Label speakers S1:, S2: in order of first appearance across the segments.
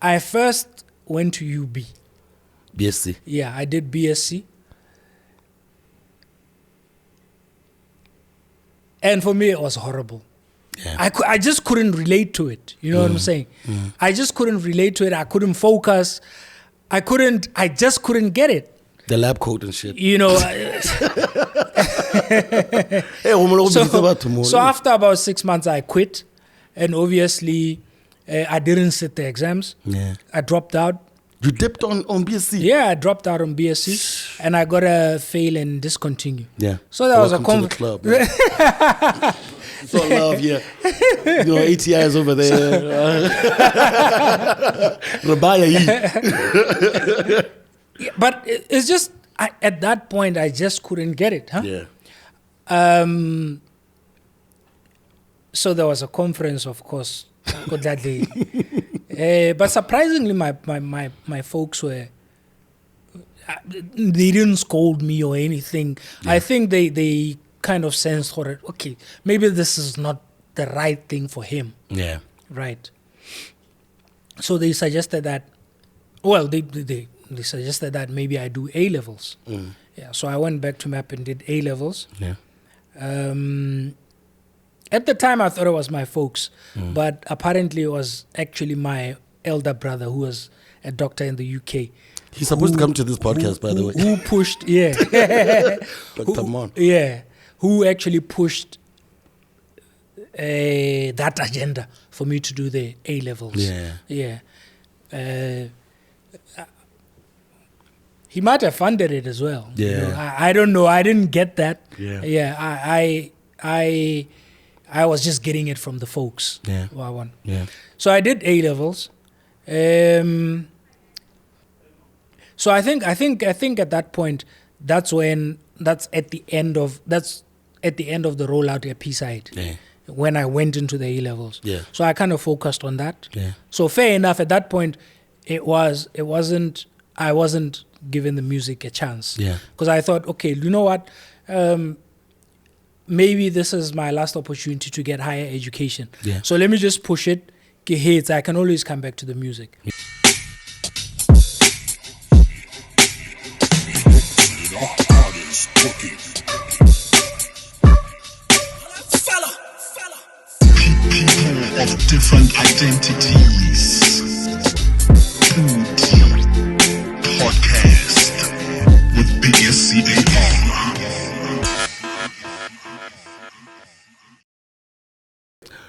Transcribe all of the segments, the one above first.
S1: I first went to UB.
S2: BSc.
S1: Yeah, I did BSc. And for me, it was horrible.
S2: Yeah.
S1: I just couldn't relate to it. You know what I'm saying? I just couldn't relate to it. I couldn't focus. I just couldn't get it.
S2: The lab coat and shit.
S1: You know. So after about 6 months, I quit. And obviously, I didn't sit the exams.
S2: Yeah.
S1: I dropped out.
S2: You dipped on BSc?
S1: Yeah, I dropped out on BSc. And I got a fail and discontinue.
S2: Yeah.
S1: So that was a
S2: to the club. So love, yeah. You know, ATI is over there. Rabaya.
S1: Yeah, but it's just, at that point, I just couldn't get it. Huh?
S2: Yeah.
S1: So there was a conference, of course, that day. But surprisingly, my folks were, they didn't scold me or anything. Yeah. I think they kind of sensed, okay, maybe this is not the right thing for him.
S2: Yeah.
S1: Right. So they suggested that, well, they suggested that maybe I do A-levels. Yeah. So I went back to MAP and did A-levels.
S2: Yeah.
S1: At the time, I thought it was my folks, but apparently it was actually my elder brother who was a doctor in the UK.
S2: He's supposed to come to this podcast, by the way.
S1: Who pushed, yeah.
S2: Dr. Mon.
S1: Yeah. Who actually pushed that agenda for me to do the A-levels.
S2: Yeah.
S1: Yeah. He might have funded it as well.
S2: Yeah.
S1: You know, I don't know. I didn't get that.
S2: Yeah.
S1: Yeah. I was just getting it from the folks.
S2: Yeah.
S1: Yeah. So I did A-levels. So I think at that point, that's at the end of the rollout at P-side.
S2: Yeah.
S1: When I went into the A-levels.
S2: Yeah.
S1: So I kind of focused on that.
S2: Yeah.
S1: So fair enough, at that point, I wasn't giving the music a chance.
S2: Yeah.
S1: Because I thought, okay, you know what? Maybe this is my last opportunity to get higher education.
S2: Yeah.
S1: So let me just push it. Get hits. I can always come back to the music.
S3: People of different identities. Podcast with PODI-CAST.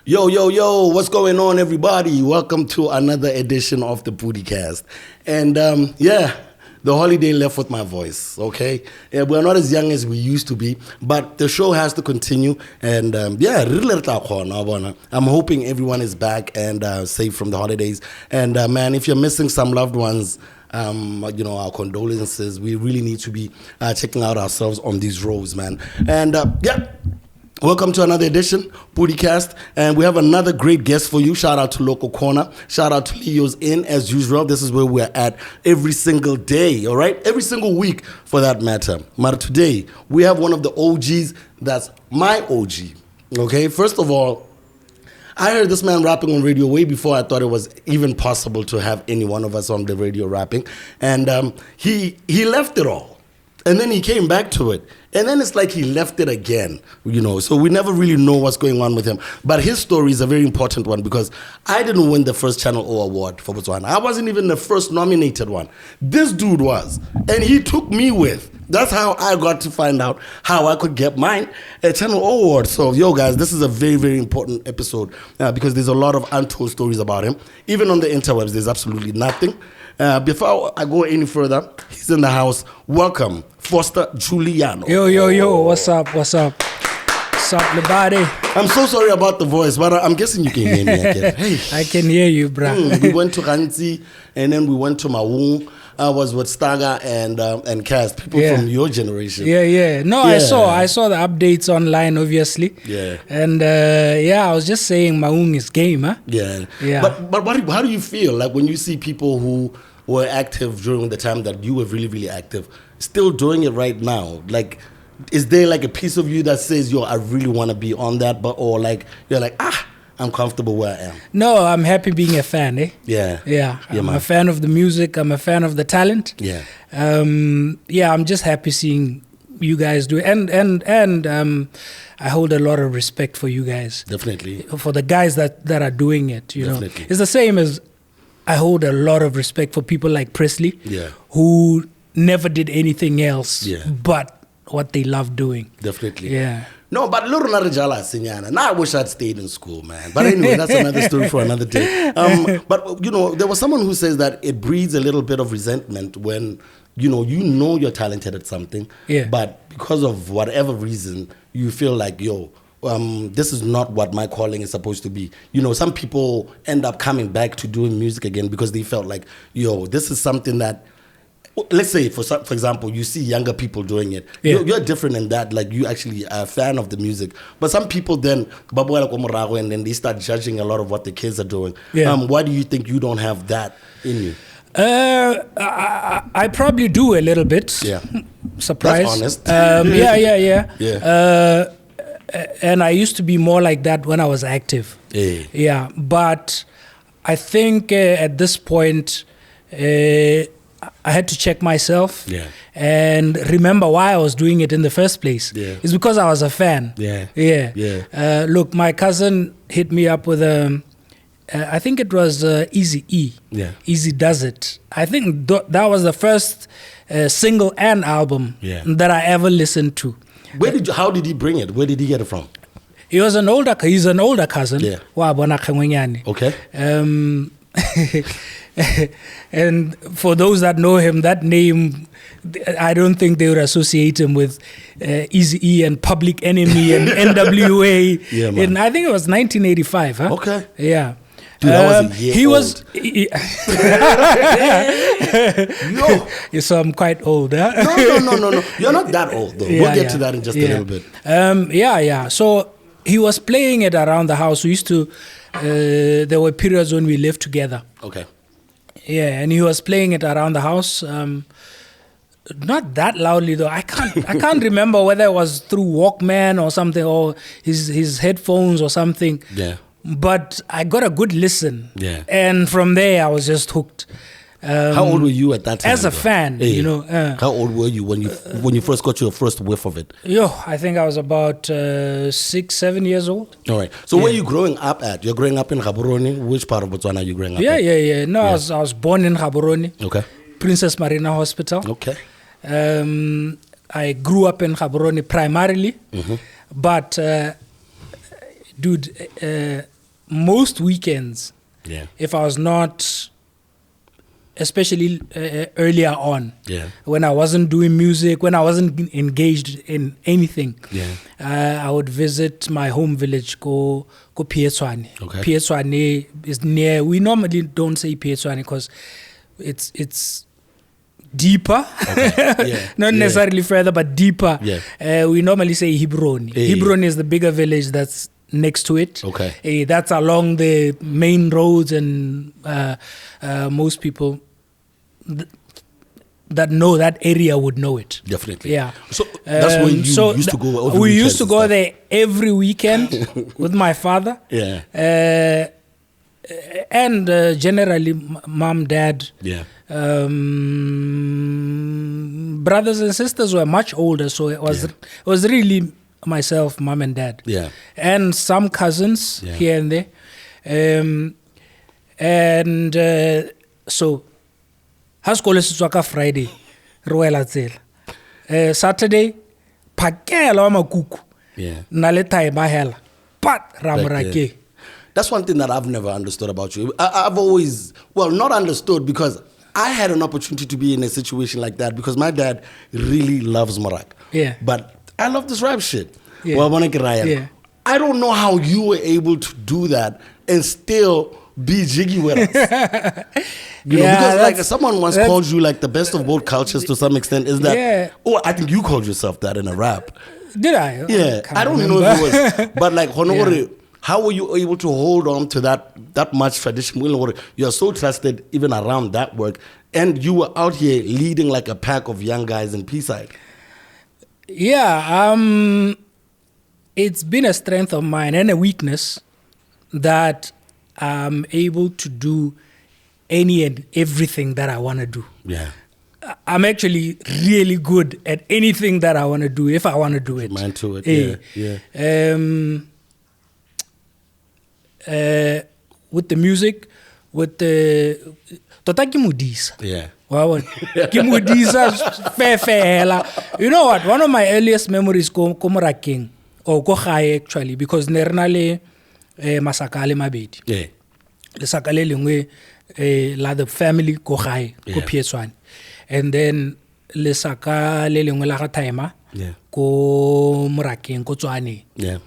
S2: Yo, what's going on, everybody? Welcome to another edition of the PODI-CAST. And the holiday left with my voice, okay? Yeah, we're not as young as we used to be, but the show has to continue. And I'm hoping everyone is back and safe from the holidays. And man, if you're missing some loved ones, our condolences. We really need to be checking out ourselves on these roads, man. And welcome to another edition, PODI-CAST, and we have another great guest for you. Shout out to Local Corner. Shout out to Leo's Inn, as usual. This is where we're at every single day, all right? Every single week, for that matter. But today, we have one of the OGs that's my OG, okay? First of all, I heard this man rapping on radio way before I thought it was even possible to have any one of us on the radio rapping. And he left it all. And then he came back to it. And then it's like he left it again, So we never really know what's going on with him. But his story is a very important one because I didn't win the first Channel O award for Botswana. I wasn't even the first nominated one. This dude was. And he took me with. That's how I got to find out how I could get mine a Channel O award. So, guys, this is a very, very important episode because there's a lot of untold stories about him. Even on the interwebs, there's absolutely nothing. Before I go any further, he's in the house. Welcome, Fosta Juliano.
S1: Yo, what's up? What's up, everybody?
S2: I'm so sorry about the voice, but I'm guessing you can hear me again. Hey.
S1: I can hear you, bro.
S2: We went to Ranzi, and then we went to Mawung. I was with Staga and Cast, people from your generation.
S1: Yeah. No, I saw the updates online, obviously.
S2: Yeah.
S1: And I was just saying Maung is game, huh?
S2: Yeah. But how do you feel like when you see people who were active during the time that you were really, really active, still doing it right now? Like, is there like a piece of you that says, I really want to be on that, or like you're like, I'm comfortable where I am?
S1: No, I'm happy being a fan.
S2: Yeah.
S1: Yeah, I'm
S2: man.
S1: a fan of the music. I'm a fan of the talent.
S2: Yeah.
S1: I'm just happy seeing you guys do it. And I hold a lot of respect for you guys.
S2: Definitely.
S1: For the guys that are doing it, you know.
S2: Definitely.
S1: It's the same as I hold a lot of respect for people like Presley,
S2: Yeah.
S1: who never did anything else
S2: Yeah.
S1: but what they love doing.
S2: Definitely.
S1: Yeah.
S2: No, but Loro Narijala Sinyana. Now I wish I'd stayed in school, man. But anyway, that's another story for another day. But there was someone who says that it breeds a little bit of resentment when you know you're talented at something,
S1: Yeah.
S2: but because of whatever reason, you feel like, this is not what my calling is supposed to be. Some people end up coming back to doing music again because they felt like, this is something that, let's say, for example, you see younger people doing it.
S1: Yeah.
S2: You're different in that, like, you actually are a fan of the music. But some people then, and then they start judging a lot of what the kids are doing.
S1: Yeah.
S2: Why do you think you don't have that in you?
S1: I probably do a little bit.
S2: Yeah.
S1: Surprise.
S2: That's honest.
S1: Yeah.
S2: Yeah.
S1: And I used to be more like that when I was active.
S2: Yeah.
S1: Yeah. But I think at this point, I had to check myself.
S2: Yeah.
S1: And remember why I was doing it in the first place.
S2: Yeah.
S1: It's because I was a fan.
S2: Yeah.
S1: Yeah.
S2: Yeah.
S1: Look, my cousin hit me up with I think it was Easy E.
S2: Yeah.
S1: Easy Does It. I think that was the first single and album that I ever listened to.
S2: How did he bring it? Where did he get it from?
S1: He's an older cousin.
S2: Yeah. Okay.
S1: And for those that know him, that name, I don't think they would associate him with Eazy-E and Public Enemy and NWA.
S2: Yeah, man.
S1: And I think it was 1985, huh?
S2: Okay.
S1: Yeah.
S2: Dude, I was a year
S1: he
S2: old.
S1: was.
S2: Yo.
S1: So I'm quite old, huh?
S2: No. You're not that old, though. We'll get to that in just a little bit.
S1: Yeah. So he was playing it around the house. We used to. There were periods when we lived together.
S2: Okay.
S1: Yeah, and he was playing it around the house. Not that loudly though. I can't remember whether it was through Walkman or something, or his headphones or something.
S2: Yeah.
S1: But I got a good listen.
S2: Yeah.
S1: And from there I was just hooked.
S2: How old were you at that time?
S1: As a fan,
S2: Hey,
S1: you know.
S2: how old were you when you first got your first whiff of it?
S1: I think I was about 6-7 years old.
S2: All right. So where are you growing up at? You're growing up in Gabarone. Which part of Botswana are you growing up at?
S1: Yeah. No, I was born in Gabarone.
S2: Okay.
S1: Princess Marina Hospital.
S2: Okay.
S1: I grew up in Gaborone primarily, but most weekends, if I was not, especially earlier on, when I wasn't doing music, when I wasn't engaged in anything, I would visit my home village, go Pietswane.
S2: Okay.
S1: Pietswane is near. We normally don't say Pietswane because it's deeper, not necessarily further, but deeper. We normally say Hebroni. Hebroni is the bigger village that's next to it.
S2: Okay.
S1: That's along the main roads, and most people that know that area would know it.
S2: Definitely.
S1: Yeah.
S2: So that's where you used to go.
S1: We used to go there every weekend with my father.
S2: Yeah.
S1: And generally, mom, dad.
S2: Yeah.
S1: Brothers and sisters were much older, so it was really myself, mom and dad.
S2: Yeah.
S1: And some cousins here and there. So haskole sitswaka Friday roela tsela. Saturday phakela wa makuku.
S2: Yeah.
S1: Nale time hela. Pat ramrake.
S2: That's one thing that I've never understood about you. I've always, not understood, because I had an opportunity to be in a situation like that because my dad really loves Marak.
S1: Yeah.
S2: But I love this rap shit.
S1: Yeah.
S2: I don't know how you were able to do that and still be jiggy with us. Because like someone once called you like the best of both cultures to some extent. Is that?
S1: Yeah.
S2: Oh, I think you called yourself that in a rap.
S1: Did I?
S2: Yeah. I don't know if it was. But like, Honore, how were you able to hold on to that much tradition? You're so trusted even around that work. And you were out here leading like a pack of young guys in P-side.
S1: Yeah. It's been a strength of mine and a weakness. that I'm able to do any and everything that I want to do.
S2: Yeah.
S1: I'm actually really good at anything that I want to do if I want to do it.
S2: Mind to it,
S1: with the music, with the tota ke modisa.
S2: Yeah.
S1: Ke modisa fela. You know what? One of my earliest memories ko Morakeng or ko gae actually, because ne rena le masaka le mabedi.
S2: Yeah.
S1: Le saka le lengwe la the family ko gae ko Pietswane. And then le saka le lengwe la ga Taima ko Morakeng ko Tswane.
S2: Yeah.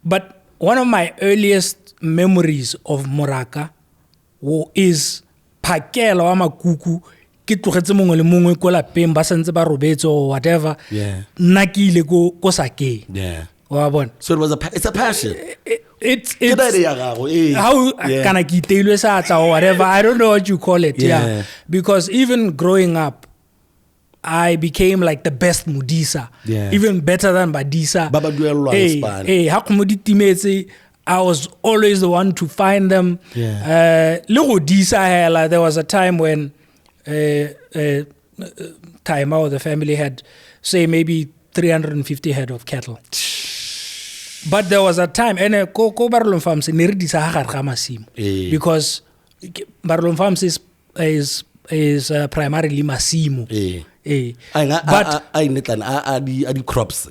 S1: But one of my earliest memories of Moraka is phakela wa makuku ke tlogetse mongwe le mongwe ko lapeng ba sentse ba robetse or whatever. Nna ke ile ko Sakeng.
S2: Yeah.
S1: Wa bona.
S2: So it's a passion.
S1: It's how can I keep or whatever. I don't know what you call it. Yeah. Because even growing up, I became like the best mudisa. Even better than badisa. I was always the one to find them. There was a time when Taima or the family had, say, maybe 350 head of cattle. But there was a time, and Barlon Farms because Barlon Farms is primarily Massimo.
S2: But I need crops.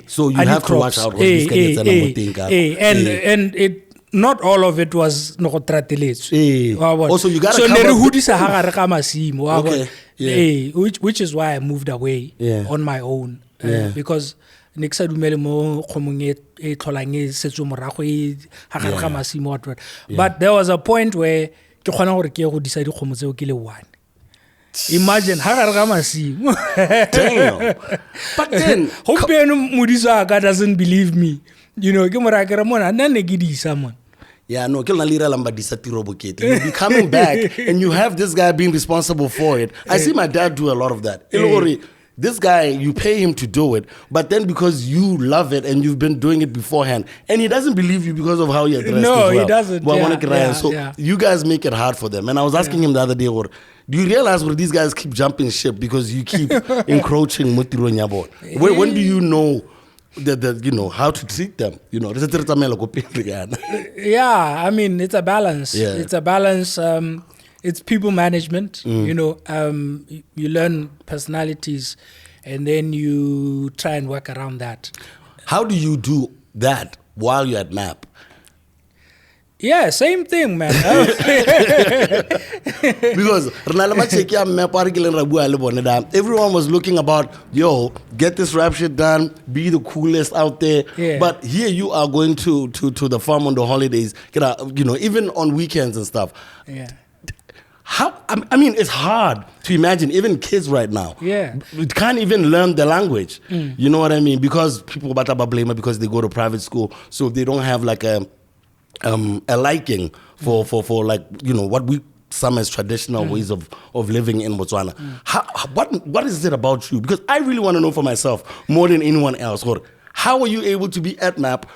S2: So you have to watch out what these guys
S1: and it not all of it was no tratelets.
S2: Also you got
S1: to which is why I moved away on my own because nexa dumele mo khomong e tlholang e setso morago e ha ga masimo what. But there was a point where ke khona gore ke go disa dikgomo tseo ke le one. Imagine ha ga masimo.
S2: Damn. But then
S1: hopieno modisa ka doesn't believe me. You know, ke morakere mona nna ne ke disa mona.
S2: Yeah, no, you'll be coming back and you have this guy being responsible for it. I see my dad do a lot of that. This guy, you pay him to do it, but then because you love it and you've been doing it beforehand, and he doesn't believe you because of how you're dressed.
S1: No,
S2: as well.
S1: He doesn't.
S2: So you guys make it hard for them. And I was asking him the other day, do you realize where these guys keep jumping ship because you keep encroaching? When do you know that you know how to treat them? You know,
S1: yeah, I mean it's a balance.
S2: Yeah.
S1: It's a balance. It's people management. You know, you learn personalities, and then you try and work around that.
S2: How do you do that while you're at MAP?
S1: Yeah, same thing, man.
S2: Because everyone was looking about, get this rap shit done, be the coolest out there.
S1: Yeah.
S2: But here you are going to the farm on the holidays, you know, even on weekends and stuff.
S1: Yeah.
S2: I mean, it's hard to imagine, even kids right now.
S1: Yeah.
S2: Can't even learn the language. You know what I mean? Because people blame because they go to private school, so they don't have like a liking for like, you know, what we some as traditional ways of living in Botswana. What is it about you? Because I really want to know for myself more than anyone else. How are you able to be at MAP,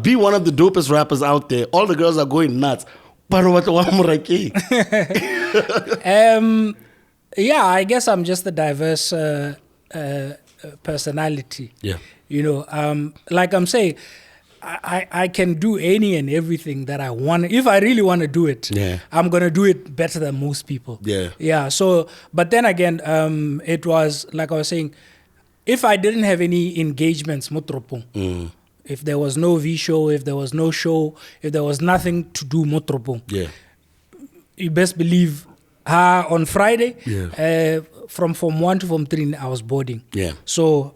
S2: be one of the dopest rappers out there? All the girls are going nuts.
S1: Yeah, I guess I'm just a diverse personality.
S2: Yeah.
S1: You know, like I'm saying, I can do any and everything that I want. If I really want to do it, I'm going to do it better than most people. Yeah. So, but then again, it was, like I was saying, if I didn't have any engagements, if there was no V show, if there was no show, if there was nothing to do, you best believe on Friday, from Form 1 to Form 3, I was boarding.
S2: Yeah.
S1: So,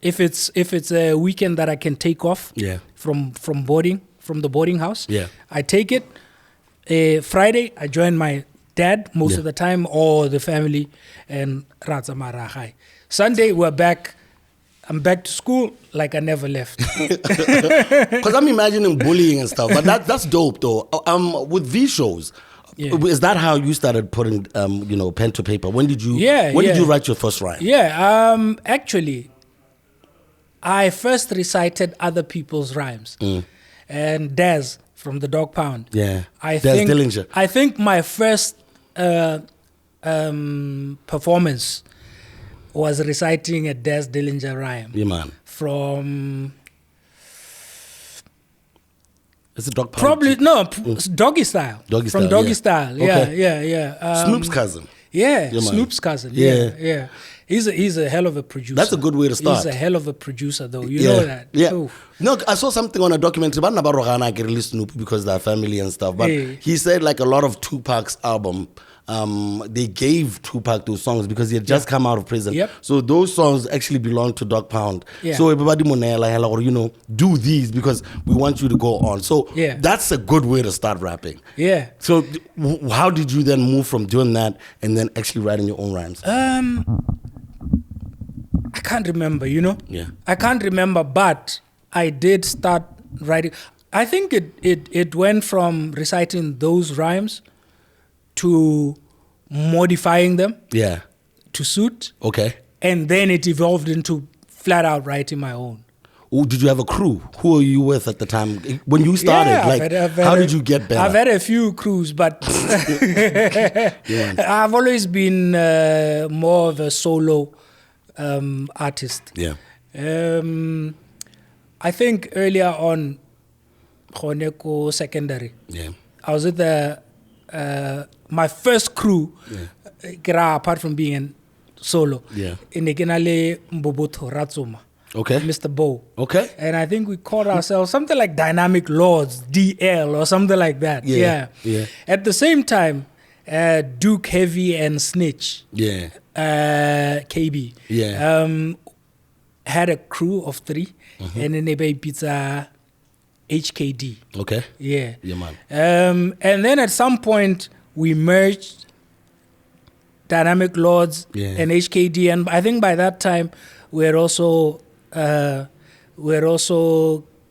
S1: if it's a weekend that I can take off from boarding, from the boarding house, I take it. Friday, I join my dad most of the time, or the family, and Ratzamarahai. Sunday, we're back. I'm back to school like I never left.
S2: Because I'm imagining bullying and stuff, but that's dope though. With these shows, is that how you started putting pen to paper? When did you? When did you write your first rhyme?
S1: Yeah, actually, I first recited other people's rhymes. And Daz from the Dog Pound.
S2: Yeah.
S1: I
S2: Daz
S1: think
S2: Dillinger.
S1: I think my first performance was reciting a Daz Dillinger rhyme.
S2: Yeah, man.
S1: From
S2: It's a Dog Pound.
S1: probably Doggy Style.
S2: Doggy
S1: from
S2: Style,
S1: Doggy
S2: yeah.
S1: Style.
S2: Okay.
S1: Yeah.
S2: Snoop's cousin.
S1: Yeah,
S2: Yeah, man.
S1: Snoop's cousin.
S2: Yeah.
S1: Yeah. He's a hell of a producer.
S2: That's a good way to start.
S1: He's a hell of a producer, though. You know that.
S2: Yeah.
S1: Oof.
S2: No, I saw something on a documentary about Rogana. I can release Snoop because they're family and stuff. But
S1: Hey.
S2: he said like a lot of Tupac's album, they gave Tupac those songs because he had just come out of prison.
S1: Yep.
S2: So those songs actually belong to Dog Pound.
S1: Yeah.
S2: So everybody monela or do these because we want you to go on. So
S1: Yeah.
S2: that's a good way to start rapping.
S1: Yeah.
S2: So how did you then move from doing that and then actually writing your own rhymes?
S1: I can't remember,
S2: Yeah.
S1: I can't remember, but I did start writing. I think it went from reciting those rhymes to modifying them
S2: Yeah.
S1: to suit,
S2: Okay.
S1: and then it evolved into flat out writing my own.
S2: Oh, did you have a crew? Who were you with at the time when you started?
S1: Yeah,
S2: like,
S1: I've had
S2: how did you get better?
S1: I've had a few crews, but I've always been more of a solo artist.
S2: Yeah.
S1: I think earlier on, Khoneko secondary,
S2: Yeah.
S1: I was with my first crew, apart from being a solo, in Egenale Mboboto Ratsuma.
S2: Okay.
S1: Mr. Bo.
S2: Okay.
S1: And I think we called ourselves something like Dynamic Lords, DL, or something like that.
S2: Yeah.
S1: At the same time, Duke Heavy and Snitch,
S2: Yeah.
S1: KB,
S2: Yeah.
S1: had a crew of 3, and then they made pizza HKD.
S2: Okay.
S1: Yeah.
S2: Yeah, man.
S1: And then at some point, we merged Dynamic Lords and HKD, and I think by that time, we're also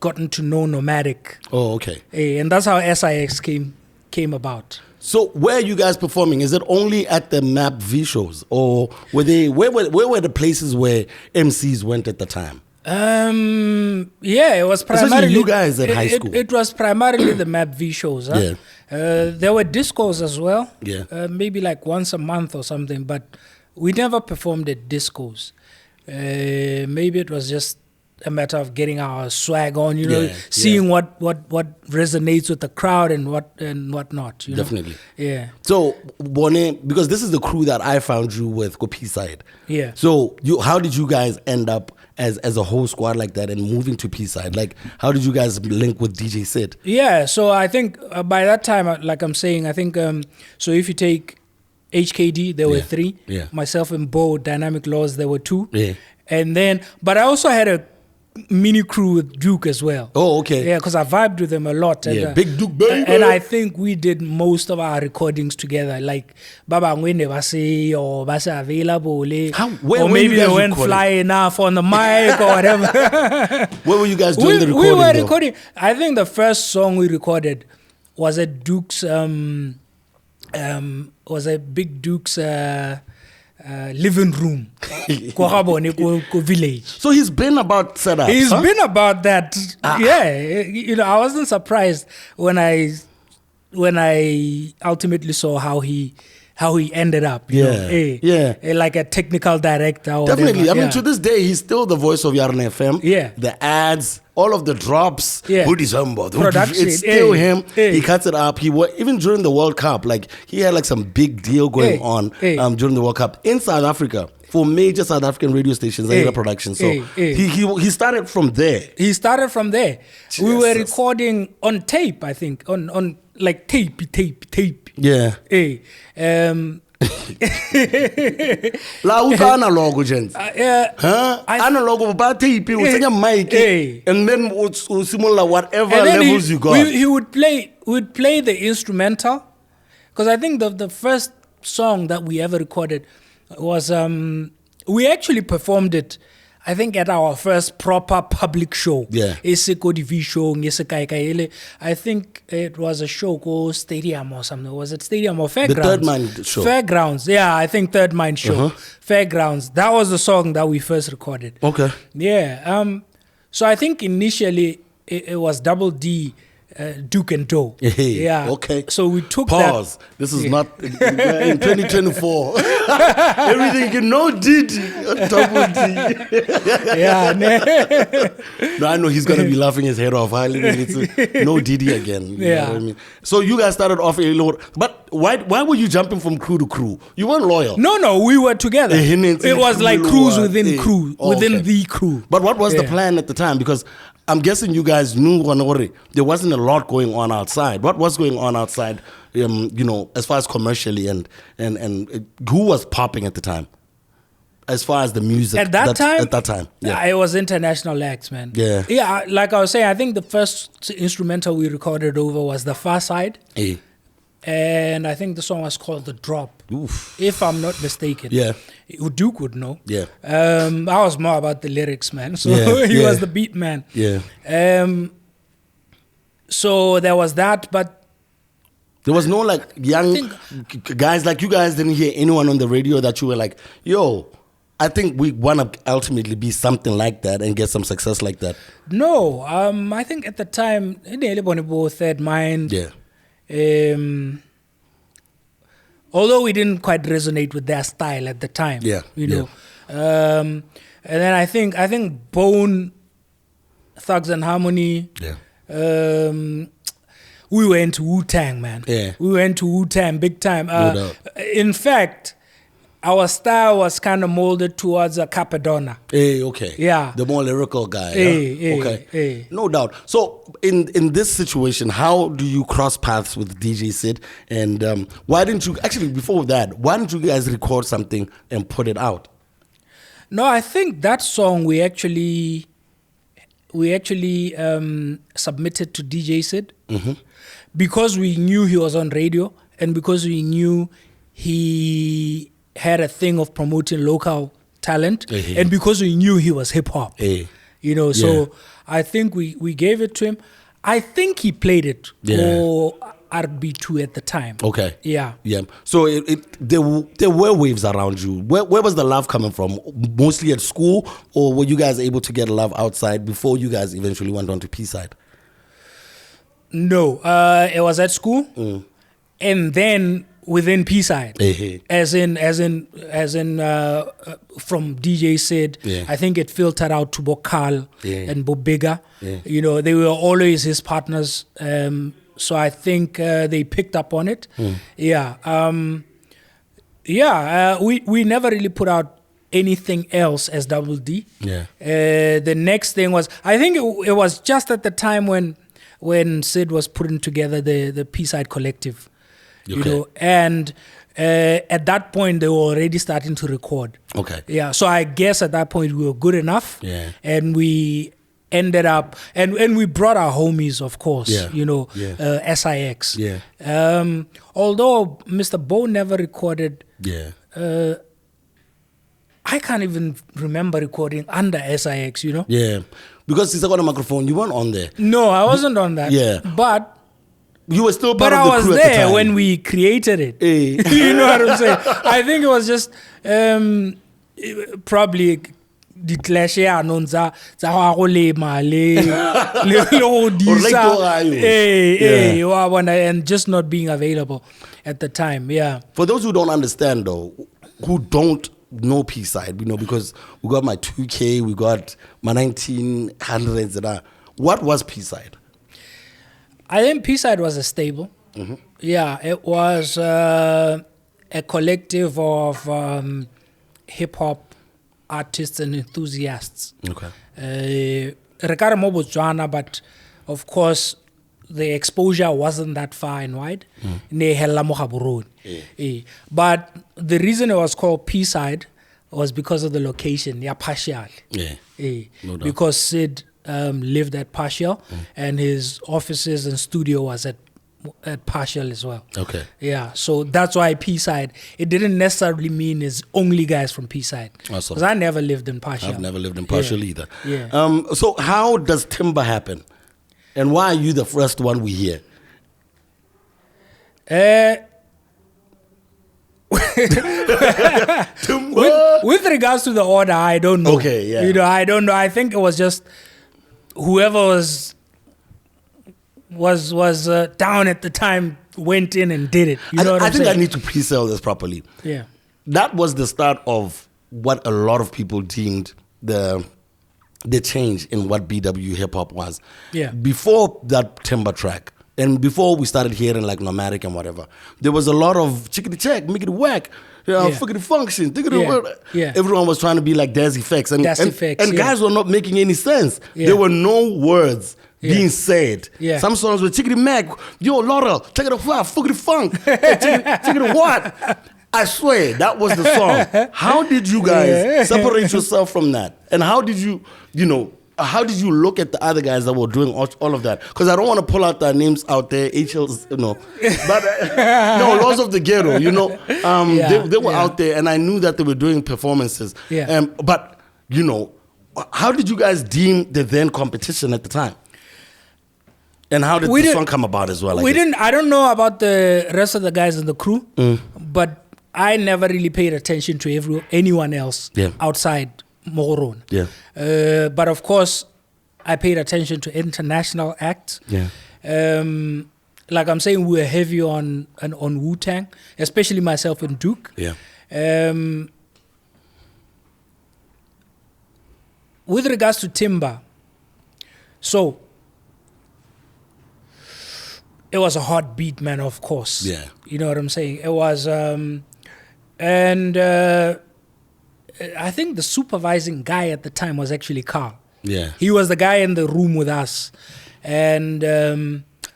S1: gotten to know Nomadic.
S2: Oh, okay.
S1: And that's how SIX came about.
S2: So where are you guys performing? Is it only at the Map V shows, or were they? Where were the places where MCs went at the time?
S1: It was primarily
S2: Especially you guys at high school.
S1: It was primarily the Map V shows. Huh?
S2: Yeah.
S1: There were discos as well.
S2: Yeah.
S1: Maybe like once a month or something, but we never performed at discos. Maybe it was just a matter of getting our swag on, seeing what resonates with the crowd and whatnot.
S2: Definitely.
S1: Yeah.
S2: So, Bone, because this is the crew that I found you with, go P-Side.
S1: Yeah.
S2: So, how did you guys end up as a whole squad like that and moving to P-Side? Like, how did you guys link with DJ Sid?
S1: Yeah, so I think by that time, like I'm saying, I think, so if you take HKD, there were 3.
S2: Yeah.
S1: Myself and Bo, Dynamic Laws, there were 2.
S2: Yeah.
S1: And then, but I also had a mini crew with Duke as well.
S2: Oh, okay.
S1: Yeah, because I vibed with them a lot.
S2: Yeah, Big Duke, baby.
S1: And I think we did most of our recordings together. Like, Baba Ngwene Basi or Basi Available. Or maybe they weren't fly enough on the mic or whatever.
S2: Where were you guys doing the recording?
S1: We were recording. I think the first song we recorded was at Duke's, was a Big Duke's living room. Village.
S2: So he's been about setup.
S1: He's been about that. Yeah, I wasn't surprised when I ultimately saw how he ended up. Like a technical director. Or
S2: Definitely.
S1: whatever.
S2: I mean, to this day, he's still the voice of Yarn FM.
S1: Yeah.
S2: The ads, all of the drops.
S1: Production.
S2: It's still him. He cuts it up. Even during the World Cup, like he had like some big deal going on during the World Cup in South Africa for major South African radio stations and production. So he started from there.
S1: Jesus. We were recording on tape, I think, on like tape.
S2: Yeah. La uka analog gents. Analog ba tape with a mic and then simula whatever levels you got.
S1: He would play the instrumental, because I think the first song that we ever recorded was we actually performed it. I think at our first proper public show.
S2: Yeah.
S1: I think it was a show called Stadium or something. Was it Stadium or Fairgrounds?
S2: The Third Mind show.
S1: Fairgrounds. Yeah, I think Third Mind show. Fairgrounds. That was the song that we first recorded.
S2: Okay.
S1: Yeah. So I think initially it was Double D, Duke and Doe. Yeah.
S2: Okay.
S1: So we took
S2: Pause. This is not in 2024. Everything you know, Diddy, Double D.
S1: Yeah.
S2: No, I know he's gonna be laughing his head off. No Diddy again. You know what I mean? So you guys started off a little, but why were you jumping from crew to crew? You weren't loyal.
S1: No, we were together. It was like crews within crew, within the crew.
S2: But what was the plan at the time? Because I'm guessing you guys knew there wasn't a lot going on outside. What was going on outside, as far as commercially and who was popping at the time? As far as the music.
S1: At that time?
S2: Yeah.
S1: It was international acts, man.
S2: Yeah.
S1: Yeah, like I was saying, I think the first instrumental we recorded over was The Far Side.
S2: Hey.
S1: And I think the song was called The Drop.
S2: Oof.
S1: If I'm not mistaken.
S2: Yeah.
S1: Duke would know.
S2: Yeah.
S1: I was more about the lyrics, man. So he was the beat man.
S2: Yeah.
S1: So there was that, but
S2: there was no like young guys like you guys didn't hear anyone on the radio that you were like, yo, I think we want to ultimately be something like that and get some success like that.
S1: No. I think at the time, Third Mind.
S2: Yeah.
S1: Although we didn't quite resonate with their style at the time, you know. And then I think Bone, Thugs and Harmony.
S2: Yeah.
S1: We were into Wu-Tang, man.
S2: Yeah.
S1: We were into Wu-Tang big time.
S2: No doubt.
S1: In fact, our style was kind of molded towards a Capadonna.
S2: Hey, okay.
S1: Yeah.
S2: The more lyrical guy.
S1: Hey,
S2: okay.
S1: Hey.
S2: No doubt. So in this situation, how do you cross paths with DJ Sid? And why didn't you, actually before that, why didn't you guys record something and put it out?
S1: No, I think that song we actually submitted to DJ Sid because we knew he was on radio and because we knew he had a thing of promoting local talent and because we knew he was hip hop. So I think we gave it to him. I think he played it for RB2 at the time.
S2: Okay.
S1: Yeah.
S2: So there were waves around you. Where was the love coming from? Mostly at school, or were you guys able to get love outside before you guys eventually went on to P-side?
S1: No, it was at school, and then within P-side, as in from DJ Sid. I think it filtered out to Bokal and Bobega. They were always his partners. So I think they picked up on it. We never really put out anything else as Double D. The next thing was, I think it was just at the time when Sid was putting together the P-side collective, and at that point they were already starting to record. So I guess at that point we were good enough, and we ended up and we brought our homies, of course, SIX. Although Mr. Bo never recorded, I can't even remember recording under SIX,
S2: because he's got a microphone. You weren't on there.
S1: No, I wasn't on that. But
S2: you were still part of the
S1: crew. But I was there
S2: the
S1: when we created it. You know what I'm saying? I think it was just probably the clash anonza za go lema le go disa and just not being available at the time.
S2: For those who don't understand though, who don't know P-side, because we got my 2K, we got my 1900s. What was P-side?
S1: I think P-side was a stable. It was a collective of hip hop artists and enthusiasts. Rekare mo Botswana, but of course the exposure wasn't that far and wide. But the reason it was called P-side was because of the location, partial. No doubt. Because Sid lived at Partial and his offices and studio was at at partial as well.
S2: Okay.
S1: Yeah, so that's why P-side, it didn't necessarily mean it's only guys from P-side.
S2: Awesome.
S1: Because I never lived in partial.
S2: I've never lived in partial either.
S1: Yeah.
S2: So how does timber happen? And why are you the first one we hear?
S1: With regards to the order, I don't know.
S2: Okay, yeah.
S1: You know, I don't know. I think it was just whoever was down at the time went in and did it. You know what I'm saying?
S2: I think I need to pre-sell this properly.
S1: Yeah.
S2: That was the start of what a lot of people deemed the change in what BW hip hop was.
S1: Yeah.
S2: Before that timber track, and before we started hearing like nomadic and whatever, there was a lot of chickity check, mickety whack, fuckity function,
S1: Yeah.
S2: Everyone was trying to be like Daz Effects, and guys were not making any sense.
S1: Yeah.
S2: There were no words being said.
S1: Yeah.
S2: Some songs were chickity mac, yo Laurel, check it out, fuckity funk, chickity what? I swear that was the song. How did you guys separate yourself from that? And how did you look at the other guys that were doing all of that? Because I don't want to pull out their names out there, HLs, but no, Laws of the Ghetto, they were out there, and I knew that they were doing performances.
S1: Yeah.
S2: But how did you guys deem the then competition at the time? And how did the song come about as well?
S1: I don't know about the rest of the guys in the crew, but I never really paid attention to anyone else outside Moron.
S2: Yeah.
S1: But of course, I paid attention to international acts.
S2: Yeah.
S1: Like I'm saying, we were heavy on Wu-Tang, especially myself and Duke.
S2: Yeah.
S1: With regards to timber, so it was a hot beat, man, of course.
S2: Yeah.
S1: You know what I'm saying? It was, I think the supervising guy at the time was actually Carl.
S2: Yeah.
S1: He was the guy in the room with us. And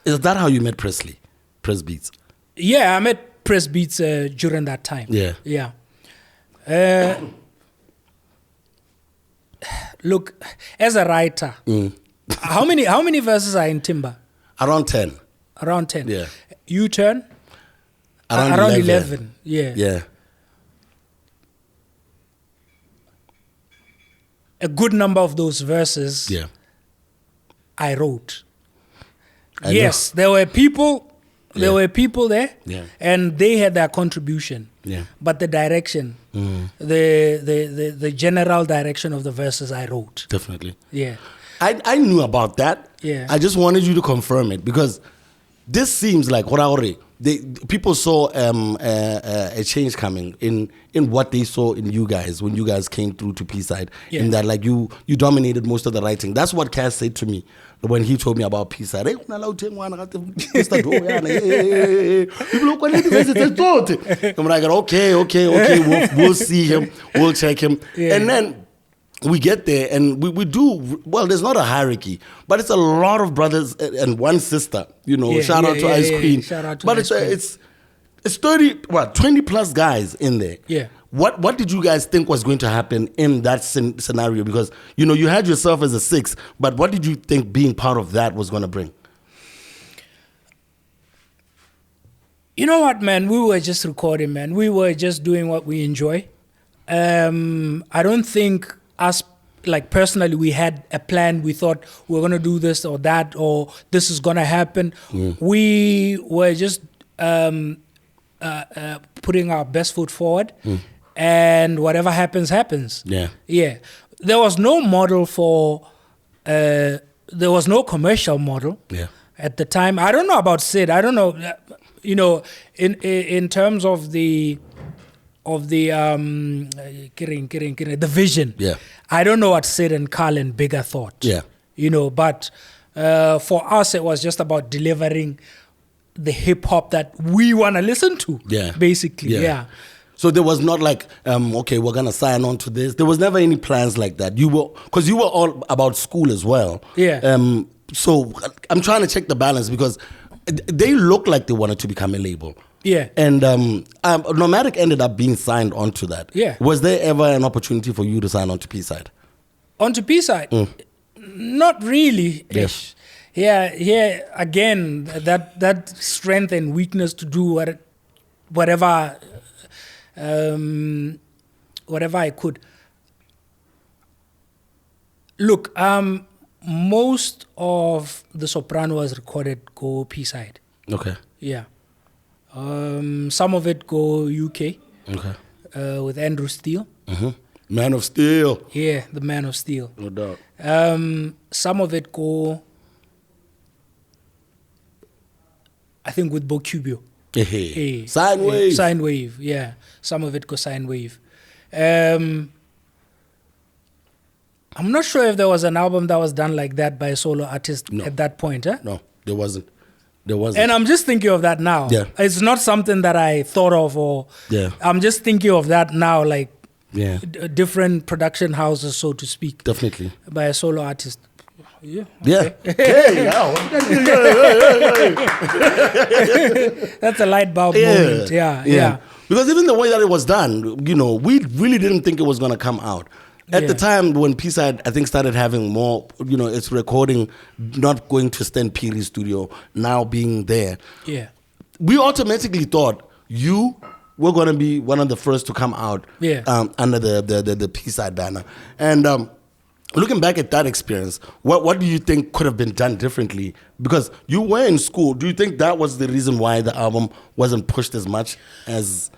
S2: is that how you met Presley? Press Beats?
S1: Yeah, I met Press Beats during that time.
S2: Yeah.
S1: Yeah. Look, as a writer, how many verses are in timber?
S2: Around 10.
S1: Around 10.
S2: Yeah.
S1: U-turn?
S2: Around
S1: 11. Yeah.
S2: Yeah.
S1: A good number of those verses I wrote. Yes, there were people there, and they had their contribution.
S2: Yeah.
S1: But the direction, the general direction of the verses I wrote.
S2: Definitely.
S1: Yeah.
S2: I knew about that.
S1: Yeah.
S2: I just wanted you to confirm it, because this seems like people saw a change coming in what they saw in you guys when you guys came through to P-side.
S1: Yeah.
S2: In that, like, you dominated most of the writing. That's what Cass said to me when he told me about P-side. Hey, I'm like, okay, we'll see him, we'll check him.
S1: Yeah.
S2: And then we get there and we do, well, there's not a hierarchy, but it's a lot of brothers and one sister, shout out to Ice Queen.
S1: Shout out to
S2: but
S1: Ice Queen.
S2: It's 20 plus guys in there.
S1: Yeah.
S2: What did you guys think was going to happen in that scenario? Because, you had yourself as a 6, but what did you think being part of that was going to bring?
S1: You know what, man? We were just recording, man. We were just doing what we enjoy. I don't think us, like, personally, we had a plan. We thought we were going to do this or that, or this is going to happen. We were just putting our best foot forward, and whatever happens, happens.
S2: Yeah.
S1: Yeah. There was no model there was no commercial model at the time. I don't know about Sid. I don't know, in terms of the vision.
S2: Yeah.
S1: I don't know what Sid and Carl and Bigger thought.
S2: Yeah.
S1: But for us, it was just about delivering the hip hop that we want to listen to.
S2: Yeah.
S1: Basically. Yeah.
S2: So there was not like, okay, we're going to sign on to this. There was never any plans like that. Because you were all about school as well.
S1: Yeah.
S2: So I'm trying to check the balance, because they look like they wanted to become a label.
S1: Yeah.
S2: And Nomadic ended up being signed onto that.
S1: Yeah.
S2: Was there ever an opportunity for you to sign on to P-side?
S1: Onto P-side? Not really.
S2: Yes.
S1: again, that strength and weakness to do whatever I could. Look, most of the Soprano was recorded go P-side.
S2: Okay.
S1: Yeah. Some of it go UK.
S2: Okay.
S1: With Andrew Steele.
S2: Mm-hmm. Man of Steel.
S1: Yeah, the Man of Steel.
S2: No doubt.
S1: Some of it go, I think, with Bocubio.
S2: Hey. Sine Wave.
S1: Sine Wave, yeah. Some of it go Sine Wave. I'm not sure if there was an album that was done like that by a solo artist at that point.
S2: No, there wasn't.
S1: And I'm just thinking of that now.
S2: Yeah.
S1: It's not something that I thought of, or I'm just thinking of that now, like different production houses, so to speak.
S2: Definitely.
S1: By a solo artist. Yeah.
S2: Okay.
S1: That's a light bulb moment. Yeah.
S2: Because even the way that it was done, we really didn't think it was going to come out. At the time when P-Side, I think, started having more, its recording, not going to Stan Peary's studio, now being there.
S1: Yeah.
S2: We automatically thought you were going to be one of the first to come out under the P-Side banner. And looking back at that experience, what do you think could have been done differently? Because you were in school. Do you think that was the reason why the album wasn't pushed as much as...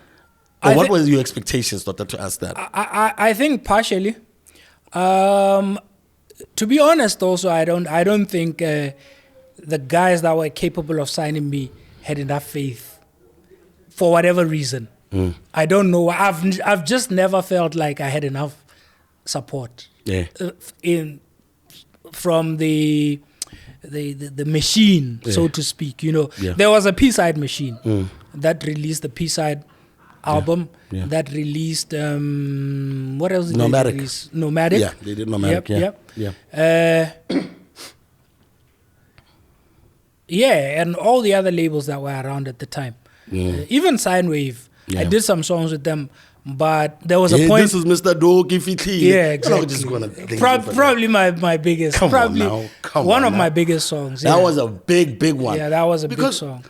S2: Or what were your expectations, Doctor, to ask that?
S1: I think partially. To be honest, also, I don't think the guys that were capable of signing me had enough faith for whatever reason. I don't know. I've just never felt like I had enough support from the machine, so to speak. There was a P-side machine that released the P-side album that released what else did they release? Nomadic.
S2: Yeah, they did Nomadic.
S1: And all the other labels that were around at the time. Even Sine Wave. I did some songs with them, but there was a point.
S2: This is Mr. Doki Fitli.
S1: Yeah, exactly. Probably my biggest. One of my biggest songs.
S2: That was a big one.
S1: Yeah, that was a big song.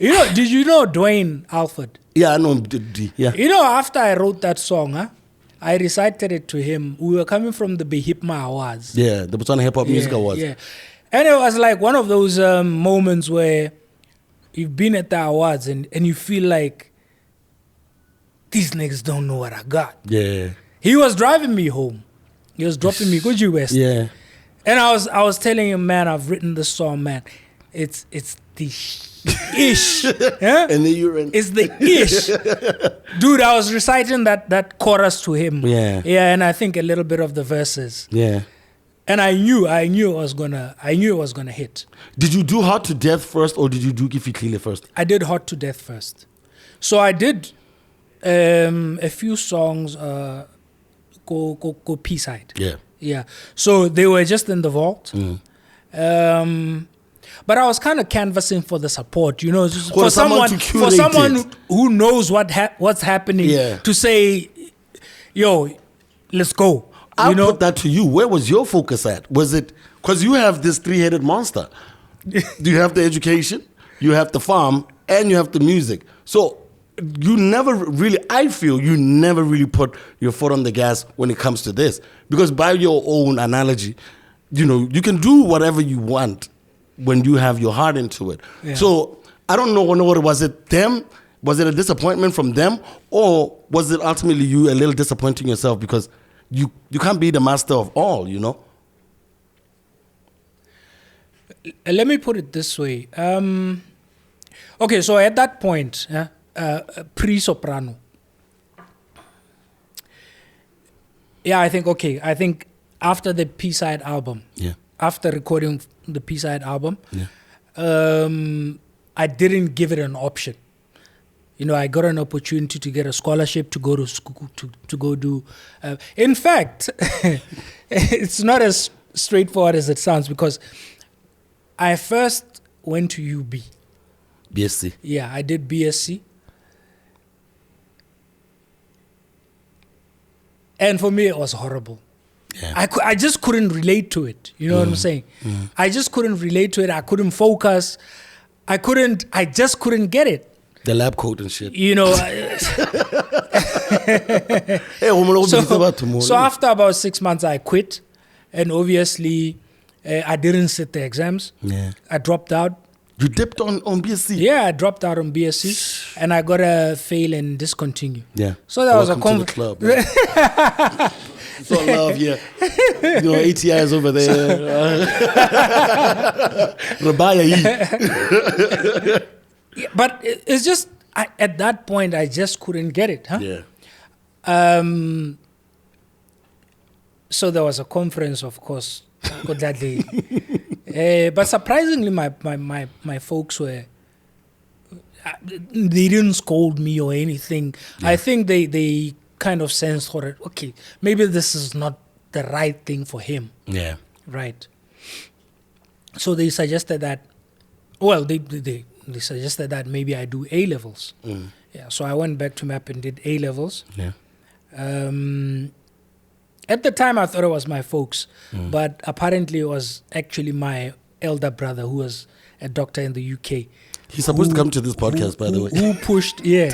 S1: Did you know Dwayne Alford?
S2: Yeah, I know. Yeah.
S1: After I wrote that song, I recited it to him. We were coming from the Behipma Awards.
S2: Yeah, the Botswana Hip Hop Music Awards.
S1: Yeah. And it was like one of those moments where you've been at the awards and you feel like these niggas don't know what I got.
S2: Yeah.
S1: He was driving me home. He was dropping me Gucci West.
S2: Yeah.
S1: And I was telling him, man, I've written this song, man. It's the ish. Yeah?
S2: And then
S1: it's the ish. Dude, I was reciting that chorus to him.
S2: Yeah.
S1: Yeah, and I think a little bit of the verses.
S2: Yeah.
S1: And I knew it was gonna hit.
S2: Did you do Hot to Death first, or did you do Kifitlile first?
S1: I did Hot to Death first. So I did a few songs go P-side.
S2: Yeah.
S1: Yeah. So they were just in the vault. But I was kind of canvassing for the support, for someone who knows what's happening to say, yo, let's go.
S2: I'll put that to you. Where was your focus at? Was it because you have this three-headed monster? You have the education, you have the farm, and you have the music. So you never really, I feel you never really put your foot on the gas when it comes to this. Because by your own analogy, you can do whatever you want when you have your heart into it. Yeah. So I don't know what was it them? Was it a disappointment from them? Or was it ultimately you a little disappointing yourself because you can't be the master of all,
S1: Let me put it this way. Okay, so at that point, pre-Soprano, I think after the P-side album, after recording the P-side album, I didn't give it an option. I got an opportunity to get a scholarship to go to school, to go do. In fact, it's not as straightforward as it sounds because I first went to UB.
S2: BSc.
S1: Yeah, I did BSc. And for me, it was horrible.
S2: Yeah.
S1: I just couldn't relate to it. You know what I'm saying? I just couldn't relate to it. I couldn't focus. I just couldn't get it.
S2: The lab coat and shit.
S1: You know. So after about 6 months, I quit. And obviously, I didn't sit the exams.
S2: Yeah.
S1: I dropped out.
S2: You dipped on BSc?
S1: Yeah, I dropped out on BSc. And I got a fail and discontinue.
S2: Yeah.
S1: So that was a
S2: to the club. So love, yeah. 80 years over there.
S1: But it's just, at that point, I just couldn't get it. Huh?
S2: Yeah.
S1: So there was a conference, of course, that day. But surprisingly, my folks were, they didn't scold me or anything. Yeah. I think they kind of sensed, okay, maybe this is not the right thing for him.
S2: Yeah.
S1: Right. So they suggested that, they suggested that maybe I do A-levels. Yeah. So I went back to MAP and did A-levels.
S2: Yeah.
S1: At the time, I thought it was my folks, but apparently it was actually my elder brother who was a doctor in the UK.
S2: He's supposed to come to this podcast, by the way.
S1: Who pushed, yeah.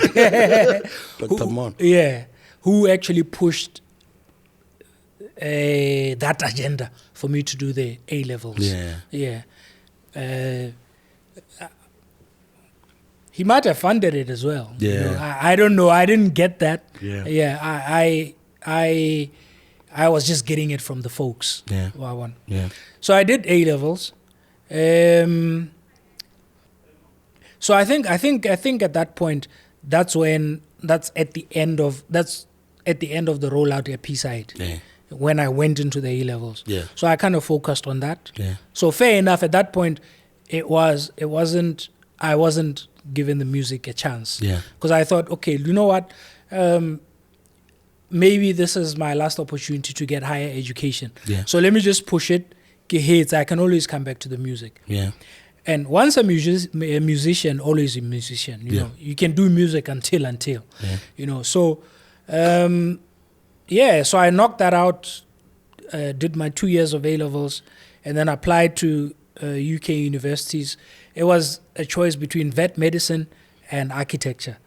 S2: Dr. Mon.
S1: Yeah. Who actually pushed that agenda for me to do the A-levels.
S2: Yeah.
S1: Yeah. He might have funded it as well.
S2: Yeah.
S1: You know, I don't know. I didn't get that.
S2: Yeah.
S1: Yeah. I was just getting it from the folks.
S2: Yeah.
S1: Yeah. So I did A-levels. So I think at that point, that's at the end of the rollout at P-side.
S2: Yeah.
S1: When I went into the A-levels.
S2: Yeah.
S1: So I kind of focused on that.
S2: Yeah.
S1: So fair enough, at that point, I wasn't giving the music a chance.
S2: Yeah.
S1: Because I thought, okay, you know what? Maybe this is my last opportunity to get higher education.
S2: Yeah.
S1: So let me just push it. I can always come back to the music.
S2: Yeah.
S1: And once a musician, always a musician. You know, you can do music until.
S2: Yeah.
S1: You know, so so I knocked that out, did my 2 years of A-levels, and then applied to UK universities. It was a choice between vet medicine and architecture.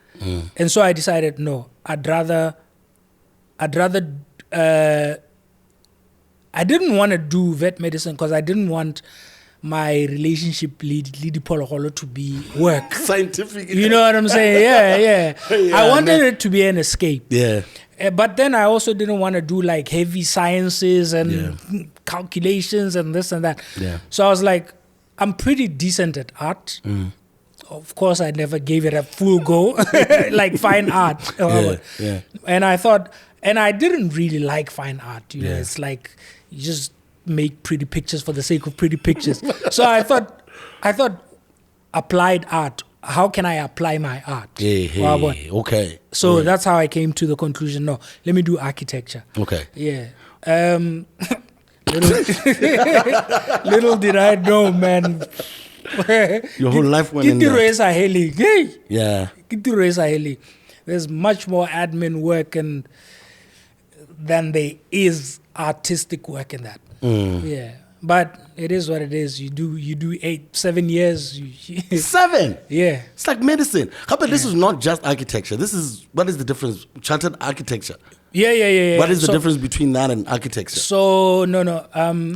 S1: And so I decided, no, I'd rather I didn't want to do vet medicine because I didn't want my relationship lead to be work.
S2: Scientific.
S1: You know what I'm saying? Yeah. I wanted it to be an escape.
S2: Yeah.
S1: But then I also didn't want to do like heavy sciences and calculations and this and that.
S2: Yeah.
S1: So I was like, I'm pretty decent at art. Of course, I never gave it a full go, like fine art.
S2: Yeah.
S1: And I thought, and I didn't really like fine art. You know, it's like you just make pretty pictures for the sake of pretty pictures. So I thought, applied art. How can I apply my art?
S2: Okay.
S1: So that's how I came to the conclusion. No, let me do architecture.
S2: Okay.
S1: Yeah. Little did I know, man.
S2: Your whole life went in there. Yeah.
S1: There's much more admin work than there is artistic work in that. Yeah. But it is what it is. You do 7 years.
S2: 7?
S1: Yeah.
S2: It's like medicine. But this is not just architecture. What is the difference? Chartered architecture.
S1: Yeah.
S2: What is the difference between that and architecture?
S1: So no.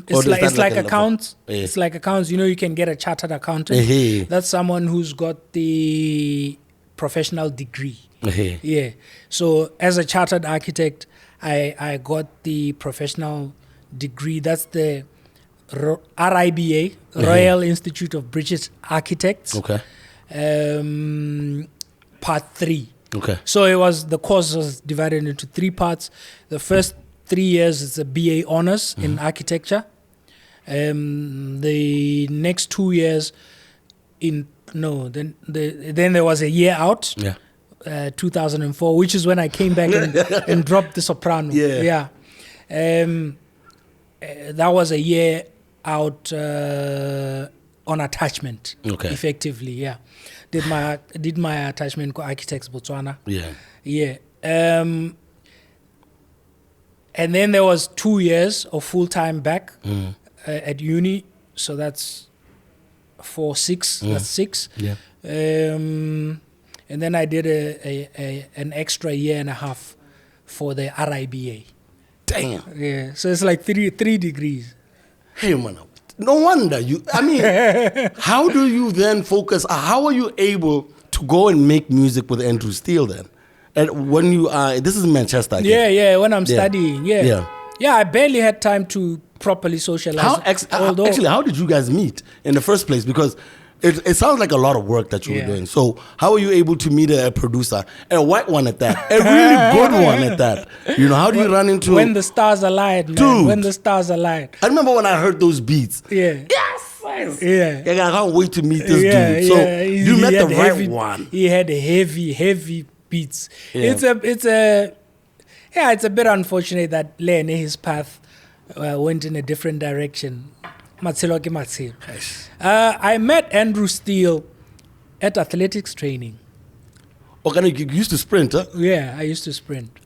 S1: It's like accounts.
S2: Yeah.
S1: It's like accounts. You know, you can get a chartered accountant. That's someone who's got the professional degree. Yeah. So as a chartered architect, I got the professional degree. That's the RIBA, Royal Institute of British Architects.
S2: Okay.
S1: Part 3.
S2: Okay.
S1: So the course was divided into 3 parts. The first 3 years is a BA honors in architecture. The next 2 years then there was a year out.
S2: Yeah.
S1: 2004, which is when I came back and dropped the Soprano. Yeah. That was a year out on attachment.
S2: Okay.
S1: Effectively, yeah. Did my attachment Architects Botswana.
S2: Yeah.
S1: Yeah. And then there was 2 years of full-time back at uni. So that's 4, 6. That's 6.
S2: Yeah.
S1: And then I did an extra year and a half for the RIBA.
S2: Damn.
S1: Yeah. So it's like 3 degrees.
S2: Hey, man. No wonder you. I mean, how do you then focus? How are you able to go and make music with Andrew Steele then? And when you are, this is in Manchester.
S1: Yeah. When I'm studying. Yeah. I barely had time to properly socialize.
S2: Actually, how did you guys meet in the first place? Because it sounds like a lot of work that you were doing. So how are you able to meet a producer, a white one at that, a really good one at that? You know, how do you run into...
S1: When the stars aligned, man. Dude, when the stars aligned.
S2: I remember when I heard those beats.
S1: Yeah.
S2: Yes!
S1: Yeah.
S2: I can't wait to meet this dude. So you met the right one.
S1: He had heavy beats. Yeah. It's a bit unfortunate that Lene, his path went in a different direction. I met Andrew Steele at athletics training.
S2: Okay, you used to sprint, huh?
S1: Yeah, I used to sprint.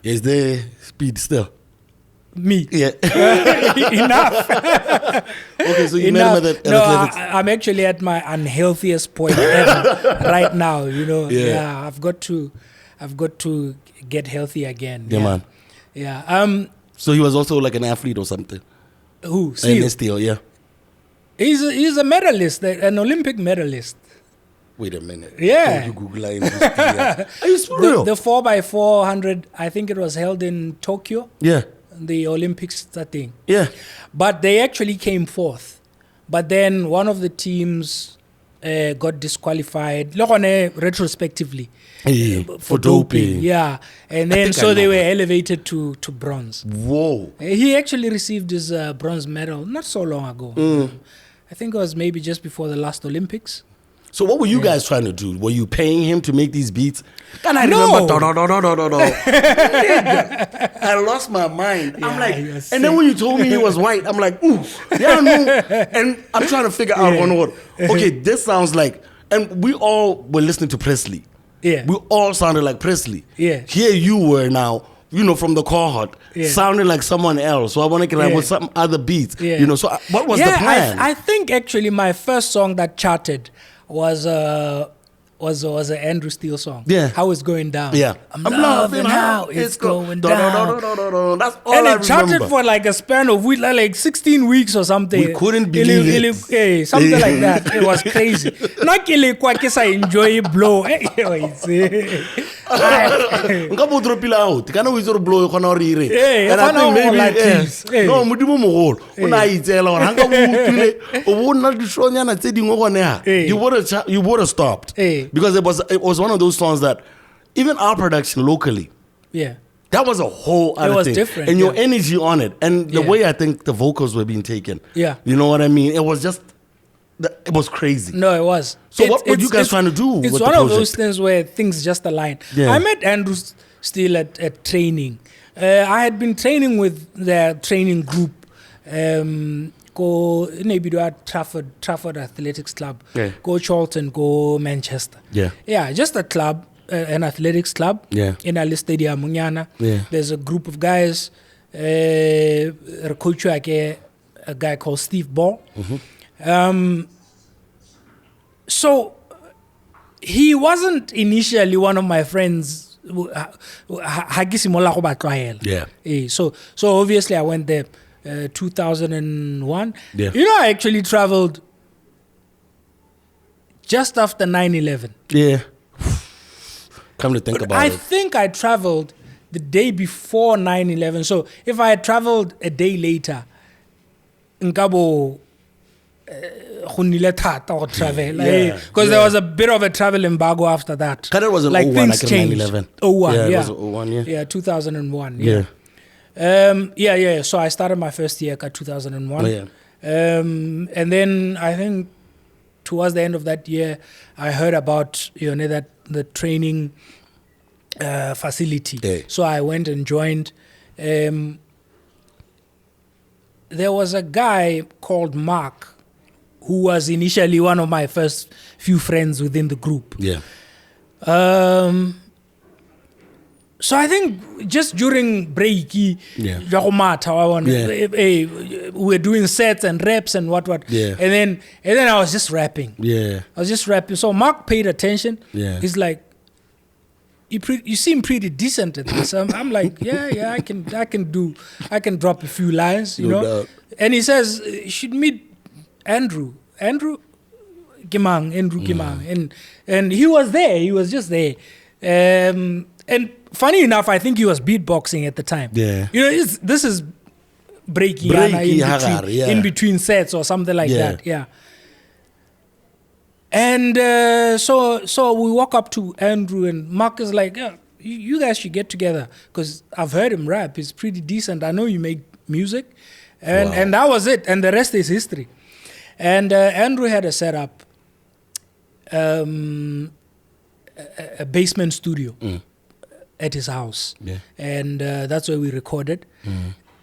S2: Is there speed still?
S1: Me?
S2: Yeah.
S1: Enough.
S2: Okay, so you met him at athletics.
S1: I'm actually at my unhealthiest point ever right now. You know, I've got to get healthy again.
S2: Yeah, man.
S1: Yeah.
S2: So he was also like an athlete or something.
S1: Who? Steele,
S2: yeah.
S1: He's a medalist, an Olympic medalist.
S2: Wait a minute.
S1: Yeah.
S2: You Google Are you real?
S1: The 4x400, I think it was held in Tokyo.
S2: Yeah.
S1: The Olympics, that thing.
S2: Yeah.
S1: But they actually came fourth. But then one of the teams got disqualified, retrospectively.
S2: For doping.
S1: Yeah. And then so they were elevated to bronze.
S2: Whoa.
S1: He actually received his bronze medal not so long ago. I think it was maybe just before the last Olympics.
S2: So what were you guys trying to do? Were you paying him to make these beats?
S1: And I
S2: remember, no. I lost my mind. I'm like, and then when you told me he was white, I'm like, ooh, yeah, no. And I'm trying to figure out one word. Okay, this sounds like, and we all were listening to Presley.
S1: Yeah.
S2: We all sounded like Presley.
S1: Yeah.
S2: Here you were now, you know, from the cohort, sounding like someone else. So I want to get with some other beats. Yeah. You know, so what was the plan?
S1: I think actually my first song that charted was an Andrew Steele song.
S2: Yeah.
S1: How It's Going Down.
S2: Yeah.
S1: I'm loving how it's going down.
S2: That's all
S1: and
S2: I
S1: it charted
S2: remember.
S1: for like a span of like 16 weeks or something.
S2: We couldn't believe it.
S1: Something like that. It was crazy. Not I enjoy blow.
S2: Nka bo dropile out kana o itse blow gona re ire
S1: and I think maybe
S2: no modimo mogolo o na itsela gore hanga bo utile o bona dishonyana tse dingwe gone ha you would have stopped because it was one of those songs that even our production locally that was a whole other thing.
S1: It was different.
S2: And your energy on it and the way I think the vocals were being taken.
S1: Yeah.
S2: You know what I mean? It was just it was crazy.
S1: No, it was.
S2: So what were you guys trying to do?
S1: It's
S2: with
S1: one
S2: the
S1: of those things where things just align.
S2: Yeah.
S1: I met Andrew Steele at training. I had been training with their training group. Go maybe do at Trafford Athletics Club.
S2: Yeah.
S1: Go Charlton. Go Manchester.
S2: Yeah.
S1: Yeah, just a club, an athletics club.
S2: Yeah.
S1: In Ali Stadium, Munyana.
S2: Yeah.
S1: There's a group of guys. A coach, a guy called Steve Ball. Mm-hmm. So he wasn't initially one of my friends.
S2: Yeah.
S1: So obviously I went there 2001.
S2: Yeah.
S1: You know, I actually traveled just after 9/11.
S2: Yeah. Come to think about it.
S1: I think I traveled the day before 9/11. So if I had traveled a day later, Nkabo travel because there was a bit of a travel embargo after that.
S2: It was an
S1: like
S2: 01,
S1: things
S2: like
S1: changed.
S2: 9/11.
S1: 01,
S2: yeah. It was 01,
S1: yeah, 2001.
S2: Yeah.
S1: So I started my first year at 2001.
S2: Oh, yeah.
S1: And then I think towards the end of that year, I heard about that the training facility.
S2: Yeah.
S1: So I went and joined. There was a guy called Mark who was initially one of my first few friends within the group.
S2: Yeah.
S1: So I think just during break, we were doing sets and reps and what.
S2: Yeah.
S1: And then I was just rapping.
S2: Yeah.
S1: I was just rapping. So Mark paid attention.
S2: Yeah.
S1: He's like, you seem pretty decent at this. I'm like, yeah, I can drop a few lines, you know.
S2: Doubt.
S1: And he says, you should meet Andrew Kimang, and he was there. He was just there. And funny enough, I think he was beatboxing at the time.
S2: Yeah.
S1: You know, this is breaky in between sets or something like that. Yeah. And so we walk up to Andrew, and Mark is like, yeah, you guys should get together because I've heard him rap. He's pretty decent. I know you make music. And that was it. And the rest is history. And Andrew had a setup, a basement studio at his house. Yeah. And that's where we recorded.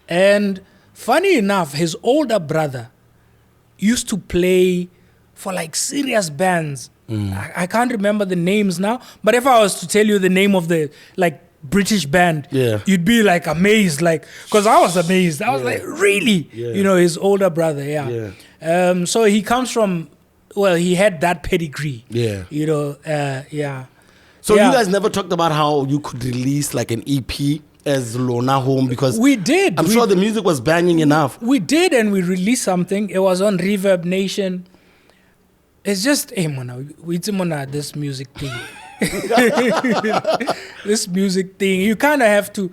S1: And funny enough, his older brother used to play for like serious bands. I can't remember the names now, but if I was to tell you the name of the like British band, you'd be like amazed, like, because I was amazed. I was like, really? You know, his older brother, so he comes from, well, he had that pedigree. You know,
S2: So you guys never talked about how you could release like an EP as Lona Home, because
S1: we did.
S2: I'm sure the music was banging enough.
S1: We did, and we released something. It was on Reverb Nation. It's just, hey, this music thing. This music thing. You kind of have to.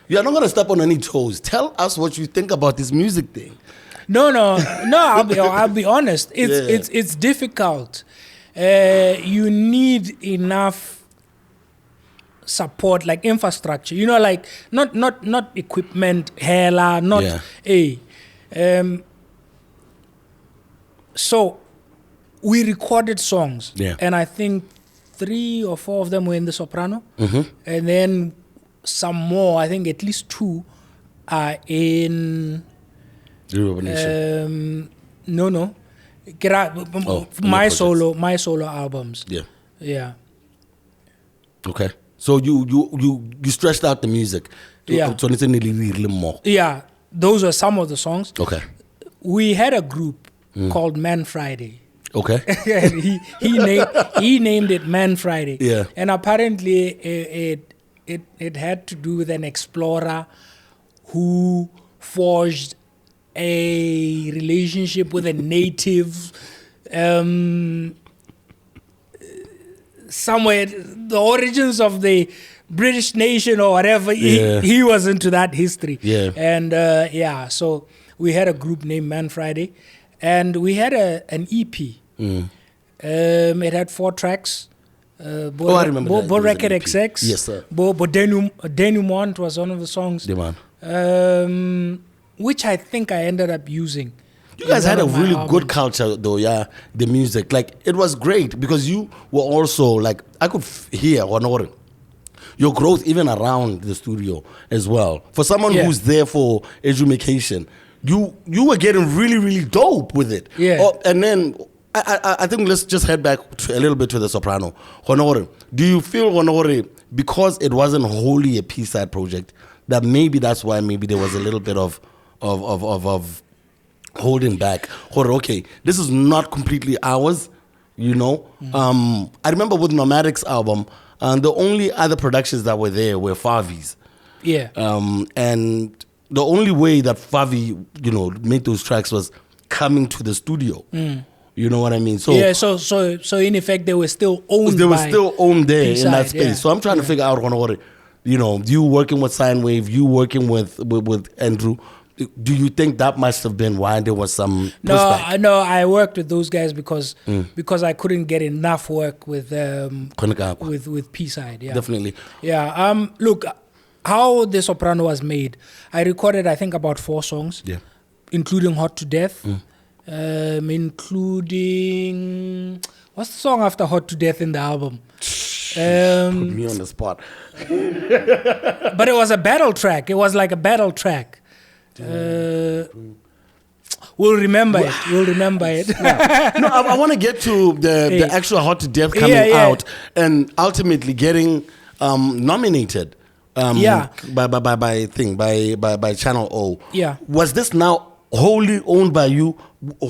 S2: You're not going to step on any toes. Tell us what you think about this music thing.
S1: No. I'll be honest. It's difficult. You need enough support, like infrastructure. You know, like not equipment, hella, not So we recorded songs, and I think 3 or 4 of them were in the Soprano, and then some more. I think at least 2 are in. No. My solo albums. Yeah.
S2: Okay. So you stretched out the music.
S1: Yeah. Those were some of the songs.
S2: Okay.
S1: We had a group called Man Friday.
S2: Okay.
S1: he named it Man Friday.
S2: Yeah.
S1: And apparently it had to do with an explorer who forged a relationship with a native somewhere, the origins of the British nation or whatever. He was into that history. And so we had a group named Man Friday, and we had an EP. It had 4 tracks.
S2: I remember
S1: Bo Record XX.
S2: Yes, sir.
S1: Bo Denumont was one of the songs. Which I think I ended up using.
S2: You guys had a really good culture though, the music. Like, it was great because you were also like, I could hear your growth even around the studio as well. For someone who's there for education, you were getting really, really dope with it. And then I think let's just head back a little bit to the Soprano. Do you feel, because it wasn't wholly a P-side project, that maybe that's why maybe there was a little bit of holding back? Okay, this is not completely ours, you know. I remember with Nomadic's album, the only other productions that were there were Favi's. And the only way that Favi, made those tracks was coming to the studio. You know what I mean? So
S1: in effect they were still owned.
S2: They were still owned there P-side, in that space. So I'm trying to figure out you working with Signwave, you working with Andrew. Do you think that must have been why there was some pushback?
S1: No, I worked with those guys because I couldn't get enough work with P-side.
S2: Definitely.
S1: Look, how the Soprano was made, I recorded I think about 4 songs, including Hot to Death, including what's the song after Hot to Death in the album?
S2: Put me on the spot.
S1: But it was a battle track. It was like a battle track. We'll remember it.
S2: No, I want to get to the actual Hot to Death coming out and ultimately getting nominated. By Channel O.
S1: Yeah.
S2: Was this now wholly owned by you?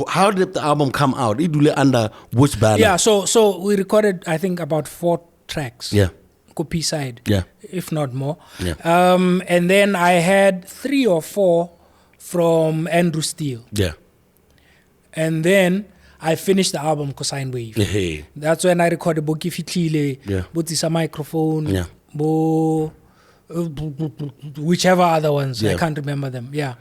S2: How did the album come out? Idule under which banner?
S1: Yeah, so we recorded, I think, about 4 tracks.
S2: Yeah.
S1: Copy side.
S2: Yeah.
S1: If not more.
S2: Yeah.
S1: And then I had 3 or 4 from Andrew Steele.
S2: Yeah.
S1: And then I finished the album Cosine Wave.
S2: Hey.
S1: That's when I recorded Bo Kifitlile,
S2: Yeah.
S1: Bo Tisa Microphone,
S2: Yeah.
S1: Bo whichever other ones.
S2: Yeah.
S1: I can't remember them. Yeah.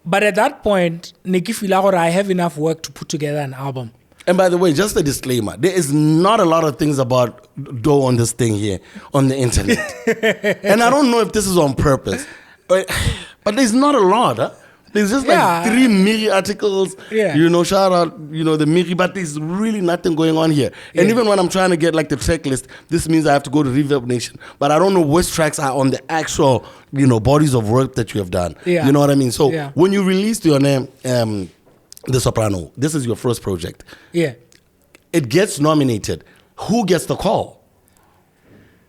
S1: But at that point, I have enough work to put together an album.
S2: And by the way, just a disclaimer, there is not a lot of things about dough on this thing here on the internet. And I don't know if this is on purpose, but there's not a lot. Huh? There's just like 3 Miri articles, shout out, the Miri, but there's really nothing going on here. And even when I'm trying to get like the track list, this means I have to go to Reverb Nation. But I don't know which tracks are on the actual, bodies of work that you have done.
S1: Yeah.
S2: You know what I mean? So when you released your name, The Soprano, this is your first project.
S1: Yeah.
S2: It gets nominated. Who gets the call?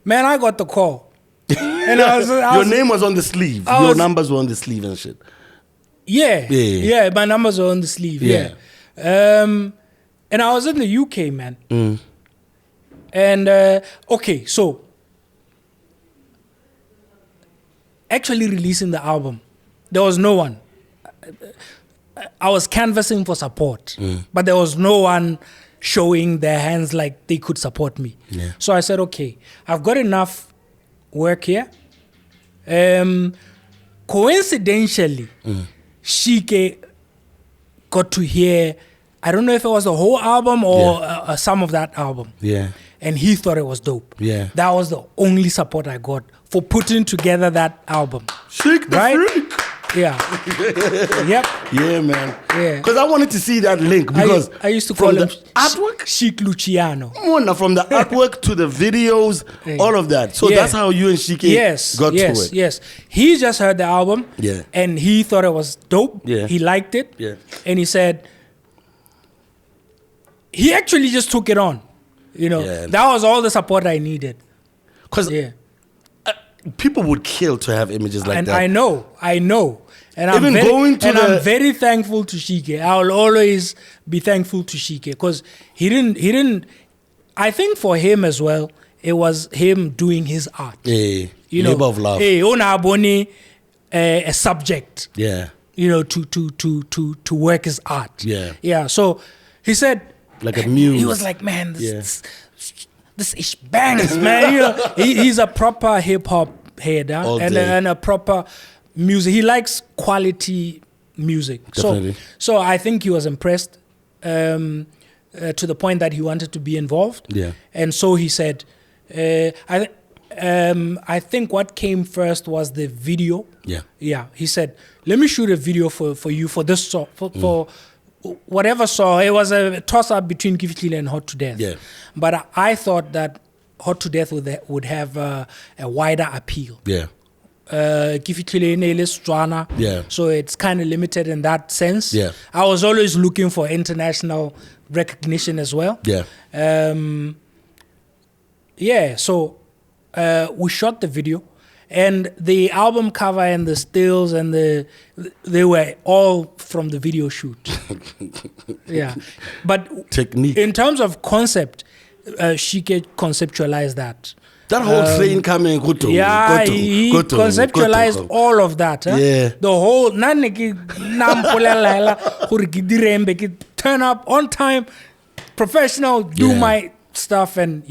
S1: Man, I got the call. And
S2: your name was on the sleeve. Your numbers were on the sleeve and shit.
S1: Yeah, my numbers are on the sleeve. Yeah. And I was in the UK, man. And okay, so actually releasing the album, there was no one. I was canvassing for support, but there was no one showing their hands like they could support me.
S2: Yeah.
S1: So I said, okay, I've got enough work here. Coincidentally, Shike got to hear, I don't know if it was the whole album or some of that album.
S2: Yeah.
S1: And he thought it was dope.
S2: Yeah.
S1: That was the only support I got for putting together that album.
S2: Shake the freak.
S1: Yeah. Yep.
S2: Yeah, man.
S1: Yeah.
S2: Because I wanted to see that link because
S1: I used to call him
S2: artwork.
S1: Chic Luciano.
S2: From the artwork to the videos, all of that. So that's how you and Shike got to it.
S1: Yes. He just heard the album.
S2: Yeah.
S1: And he thought it was dope.
S2: Yeah.
S1: He liked it.
S2: Yeah.
S1: And he said he actually just took it on. That was all the support I needed.
S2: Because people would kill to have images like
S1: and
S2: that.
S1: I know. And I'm very thankful to Shike. I'll always be thankful to Shike because he didn't. I think for him as well, it was him doing his art.
S2: Yeah, labor of love.
S1: Hey, Onaboni, a subject.
S2: Yeah.
S1: To work his art.
S2: Yeah.
S1: Yeah. So he said,
S2: like a muse.
S1: He was like, man, this ish bangs, man. He's a proper hip hop head, and a proper music. He likes quality music.
S2: Definitely.
S1: So I think he was impressed to the point that he wanted to be involved.
S2: Yeah.
S1: And so he said, I think what came first was the video.
S2: Yeah.
S1: Yeah. He said, let me shoot a video for you for this song, for whatever song. It was a toss-up between Kifitlile and Hot to Death.
S2: Yeah.
S1: But I thought that Hot to Death would have a wider appeal.
S2: Yeah.
S1: Kifitlile ne le Setswana.
S2: Yeah.
S1: So it's kind of limited in that sense.
S2: Yeah.
S1: I was always looking for international recognition as well.
S2: Yeah.
S1: So we shot the video. And the album cover and the stills and they were all from the video shoot. Yeah. But
S2: technique.
S1: In terms of concept, Shike conceptualized that.
S2: That whole train coming,
S1: he conceptualized all of that. Huh?
S2: Yeah.
S1: The whole turn up on time, professional, do my stuff, and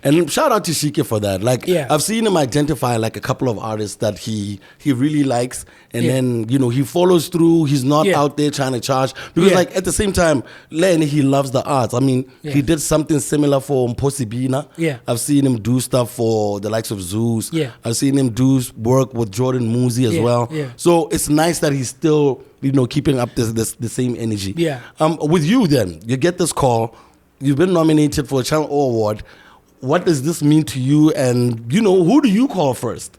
S2: and shout out to Shike for that. I've seen him identify like a couple of artists that he really likes, and then he follows through. He's not out there trying to charge because at the same time, Len, he loves the arts. I mean, he did something similar for Mposi Bina. I've seen him do stuff for the likes of Zeus. I've seen him do work with Jordan Muzi as well. So it's nice that he's still keeping up the same energy. With you then, you get this call. You've been nominated for a Channel O Award. What does this mean to you? And, who do you call first?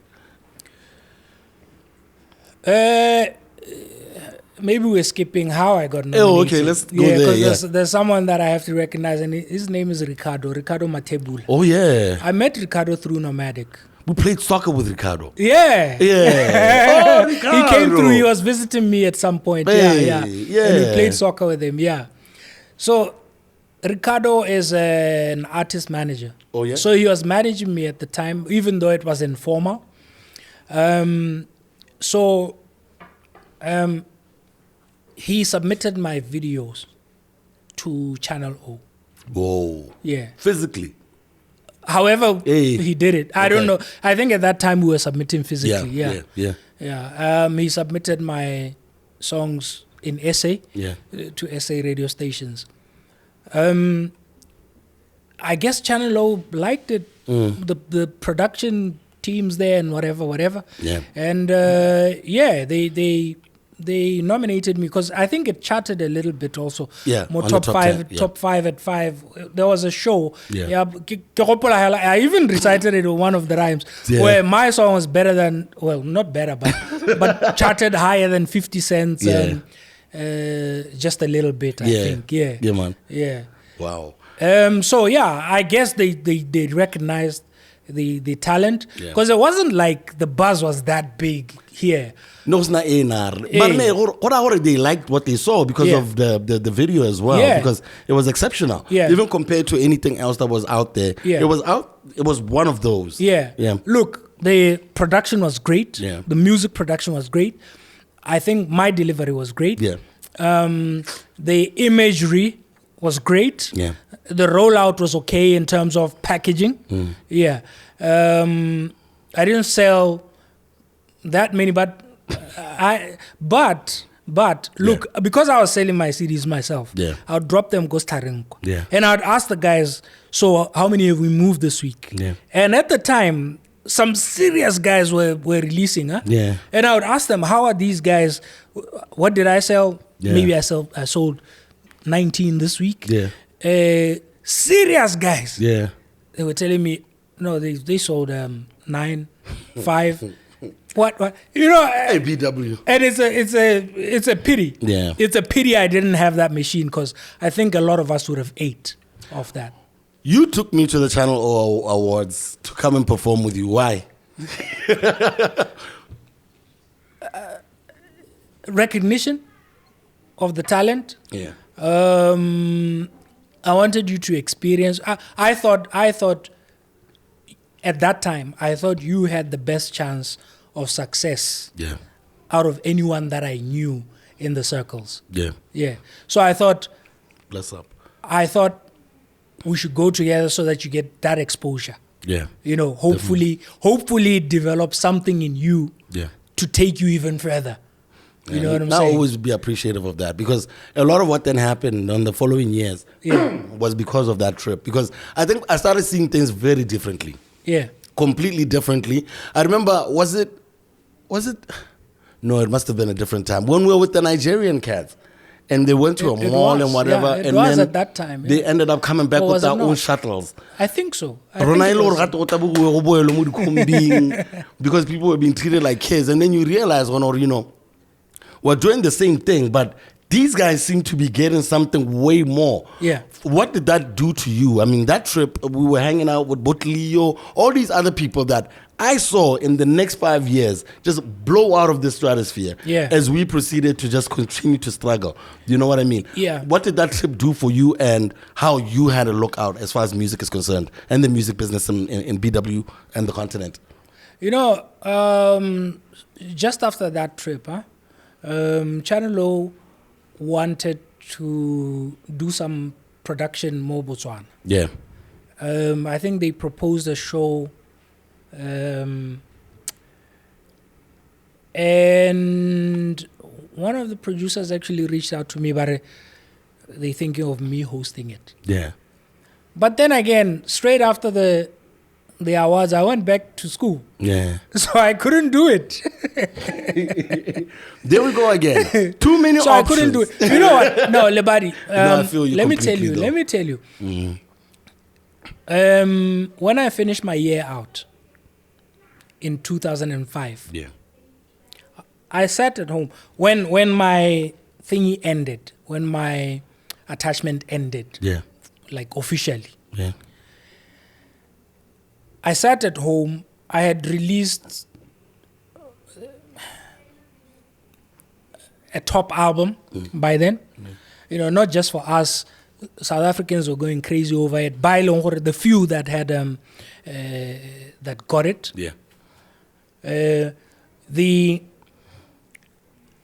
S1: maybe we're skipping how I got nominated.
S2: Oh, okay, let's go there.
S1: Because there's someone that I have to recognize, and his name is Ricardo Matebula.
S2: Oh, yeah.
S1: I met Ricardo through Nomadic.
S2: We played soccer with Ricardo.
S1: Yeah.
S2: Yeah. Oh, Ricardo.
S1: He came through. He was visiting me at some point.
S2: Hey,
S1: yeah. And we played soccer with him. Yeah. So Ricardo is an artist manager.
S2: Oh, yeah?
S1: So he was managing me at the time, even though it was informal. He submitted my videos to Channel O.
S2: Whoa.
S1: Yeah.
S2: Physically.
S1: However, he did it. I don't know. I think at that time we were submitting physically.
S2: Yeah.
S1: He submitted my songs in SA to SA radio stations. I guess Channel O liked it. The production teams there and whatever. Yeah. And they nominated me because I think it charted a little bit also.
S2: Yeah.
S1: More top 5, top 5 at 5. There was a show. Yeah. I even recited it in one of the rhymes where my song was better than, well, not better, but charted higher than 50 cents and just a little bit, I think. Yeah.
S2: Yeah, man.
S1: Yeah.
S2: Wow.
S1: I guess they recognized the talent because it wasn't like the buzz was that big here.
S2: No, it's not but they liked what they saw because of the video as well, because it was exceptional. Even compared to anything else that was out there. It was one of those.
S1: Look, the production was great. The music production was great. I think my delivery was great. The imagery was great. The rollout was okay in terms of packaging. I didn't sell that many, but look, because I was selling my CDs myself, I would drop them Gostarenko. And I'd ask the guys, so how many have we moved this week? And at the time, some serious guys were releasing. And I would ask them, how are these guys? What did I sell? Maybe I sold 19 this week. Serious guys. They were telling me, no, they sold 9, 5. What? You know,
S2: BW.
S1: And it's a pity. It's a pity I didn't have that machine because I think a lot of us would have ate off that.
S2: You took me to the Channel O Awards to come and perform with you. Why?
S1: Recognition of the talent. I wanted you to experience. I thought at that time, I thought you had the best chance of success out of anyone that I knew in the circles. So I thought,
S2: bless up.
S1: I thought we should go together so that you get that exposure. You know, hopefully develop something in you to take you even further. You know what I'm saying?
S2: I always be appreciative of that because a lot of what then happened on the following years was because of that trip. Because I think I started seeing things very differently. Completely differently. I remember, was it? No, it must have been a different time. When we were with the Nigerian cats and they went to a mall and whatever.
S1: It was then at that time.
S2: They ended up coming back with their own shuttles.
S1: I think so.
S2: Because people were being treated like kids. And then you realize, we're doing the same thing, but these guys seem to be getting something way more. What did that do to you? I mean, that trip, we were hanging out with Botlio, all these other people that I saw in the next 5 years just blow out of the stratosphere as we proceeded to just continue to struggle. You know what I mean? What did that trip do for you and how you had a look out as far as music is concerned and the music business in BW and the continent?
S1: You know, just after that trip, Channel O wanted to do some production more Botswana. I think they proposed a show, and one of the producers actually reached out to me, but they're thinking of me hosting it. But then again, straight after the awards, I went back to school. So I couldn't do it.
S2: There we go again. Too many options.
S1: I couldn't do it. You know what? No, Lebadi.
S2: I feel you
S1: let me tell you. When I finished my year out in 2005, I sat at home when my thingy ended, when my attachment ended.
S2: Yeah.
S1: Like officially.
S2: Yeah.
S1: I sat at home. I had released a top album by then. You know, not just for us. South Africans were going crazy over it. By long, the few that had that got it.
S2: Yeah.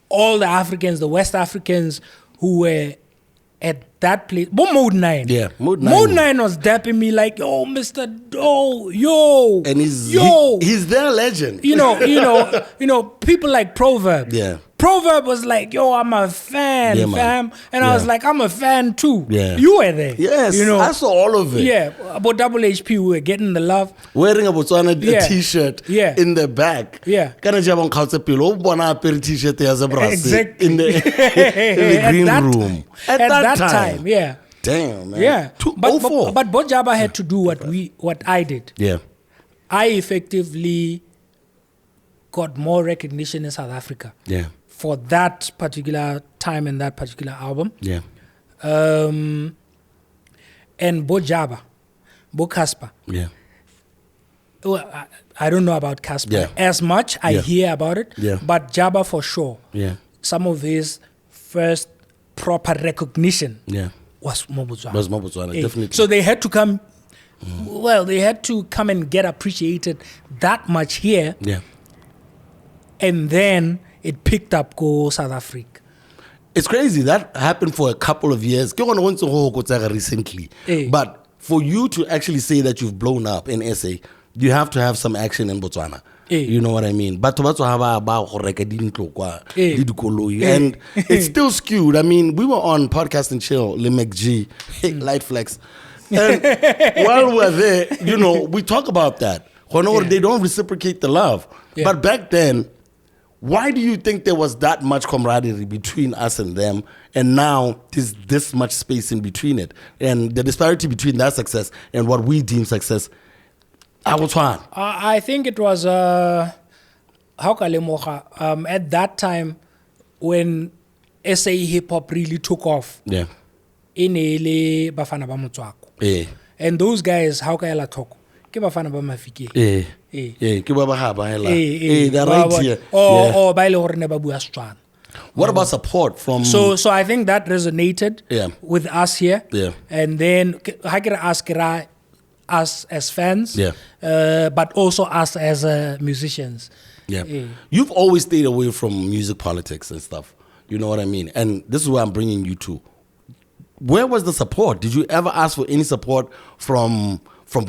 S1: All the Africans, the West Africans who were at that place. Mode 9.
S2: Yeah, Mode 9.
S1: Mode 9 was dapping me like, yo, Mr. Doe, yo.
S2: And he's their legend.
S1: You know, people like Proverb.
S2: Yeah.
S1: Proverb was like, yo, I'm a fan,
S2: Yeah,
S1: fam. And I was like, I'm a fan too.
S2: Yeah.
S1: You were there.
S2: Yes,
S1: you know,
S2: I saw all of it.
S1: Yeah, about Double HP, we were getting the love.
S2: Wearing a Botswana
S1: Yeah.
S2: t-shirt
S1: Yeah.
S2: in the back.
S1: Yeah.
S2: Kana jabang kautepilo, bona apere t-shirt ya Zebra
S1: Exactly.
S2: in the green room.
S1: At that time, yeah.
S2: Damn, man.
S1: Yeah.
S2: 204.
S1: But Bojaba had to do what I did.
S2: Yeah.
S1: I effectively got more recognition in South Africa.
S2: Yeah.
S1: For that particular time and that particular album.
S2: Yeah.
S1: And Bojaba, Casper.
S2: Yeah.
S1: Well, I don't know about Casper
S2: Yeah.
S1: as much. I
S2: Yeah.
S1: hear about it.
S2: Yeah.
S1: But Jabba for sure.
S2: Yeah.
S1: Some of his first proper recognition
S2: Yeah.
S1: was Botswana.
S2: Was Botswana, definitely.
S1: So they had to come. Well, they had to come and get appreciated that much here,
S2: Yeah.
S1: and then it picked up go South Africa.
S2: It's crazy. That happened for a couple of years. Recently. But for you to actually say that you've blown up in SA, you have to have some action in Botswana. You know what I mean? But and it's still skewed. I mean, we were on Podcast and Chill, Limek G, Light Flex. And while we're there, you know, we talk about that. They don't reciprocate the love.
S1: Yeah.
S2: But back then, why do you think there was that much camaraderie between us and them, and now there's this much space in between it? And the disparity between that success and what we deem success,
S1: I think it was at that time when SA hip hop really took off.
S2: Yeah.
S1: Inele Bafana ba Motswako.
S2: Yeah.
S1: And those guys, how ka ela thoko? Ke Bafana ba Mafike.
S2: Yeah. Yeah. Ke ba ba ha ba hela. They're right here.
S1: Or ba ile gore ne ba bua Setswana.
S2: What about support from?
S1: So I think that resonated with us here.
S2: Yeah.
S1: And then ha ke re ask us as fans, but also us as musicians.
S2: Yeah. You've always stayed away from music politics and stuff. You know what I mean? And this is where I'm bringing you to. Where was the support? Did you ever ask for any support from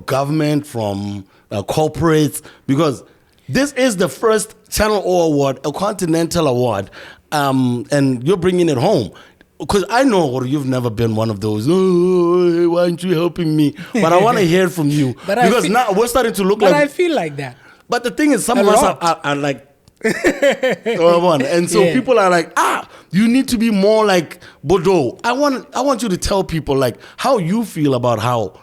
S2: government, from corporates? Because this is the first Channel O award, a continental award, and you're bringing it home. Because I know you've never been one of those, oh, why aren't you helping me? But I want to hear from you. Because now we're starting to look like...
S1: But I feel like that.
S2: But the thing is, some of us are like... and so people are like, you need to be more like Bodo. I want you to tell people like how you feel about how,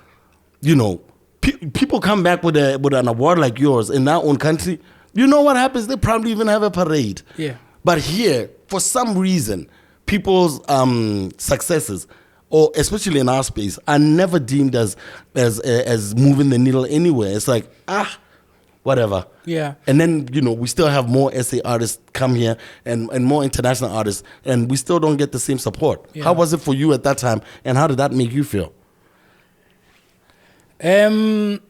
S2: you know, people come back with an award like yours in their own country. You know what happens? They probably even have a parade.
S1: Yeah.
S2: But here, for some reason, people's successes, or especially in our space, are never deemed as moving the needle anywhere. It's like, whatever.
S1: Yeah.
S2: And then, you know, we still have more SA artists come here and more international artists, and we still don't get the same support. Yeah. How was it for you at that time, and how did that make you feel?
S1: It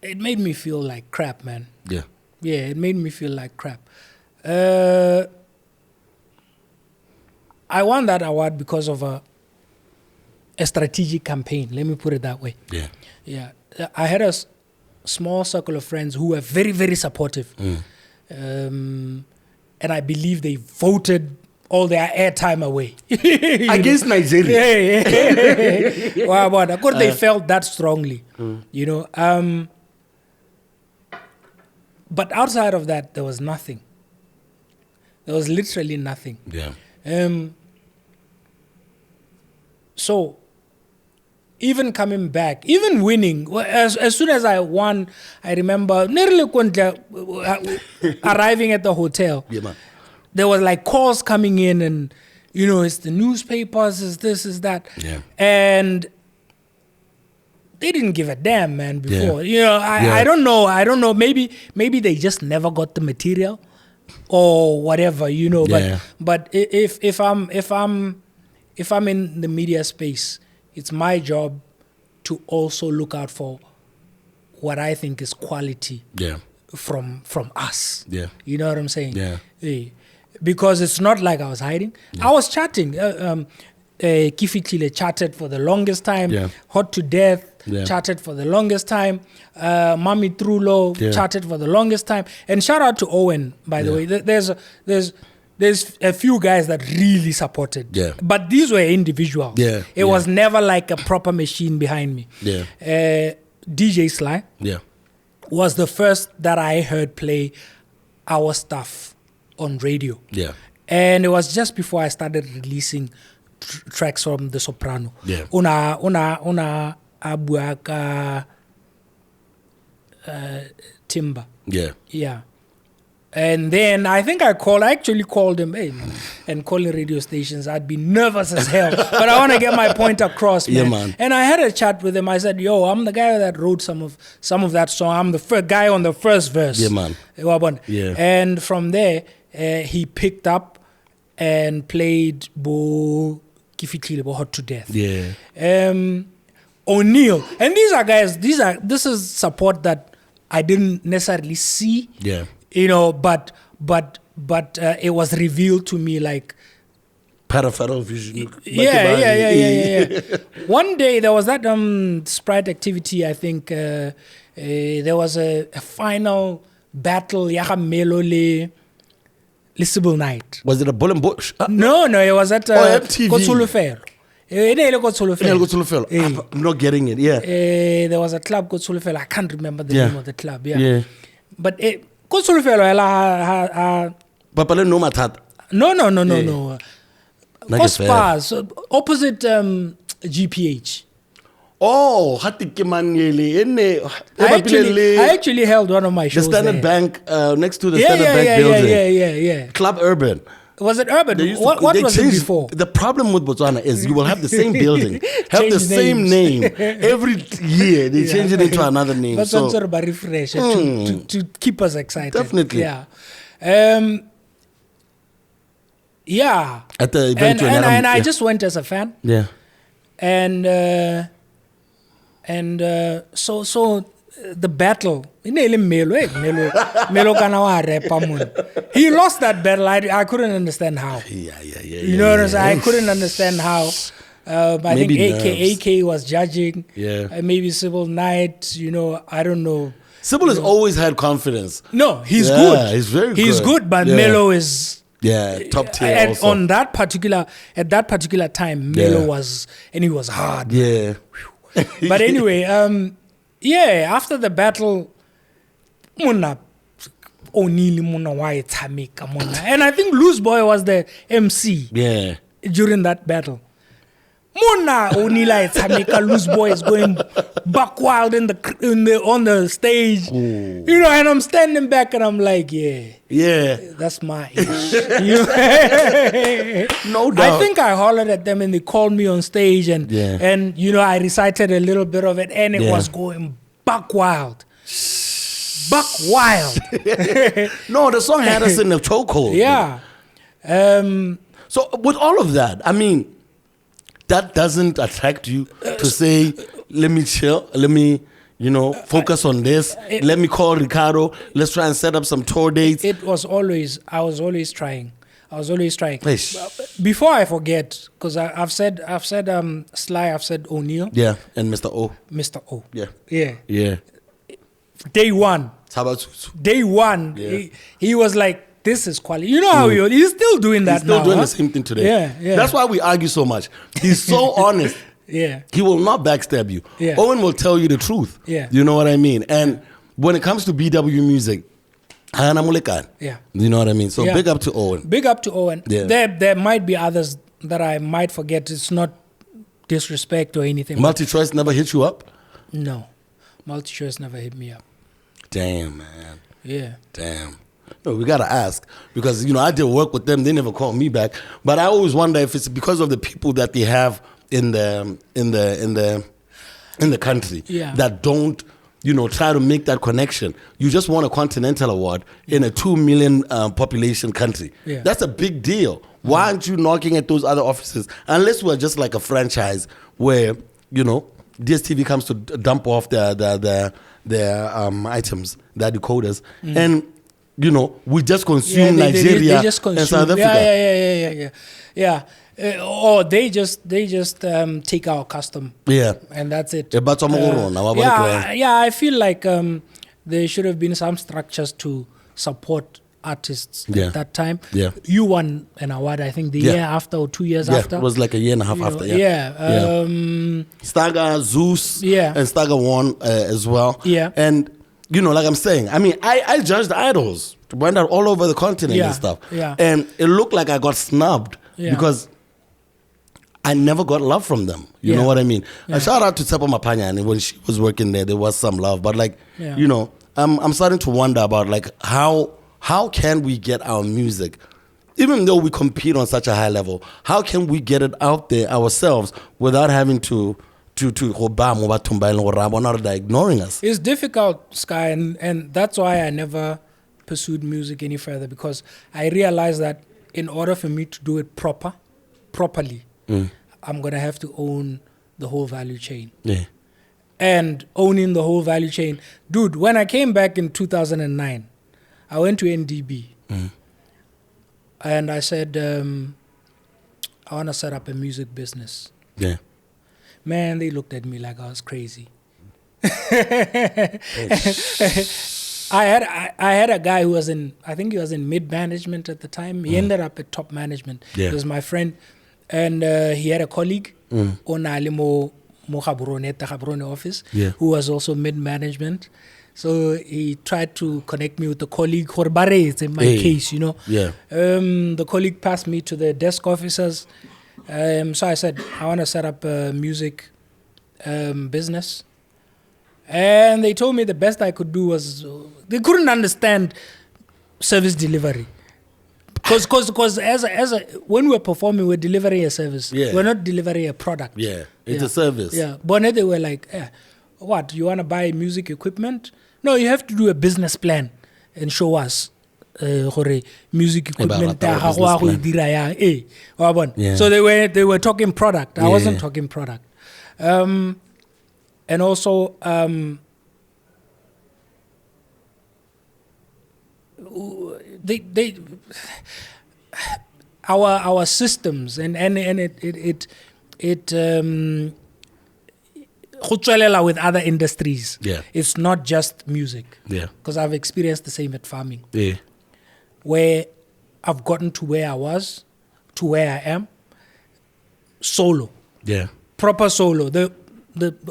S1: made me feel like crap, man.
S2: Yeah.
S1: Yeah, it made me feel like crap. I won that award because of a strategic campaign. Let me put it that way.
S2: Yeah.
S1: Yeah. I had a small circle of friends who were very, very supportive. And I believe they voted all their airtime away.
S2: Against Nigeria.
S1: Yeah. Wow, of course, they felt that strongly. You know. But outside of that, there was nothing. There was literally nothing.
S2: Yeah.
S1: So, even coming back, even winning, as soon as I won, I remember arriving at the hotel.
S2: Yeah, man.
S1: there was like calls coming in, and it's the newspapers, is this, is that, and they didn't give a damn, man. Before, I don't know. Maybe they just never got the material, or whatever, But if I'm in the media space, it's my job to also look out for what I think is quality. From us. You know what I'm saying? Because it's not like I was hiding. I was chatting. Kifitlile chatted for the longest time. Hot to Death chatted for the longest time. Mami Trulo chatted for the longest time. And shout out to Owen, by the way. There's a few guys that really supported. But these were individuals. It was never like a proper machine behind me. DJ Sly was the first that I heard play our stuff on radio. And it was just before I started releasing tracks from the Soprano. Una abuaka timber. And then I think I actually called him, hey, man, and calling radio stations, I'd be nervous as hell. But I want to get my point across, man.
S2: Man.
S1: And I had a chat with him. I said, yo, I'm the guy that wrote some of that song. I'm the first guy on the first verse.
S2: Man.
S1: And from there, he picked up and played Bo Kifitlile, Hot to Death. O'Neill. And these are guys, this is support that I didn't necessarily see. But it was revealed to me like
S2: peripheral vision.
S1: One day there was that Sprite activity. I think there was a final battle. Melole Lissable Night.
S2: Was it a Bull and Bush?
S1: No, it was at
S2: MTV. I'm not getting it.
S1: There was a club called Solofelo. I can't remember the name of the club. But Solofelo
S2: Papa no matat.
S1: No. Cospas, opposite GPH.
S2: Oh, I
S1: actually held one of my shows.
S2: The Standard
S1: there.
S2: Bank, next to the Standard Bank building.
S1: Yeah.
S2: Club Urban.
S1: Was it Urban? What was it before?
S2: The problem with Botswana is you will have the same building, have the same name. Every year they change it into another name.
S1: But so, sort of a refresh to keep us excited.
S2: Definitely.
S1: Yeah. At the event, and I just went as a fan. So the battle. He lost that battle. I couldn't understand how. You know what I'm saying? I couldn't understand how. I think AK was judging. Maybe Sybil Knight. I don't know.
S2: Sybil has always had confidence.
S1: No, he's good.
S2: He's very good.
S1: He's good, but Melo is
S2: top tier. Also.
S1: On that particular time, Melo was, and he was hard. But anyway, after the battle, and I think Loose Boy was the MC during that battle. Loose Boy is going buck wild on the stage. Ooh. And I'm standing back and I'm like, that's my ish.
S2: No doubt.
S1: I think I hollered at them and they called me on stage and I recited a little bit of it and it was going buck wild. Buck wild.
S2: No, the song had us in a chokehold. So with all of that, I mean, that doesn't attract you to say, let me chill, let me, focus on this. Let me call Ricardo. Let's try and set up some tour dates.
S1: I was always trying. Before I forget, because I've said Sly, I've said O'Neill.
S2: Yeah, and Mr. O.
S1: Yeah. Day one.
S2: How about
S1: Day one, he was like, this is quality. You know how he's still doing that now.
S2: He's still doing the same thing today.
S1: Yeah.
S2: That's why we argue so much. He's so honest.
S1: Yeah.
S2: He will not backstab you.
S1: Yeah.
S2: Owen will tell you the truth.
S1: Yeah.
S2: You know what I mean? And when it comes to BW music, you know what I mean? So big up to Owen.
S1: Big up to Owen.
S2: Yeah.
S1: There might be others that I might forget. It's not disrespect or anything.
S2: Multi-Choice never hit you up?
S1: No. Multi-Choice never hit me up.
S2: Damn, man.
S1: Yeah.
S2: Damn. No, we gotta ask because I did work with them. They never called me back. But I always wonder if it's because of the people that they have in the country that don't try to make that connection. You just won a Continental Award in a 2 million population country. Yeah. That's a big deal. Why aren't you knocking at those other offices? Unless we're just like a franchise where DSTV comes to dump off their items, their decoders, and we just consume Nigeria
S1: they just consume,
S2: and South Africa.
S1: Yeah. Or they just take our custom.
S2: Yeah.
S1: And that's it. I feel like there should have been some structures to support artists at that time. Yeah. You won an award, I think, the year after or 2 years after.
S2: It was like a year and a half after. Staga, Zeus, and Staga won as well. Yeah. And, like I'm saying, I mean, I judged idols. Went out all over the continent and stuff. Yeah. And it looked like I got snubbed because I never got love from them. You know what I mean? Yeah. A shout out to Tsepo Mapanya, and when she was working there was some love. But I'm starting to wonder about like how can we get our music, even though we compete on such a high level, how can we get it out there ourselves without having to ignoring us?
S1: It's difficult, Sky, and that's why I never pursued music any further, because I realized that in order for me to do it properly, I'm going to have to own the whole value chain. Yeah. And owning the whole value chain. Dude, when I came back in 2009, I went to NDB and I said, I want to set up a music business. Yeah. Man, they looked at me like I was crazy. I had a guy who was I think he was in mid-management at the time. He ended up at top management. Yeah. He was my friend. And he had a colleague, Gabarone at the Gabarone office, who was also mid-management. So he tried to connect me with the colleague, in my case, Yeah. The colleague passed me to the desk officers. So I said, I want to set up a music business. And they told me the best I could do was, they couldn't understand service delivery. Because when we're performing, we're delivering a service. Yeah. We're not delivering a product.
S2: Yeah, it's a service.
S1: Yeah, but they were like, what, you want to buy music equipment? No, you have to do a business plan and show us music equipment. So they were talking product. I wasn't talking product. And also, our systems and it with other industries. Yeah. It's not just music. Yeah. Because I've experienced the same at farming. Yeah. Where I've gotten to where I was, to where I am, solo. Yeah. Proper solo. The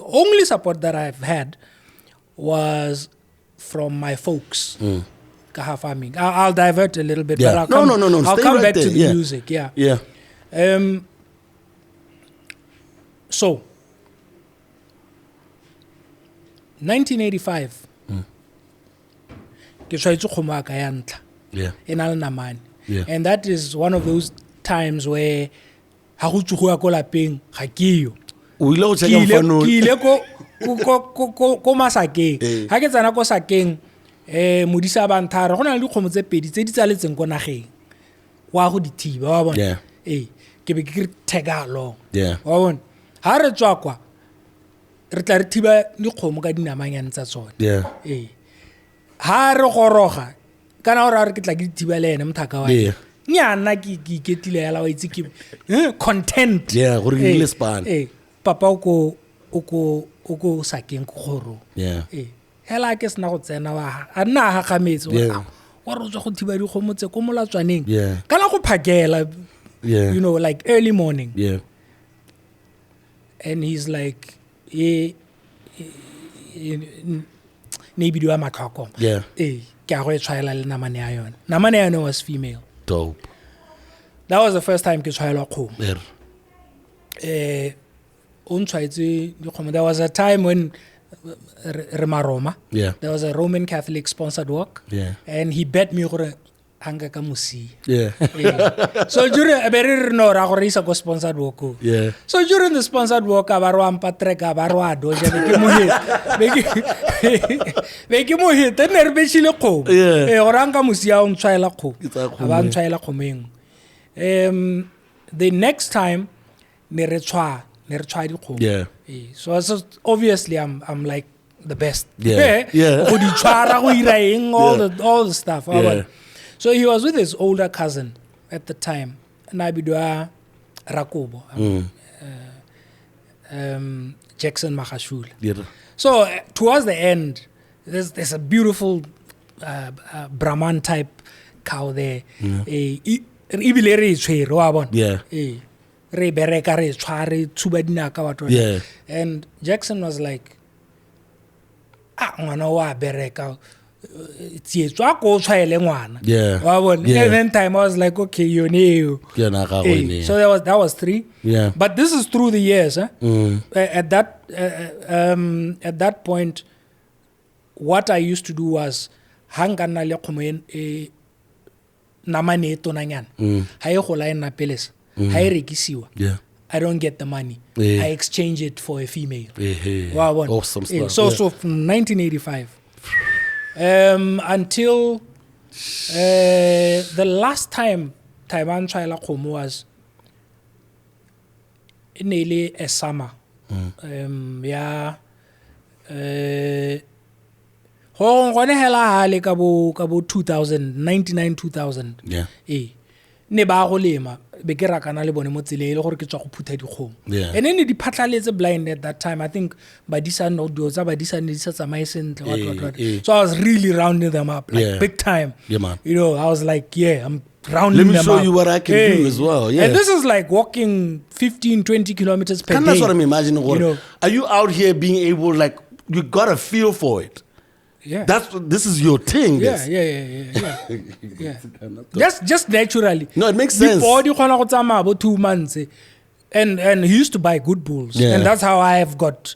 S1: only support that I've had was from my folks. Farming. I'll divert a little bit, but I'll come, I'll come back to the music. Yeah. Yeah. So, 1985. And that is one of those times where modisa ba nthara go na le dikgomo tse pedi tse di tsaletseng ko nageng wa go dithiba wa bona ke be ke tega along wa bona ha re tswa kwa re tla re thiba dikgomo ka dinamanyane tsa tsone ha re goroga kana ora re ke tla ke dithiba le ene mthaka wa nyana ke iketile ya la wa itse ke content
S2: go re le span
S1: papa o ko sakeng go goro hela ke sna go tsena wa a nna ha gametse wa re tswa go thiba dikgomo tse ko molatswaneng kana go phakela like early morning and he's like ne bidiwa matlhoko ke a go e tshwaela le namane ya yone was female.
S2: Dope.
S1: That was the first time ke tshwaelwa kgomo. There was a time when Roma.
S2: Yeah.
S1: There was a Roman Catholic sponsored walk.
S2: Yeah.
S1: And he bet me gore hanga ka musi.
S2: Yeah.
S1: So during a very no ragorisa go sponsored walk.
S2: Yeah.
S1: So during the sponsored walk, abaro ampa trek abaro adoja beki mo hit the nerbeshile ko. Oranga musi ya untshwaela ko. Aba untshwaela komeng. The next time ne re tshwa di kgomo.
S2: Yeah.
S1: So obviously I'm like the best.
S2: Yeah. Yeah.
S1: Go di tshwara go ira eng all the stuff.
S2: Yeah.
S1: So he was with his older cousin at the time. Nabidwa Rakobo. Jackson Makashula.
S2: Yeah.
S1: So towards the end, there's a beautiful Brahman type cow there.
S2: Yeah. Yeah.
S1: And Jackson was like, ngwana wa bereka. Yeah. And then time I was like, okay, you know. So that was 3.
S2: Yeah.
S1: But this is through the years. At that point, what I used to do was hangana le khomen namane tonanyan. Haye gola ena peles. Haye rekisiwa.
S2: Yeah.
S1: I don't get the money.
S2: Yeah.
S1: I exchange it for a female.
S2: Awesome stuff.
S1: So from 1985 until the last time Taiwan Chaila Komo was nearly a summer. Kabo 2000, 99-2000.
S2: Yeah.
S1: Ne ba go lema be ke rakana le bone mo tseleng le gore ke tswa go phutha dikgomo. And then di phatlaletse blind at that time. I think badisa audio tsa badisa ne di sa tsamaye sentle what. So I was really rounding them up like big time.
S2: Yeah, man.
S1: You know, I was like, I'm rounding them up.
S2: Let me show you what I can do as well. Yeah.
S1: And this is like walking 15-20 kilometers per day.
S2: That's what I'm imagining.
S1: You know,
S2: are you out here being able, like, you got a feel for it?
S1: Yeah.
S2: This is your thing.
S1: Yeah. Just naturally.
S2: No, it makes sense.
S1: Before you khona go tsamaya about 2 months. And he used to buy good bulls.
S2: Yeah.
S1: And that's how I have got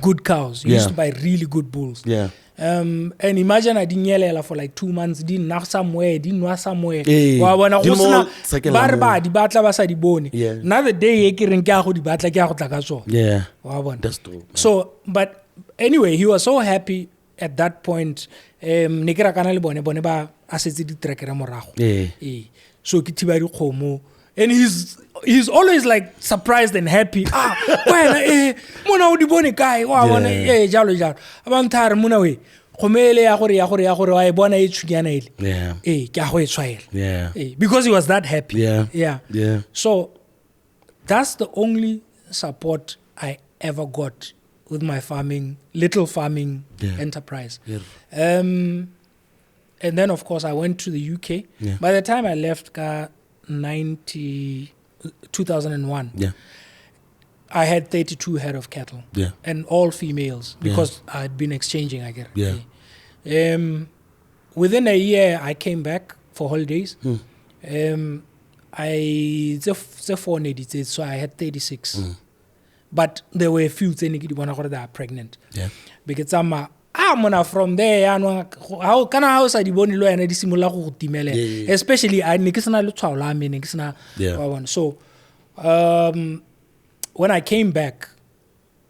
S1: good cows. He used to buy really good bulls.
S2: Yeah.
S1: And imagine I didn't yell for like 2 months, didn't knock somewhere, didn't know somewhere.
S2: Another
S1: day
S2: yeah. That's dope.
S1: So, but anyway, he was so happy at that point. So and he's always like surprised and happy. Mona udi bone guy. Jalo. Abantar muna we. Khomele ya gore wa bona e tshugana ile. Ke a go e tshwaela. Because he was that happy. Yeah. So that's the only support I ever got with my little farming enterprise. And then of course I went to the UK. By the time I left 2001, I had 32 head of cattle, and all females because I had been exchanging. I guess. Within a year, I came back for holidays. So I had 36, but there were a few that are pregnant. Because I'm from there. How can I house di bone lo ena di simola go timela, especially I ne ke sena le tshwala me ne ke sena one. So when I came back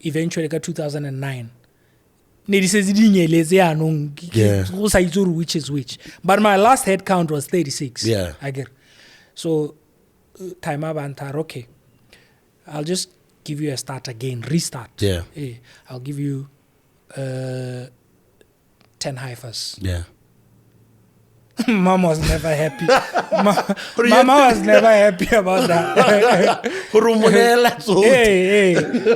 S1: eventually 2009 ne di se di nyeletse anong go sa itse which is which, but my last head count was 36. I get. So time abanta okay, I'll just give you a start again, restart. I'll give you 10 heifers. Mom was never happy. Mama was never happy about that.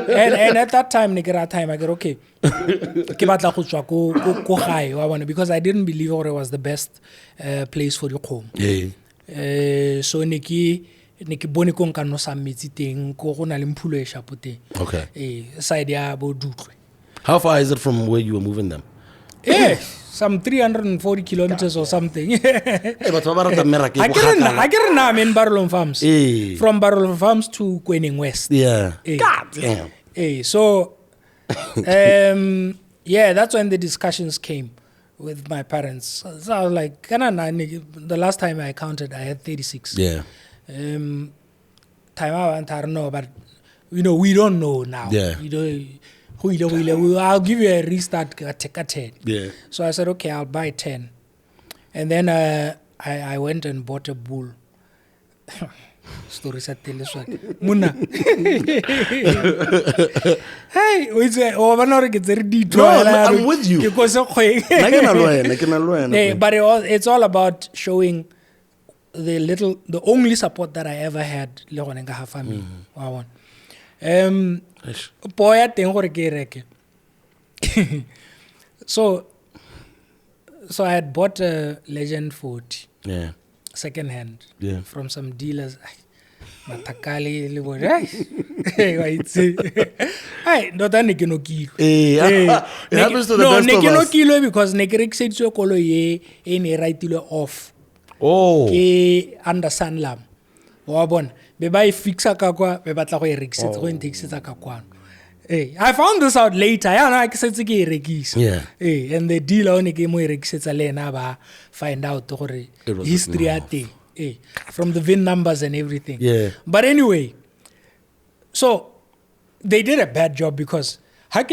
S1: And at that time, I get okay. Because I didn't believe it was the best place for the home. So Niki bone ko nka no sa metsi teng ko go na le mphulo e shapo teng. Side ya bo Dutwe.
S2: How far is it from where you were moving them?
S1: Some 340 kilometers or something.
S2: But I get
S1: I'm in Barolon Farms. From Barolon Farms to Kwening West.
S2: God damn.
S1: So yeah, that's when the discussions came with my parents. So I was like, the last time I counted, I had 36.
S2: Yeah.
S1: Time I don't know, but we don't know now.
S2: Yeah.
S1: I'll give you a restart, take a 10.
S2: Yeah.
S1: So I said, okay, I'll buy 10. And then I went and bought a bull. Story sa tele swa mona hey
S2: I'm with you. But
S1: it's all about showing the only support that I ever had le gone ka ha family wa bona boya teng gore ke reke so I had bought a Legend 40 second hand from some dealers. Matakali libo hey no that ne no kilo
S2: it happens to the best of us.
S1: No kilo because ne ke rekisetswe kolo ye e ne write-ilwe off ke under Sanlam wa bona be ba e fixa ka kwa be batla go e rekisetsa go nthekisetsa ka kwano. I found this out later. I setse ke e rekisa. And the dealer one ke mo e rekisetsa le ena ba find out gore history ya teng. From the VIN numbers and everything. But anyway, so they did a bad job because I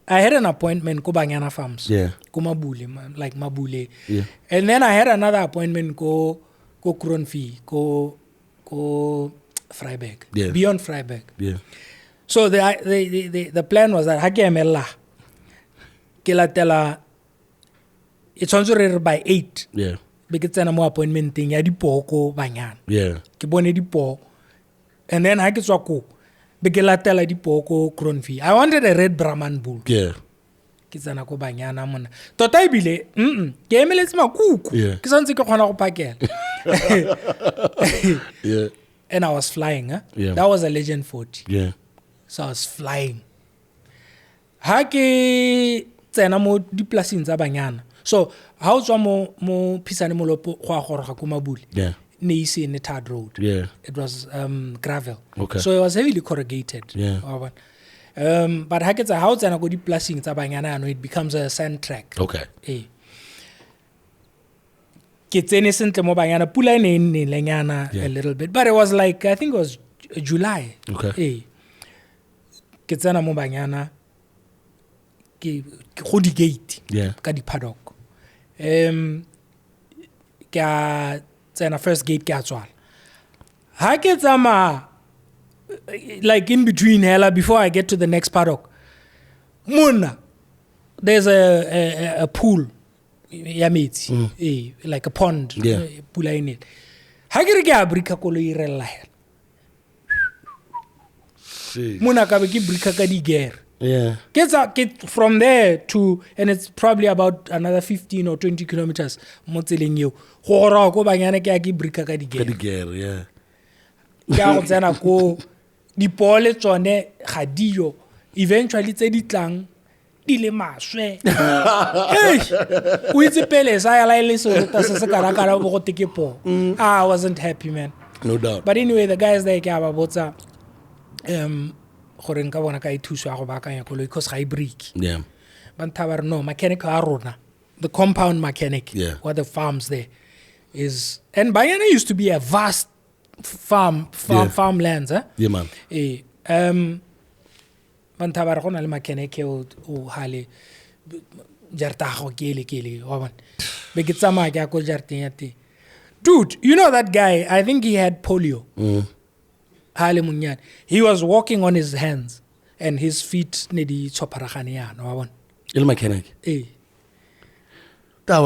S1: had an appointment ko Banyana Farms. Ko Mabule, like Mabule. And then I had another appointment ko Kronfi, ko Freiberg. Beyond Freiberg. So the plan was that hake emela ke latela it's also by 8. Because tsena mo appointment thing ya dipoko Banyana. Ke bone dipo. And then ha ke tswa ko be ke latela dipoko Kronfi. I wanted a red Brahman bull. Ke tsena ko Banyana mona. Tota ebile ke emeletse makuku. Ke santse ke kgona go pakela. And I was flying, That was a Legend 40. So I was flying. Ha ke tsena mo diplasing tsa Banyana. So how tswa mo pisane mo lopo go a goroga ko Mabule. Ne ise ne tarred road. It was gravel. So it was heavily corrugated. But ha ke tsa how tsena go diplasing tsa Banyana it becomes a sand track. Ke tsene sentle mo Banyana pula ne lenyana a little bit, but it was like I think it was July. Ke tsena mo Banyana ke go di gate ka di paddock. Ka tsena first gate ke a tswala. Ha ke tsama like in between hela before I get to the next paddock. Mona there's a pool ya metsi like a pond pula in it. Ha ke re ke a brika koloi rella hela. Mona ka be ke brika ka di gear. Get from there to, and it's probably about another 15 or 20 kilometers. Mo tseleng eo go gora go Banyana ke a ke brika ka di gear. Ka go tsena ko dipole tsone ga diyo eventually tse di tlang di le maswe. O itse pele sa ya la ile so ta se kana kana bo go teke po. I wasn't happy, man.
S2: No doubt.
S1: But anyway, the guys there ke aba botsa gore nka bona ka ithuso go baakanya koloi because ga I break. But tabar no mechanic a rona, the compound mechanic or the farms there is, and Banyana used to be a vast farmlands,
S2: man.
S1: Ban tabar gona le mechanic o hale jarta go kele wa bona be ke tsama ke go jarteng ya te. Dude, you know that guy, I think he had polio. He was walking on his hands and his feet ne di tsoparagane yana wa bona.
S2: Il mechanic.
S1: That's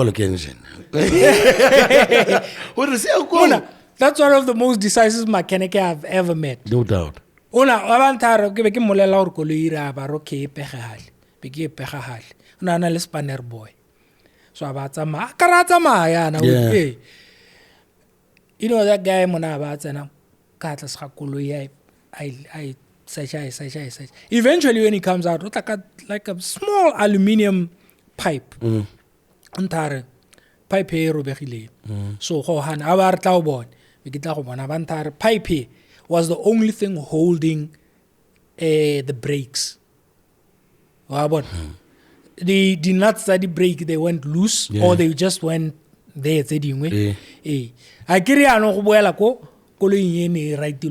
S1: one of the most decisive mechanic I've ever met.
S2: No doubt.
S1: Ona abantaro ke be ke molela gore koloi ra ba ro ke pegahale. Be ke pegahale. Ona na le spanner boy. So abatsama karatsa ma yana with you know that guy mona ba tsena ka tla sa koloi I search. Eventually when he comes out with like a small aluminium pipe. Ntare pipe e robegile. So go hana a ba re tla o bona. Be ke tla go bona ba ntare pipe was the only thing holding the brakes. Wa bona. the nuts that break, they went loose, or they just went there. I carry on go right to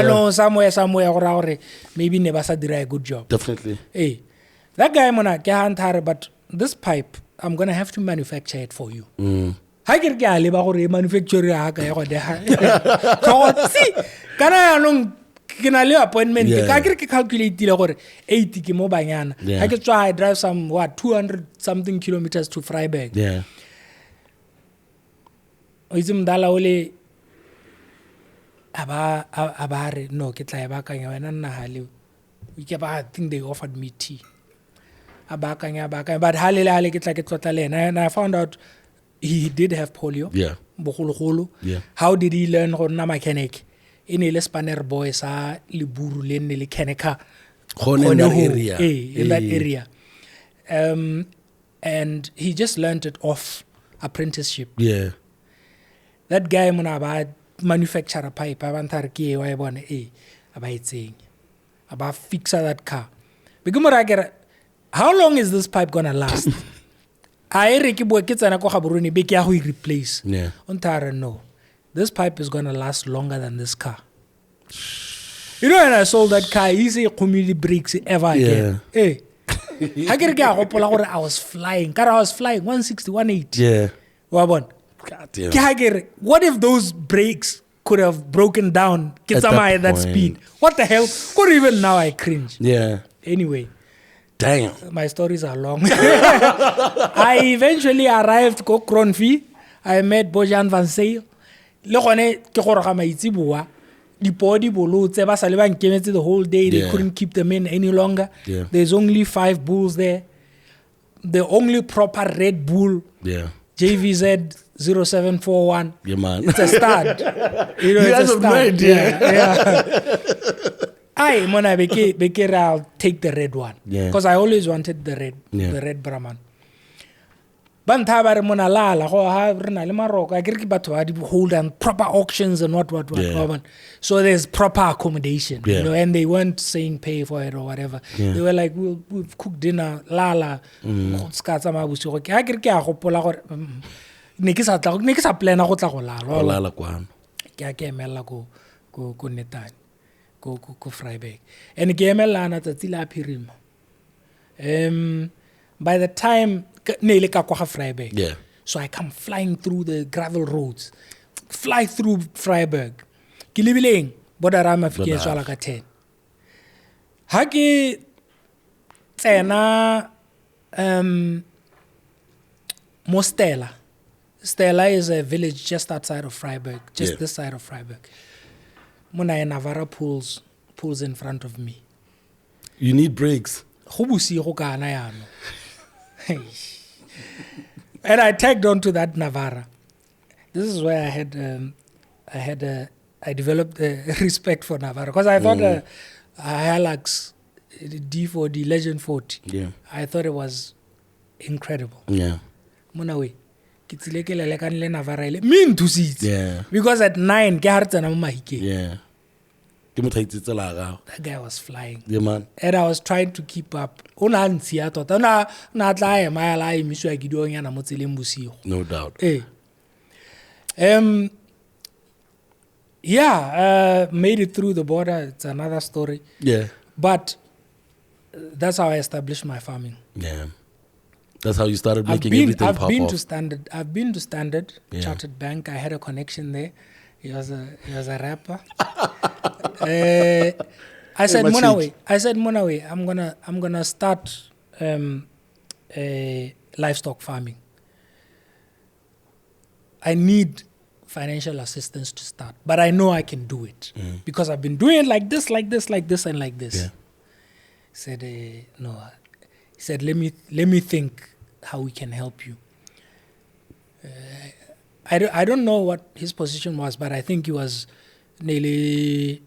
S1: no somewhere maybe never did a good job.
S2: Definitely.
S1: That guy but this pipe, I'm gonna have to manufacture it for you. I get manufacture can I appointment? I can calculate 80 I can try drive some 200 something kilometers to Freiburg.
S2: Yeah.
S1: No, I think they offered me tea. But and I found out he did have polio.
S2: Yeah. Yeah.
S1: How did he learn how to mechanic? In a spanner boys are liburu len le keneka
S2: in that area.
S1: In that area. And he just learned it off apprenticeship.
S2: Yeah.
S1: That guy manufacture a pipe about fix that car. Because how long is this pipe gonna last? I replace.
S2: Yeah.
S1: No. This pipe is going to last longer than this car. You know, when I sold that car, he said, community breaks ever again. Hey. I was flying. I was flying 160, 180.
S2: Yeah.
S1: God damn. What if those brakes could have broken down at that speed? What the hell? Or even now I cringe.
S2: Yeah.
S1: Anyway.
S2: Damn.
S1: My stories are long. I eventually arrived to Kronfi. I met Bojan van Sale. The PODI the whole day. They couldn't keep them in any longer.
S2: Yeah.
S1: There's only 5 bulls there. The only proper Red Bull.
S2: Yeah.
S1: JVZ 0741.
S2: Yeah, man.
S1: It's a stud. You
S2: guys have no idea.
S1: I'll take the red one. Because I always wanted the red Brahman. Hold and proper auctions and what. So there's proper accommodation, you know, and they weren't saying pay for it or whatever. They were like, we'll cook dinner, lala. Go Freiburg. And by the time Freiburg, so I come flying through the gravel roads, fly through Freiburg. Kilibileng, Bodarama Fike Swalaka 10. Haki Tsena Mostela. Stella is a village just outside of Freiburg, just this side of Freiburg. Muna Navara pulls in front of me.
S2: You need brakes.
S1: And I tagged onto that Navara. This is where I developed a respect for Navara, because I thought a Hilux D40 Legend 40. I thought it was incredible. Munawe. Mean to see it. Because at 9, that guy was flying.
S2: Man.
S1: And I was trying to keep up. No doubt. Made it through the border. It's another story. But that's how I established my farming.
S2: That's how you started making everything pop off.
S1: I've been to Standard Chartered Bank. I had a connection there. He was a rapper. I said, Munawe, I'm gonna start livestock farming. I need financial assistance to start, but I know I can do it because I've been doing it like this, and like this. He said, no. He said, let me think how we can help you. I don't know what his position was, but I think he was nearly.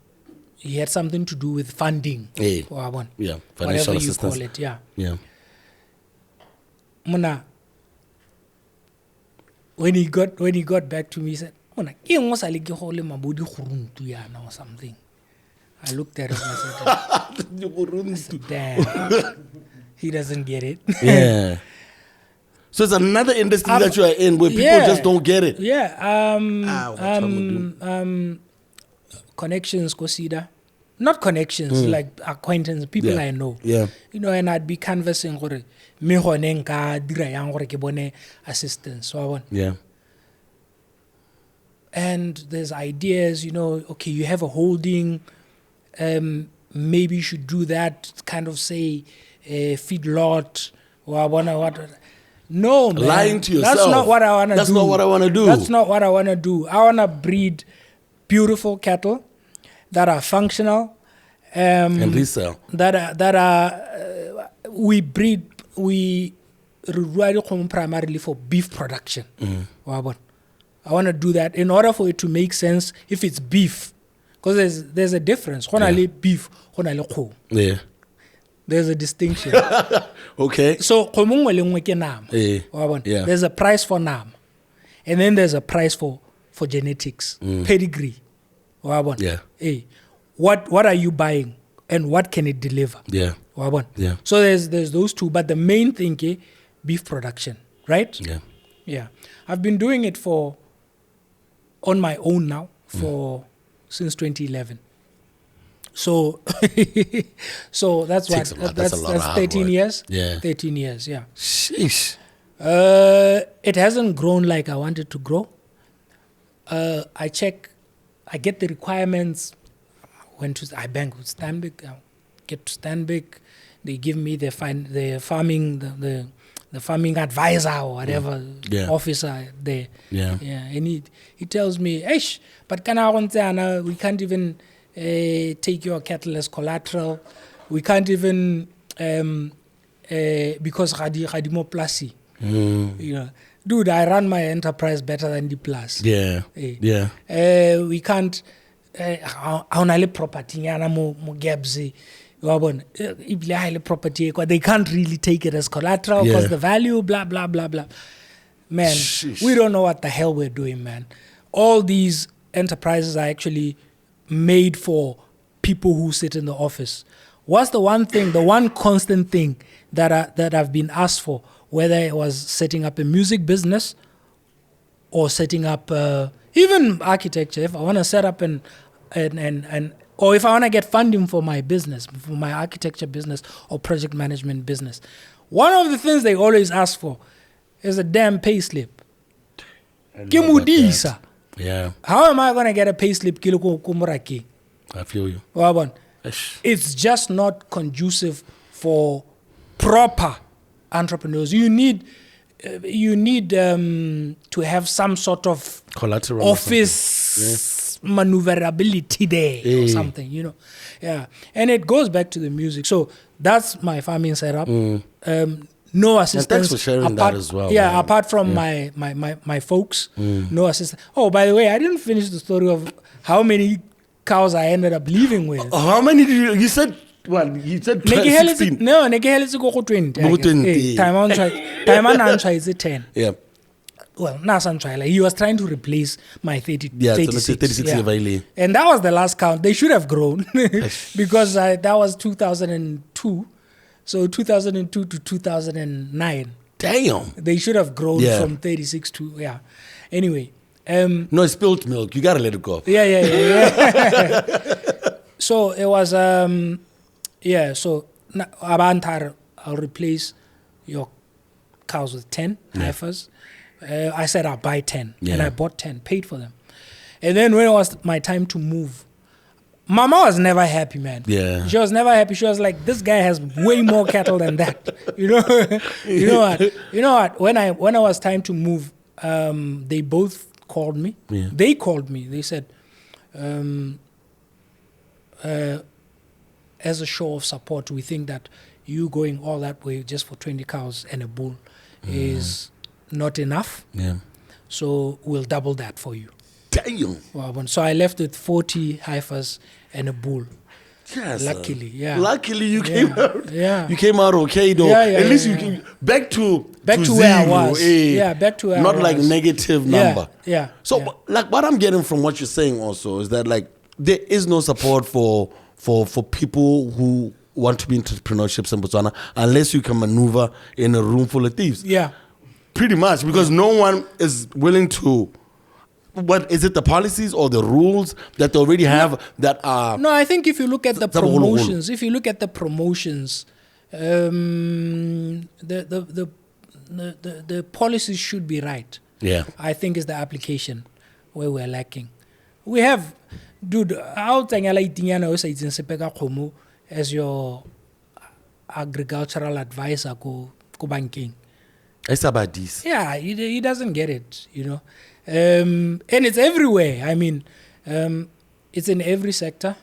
S1: He had something to do with funding.
S2: Financial
S1: whatever
S2: assistance.
S1: You call it. Muna, when he got back to me, he said, Muna, or something. I looked at him and I said, damn, he doesn't get it.
S2: Yeah. So it's another industry that you are in where people just don't get it.
S1: Yeah. Connections, Kosida. Not connections, like acquaintances, people I know.
S2: Yeah.
S1: You know, and I'd be canvassing gore me hone nka dira yang gore ke bone assistance. So
S2: yeah.
S1: And there's ideas, you know, okay, you have a holding, maybe you should do that, kind of say feedlot or what. No, man.
S2: Lying to yourself.
S1: That's not what I want to do.
S2: That's not what I want to do.
S1: That's not what I want to do. I want to breed beautiful cattle that are functional.
S2: And resell.
S1: We reward primarily for beef production. I want to do that in order for it to make sense if it's beef. Because there's a difference. Beef,
S2: yeah.
S1: There's a distinction.
S2: Okay.
S1: So, there's a price for nam. And then there's a price for genetics, pedigree.
S2: Yeah.
S1: What are you buying and what can it deliver?
S2: Yeah. Yeah.
S1: So there's those two, but the main thing beef production, right?
S2: Yeah.
S1: Yeah. I've been doing it on my own now since 2011. So that's what that's 13 years.
S2: Yeah.
S1: 13 years, yeah.
S2: Sheesh.
S1: It hasn't grown like I wanted to grow. I get the requirements. I bank with Stanbic. I get to Stanbic. They give me the farming advisor or whatever officer there.
S2: Yeah.
S1: Yeah. And he tells me, "Eish, but we can't even take your cattle as collateral. We can't even because Radimo Plasi. You know, dude, I run my enterprise better than the plus.
S2: Yeah. Yeah.
S1: We can't. Property they can't really take it as collateral because the value, blah blah blah blah. Man, we don't know what the hell we're doing, man. All these enterprises are actually made for people who sit in the office. What's the one constant thing that I've been asked for, whether it was setting up a music business or setting up even architecture? If I want to set up or if I want to get funding for my business, for my architecture business or project management business, one of the things they always ask for is a damn pay slip.
S2: Yeah.
S1: How am I going to get a pay slip?
S2: I feel you.
S1: It's just not conducive for proper entrepreneurs. You need to have some sort of
S2: collateral
S1: office maneuverability there or something, you know. Yeah. And it goes back to the music. So that's my farming setup. No assistance.
S2: And thanks for sharing that as well.
S1: Yeah, man. Apart from my folks, no assistance. Oh, by the way, I didn't finish the story of how many cows I ended up leaving with.
S2: How many did you said? What? You said 16?
S1: No, Negehel go 20. Time on try is 10.
S2: Yeah.
S1: Well, Nasan try. Like, he was trying to replace my 30.
S2: Yeah,
S1: 36.
S2: 36
S1: yeah. And that was the last count. They should have grown because that was 2002. So 2002 to 2009.
S2: Damn.
S1: They should have grown from 36 to Anyway.
S2: No, it's spilled milk. You gotta let it go.
S1: Yeah. So it was So Abantar, I'll replace your cows with 10 heifers. I said I'll buy 10, and I bought 10, paid for them. And then when it was my time to move, Mama was never happy, man.
S2: Yeah.
S1: She was never happy. She was like, this guy has way more cattle than that. You know what? When I was time to move, they both called me.
S2: Yeah.
S1: They called me. They said, as a show of support, we think that you going all that way just for 20 cows and a bull is not enough.
S2: Yeah.
S1: So we'll double that for you.
S2: Damn.
S1: So I left with 40 heifers and a bull.
S2: Yes.
S1: Luckily,
S2: Luckily you came out.
S1: Yeah.
S2: You came out okay though. At least you came back to
S1: where I was. Back to where
S2: not
S1: I was.
S2: Like negative number.
S1: So
S2: like what I'm getting from what you're saying also is that like there is no support for for people who want to be entrepreneurships in Botswana unless you can maneuver in a room full of thieves.
S1: Yeah.
S2: Pretty much, because no one is willing to. What is it? The policies or the rules that they already have that are?
S1: No, I think if you look at the promotions, the policies should be right.
S2: Yeah.
S1: I think it's the application where we're lacking. We have, dude, out as your agricultural advisor go banking.
S2: It's about this.
S1: Yeah, he doesn't get it, you know. And it's everywhere. I mean, it's in every sector.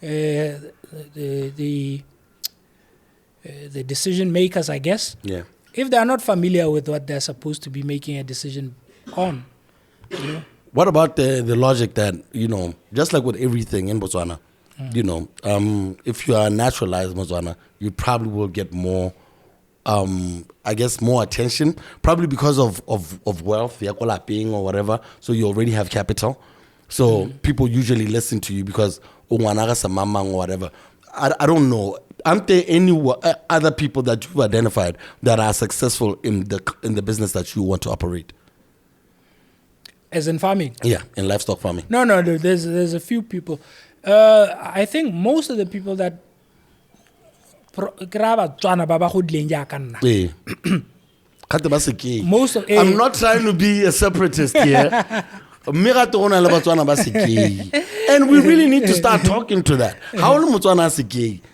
S1: The decision makers, I guess.
S2: Yeah.
S1: If they are not familiar with what they're supposed to be making a decision on, you know.
S2: What about the logic that, you know, just like with everything in Botswana, you know, if you are naturalized Botswana, you probably will get more, I guess, more attention, probably because of wealth, or whatever. So you already have capital. So people usually listen to you because or whatever. I don't know. Aren't there any other people that you've identified that are successful in the business that you want to operate?
S1: As in farming?
S2: Yeah, in livestock farming.
S1: No, there's a few people. I think most of the people that most of
S2: I'm not trying to be a separatist here. And we really need to start talking to that. How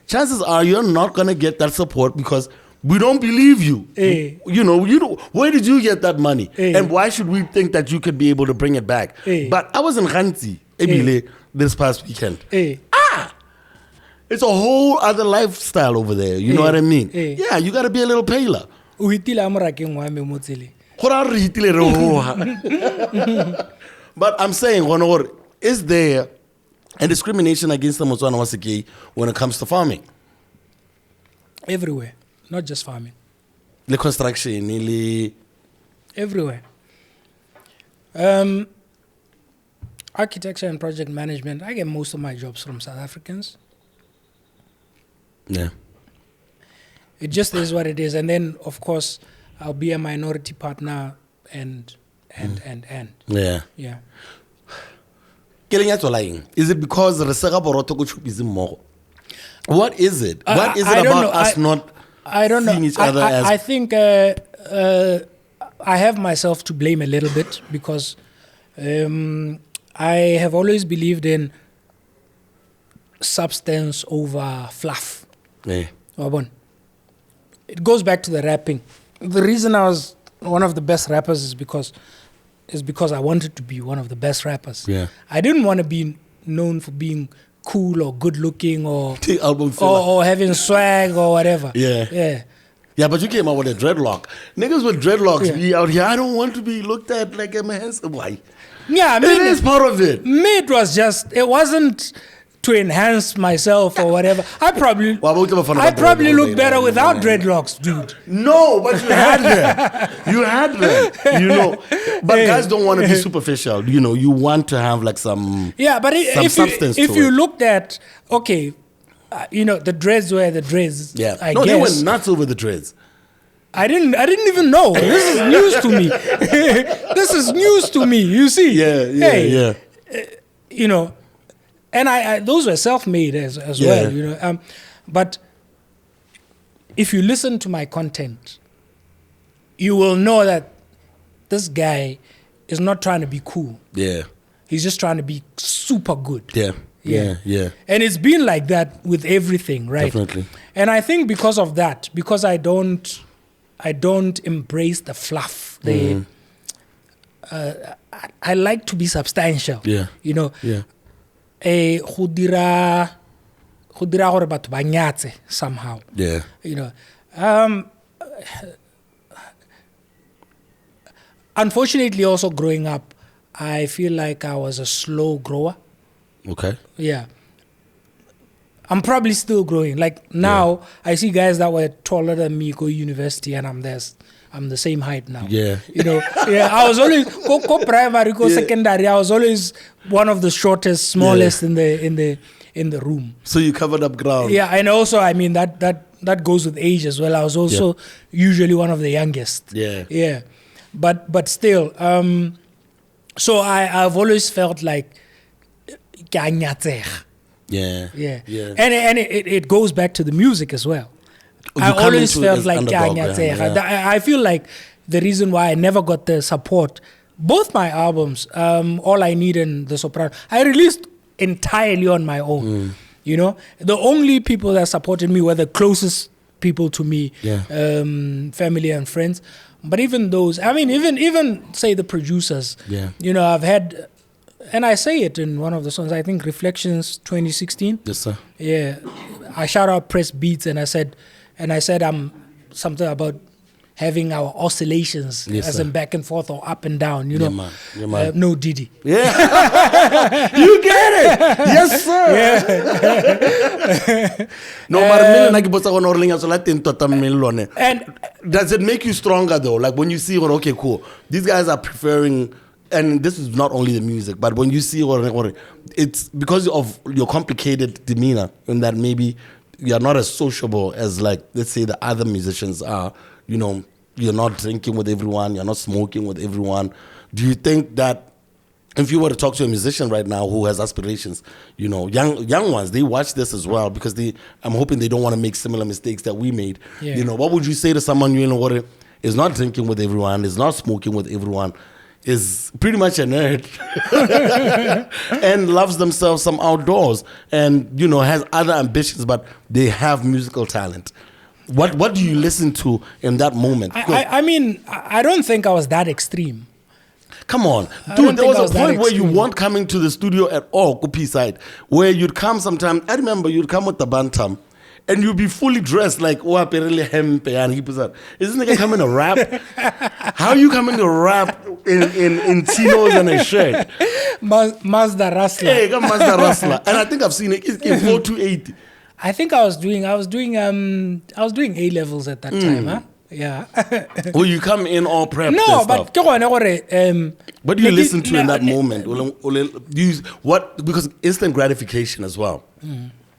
S2: chances are you're not going to get that support because we don't believe you. You know, where did you get that money? And why should we think that you could be able to bring it back? But I was in Khanti, Ebile, this past weekend. It's a whole other lifestyle over there. You know what I mean? Yeah, you got to be a little paler. But I'm saying, is there a discrimination against the Botswana Wasiki when it comes to farming?
S1: Everywhere, not just farming.
S2: The construction, nearly
S1: everywhere. Architecture and project management. I get most of my jobs from South Africans.
S2: Yeah.
S1: It just is what it is, and then of course I'll be a minority partner and.
S2: Yeah. Is it because the what is it? What is it about us not seeing each other as?
S1: I think I have myself to blame a little bit because I have always believed in substance over fluff.
S2: Yeah.
S1: It goes back to the rapping. The reason I was one of the best rappers is because I wanted to be one of the best rappers.
S2: Yeah.
S1: I didn't want to be known for being cool or good looking or having swag or whatever.
S2: Yeah, but you came out with a dreadlock. Niggas with dreadlocks be out here. I don't want to be looked at like I'm a handsome. Why?
S1: Yeah, I mean,
S2: it is part of it.
S1: It wasn't to enhance myself or whatever. I probably look better without dreadlocks, dude.
S2: No, but you had them. You had them, you know. But guys don't want to be superficial. You know, you want to have like some substance
S1: if you looked at, you know, the dreads were the dreads.
S2: Yeah.
S1: I guess.
S2: They went nuts over the dreads.
S1: I didn't even know. This is news to me. This is news to me. You see?
S2: Yeah.
S1: You know. And I those were self-made as well, you know. But if you listen to my content, you will know that this guy is not trying to be cool.
S2: Yeah.
S1: He's just trying to be super good.
S2: Yeah.
S1: And it's been like that with everything, right?
S2: Definitely.
S1: And I think because of that, because I don't embrace the fluff. I like to be substantial.
S2: Yeah.
S1: You know.
S2: Yeah.
S1: Go dira gore batho ba nyatse somehow.
S2: Yeah.
S1: You know. Unfortunately, also growing up, I feel like I was a slow grower.
S2: Okay.
S1: Yeah. I'm probably still growing. Like now, I see guys that were taller than me go university, and I'm the same height now.
S2: Yeah.
S1: You know, I was always go primary, go secondary. I was always one of the shortest, smallest in the room.
S2: So you covered up ground.
S1: Yeah, and also, I mean that goes with age as well. I was also usually one of the youngest.
S2: Yeah.
S1: Yeah. But still, so I've always felt like
S2: Yeah.
S1: And it goes back to the music as well. I always felt like I feel like the reason why I never got the support, both my albums, All I Need and The Soprano, I released entirely on my own. You know, the only people that supported me were the closest people to me, family and friends. But even those, I mean, even say the producers, you know, I've had, and I say it in one of the songs, I think Reflections 2016.
S2: Yes, sir.
S1: Yeah, I shout out Press Beats, and I said something about having our oscillations, as in back and forth or up and down, you know.
S2: Yeah, man.
S1: No Diddy.
S2: Yeah. You get it. Yes, sir. No, and does it make you stronger though? Like when you see, okay, cool, these guys are preferring, and this is not only the music, but when you see, it's because of your complicated demeanor, and that maybe you're not as sociable as, like, let's say the other musicians are. You know, you're not drinking with everyone, you're not smoking with everyone. Do you think that if you were to talk to a musician right now who has aspirations, you know, young ones, they watch this as well because I'm hoping they don't want to make similar mistakes that we made. Yeah. You know, what would you say to someone, you know, what is not drinking with everyone, is not smoking with everyone, is pretty much a nerd and loves themselves some outdoors and, you know, has other ambitions, but they have musical talent? What do you listen to in that moment?
S1: I mean, I don't think I was that extreme.
S2: Come on. Dude, there was a point where you weren't coming to the studio at all, Kupi side, where you'd come sometime. I remember you'd come with the bantam and you'd be fully dressed like, isn't this nigga coming to rap? How are you coming to rap in chinos and a shirt?
S1: Mazda Rustler.
S2: Hey, come Mazda Rustler. And I think I've seen it in 4280.
S1: I think I was doing A levels at that time, huh? Yeah.
S2: Will you come in all prepped?
S1: No, but
S2: what do you listen to in that moment? Because instant gratification as well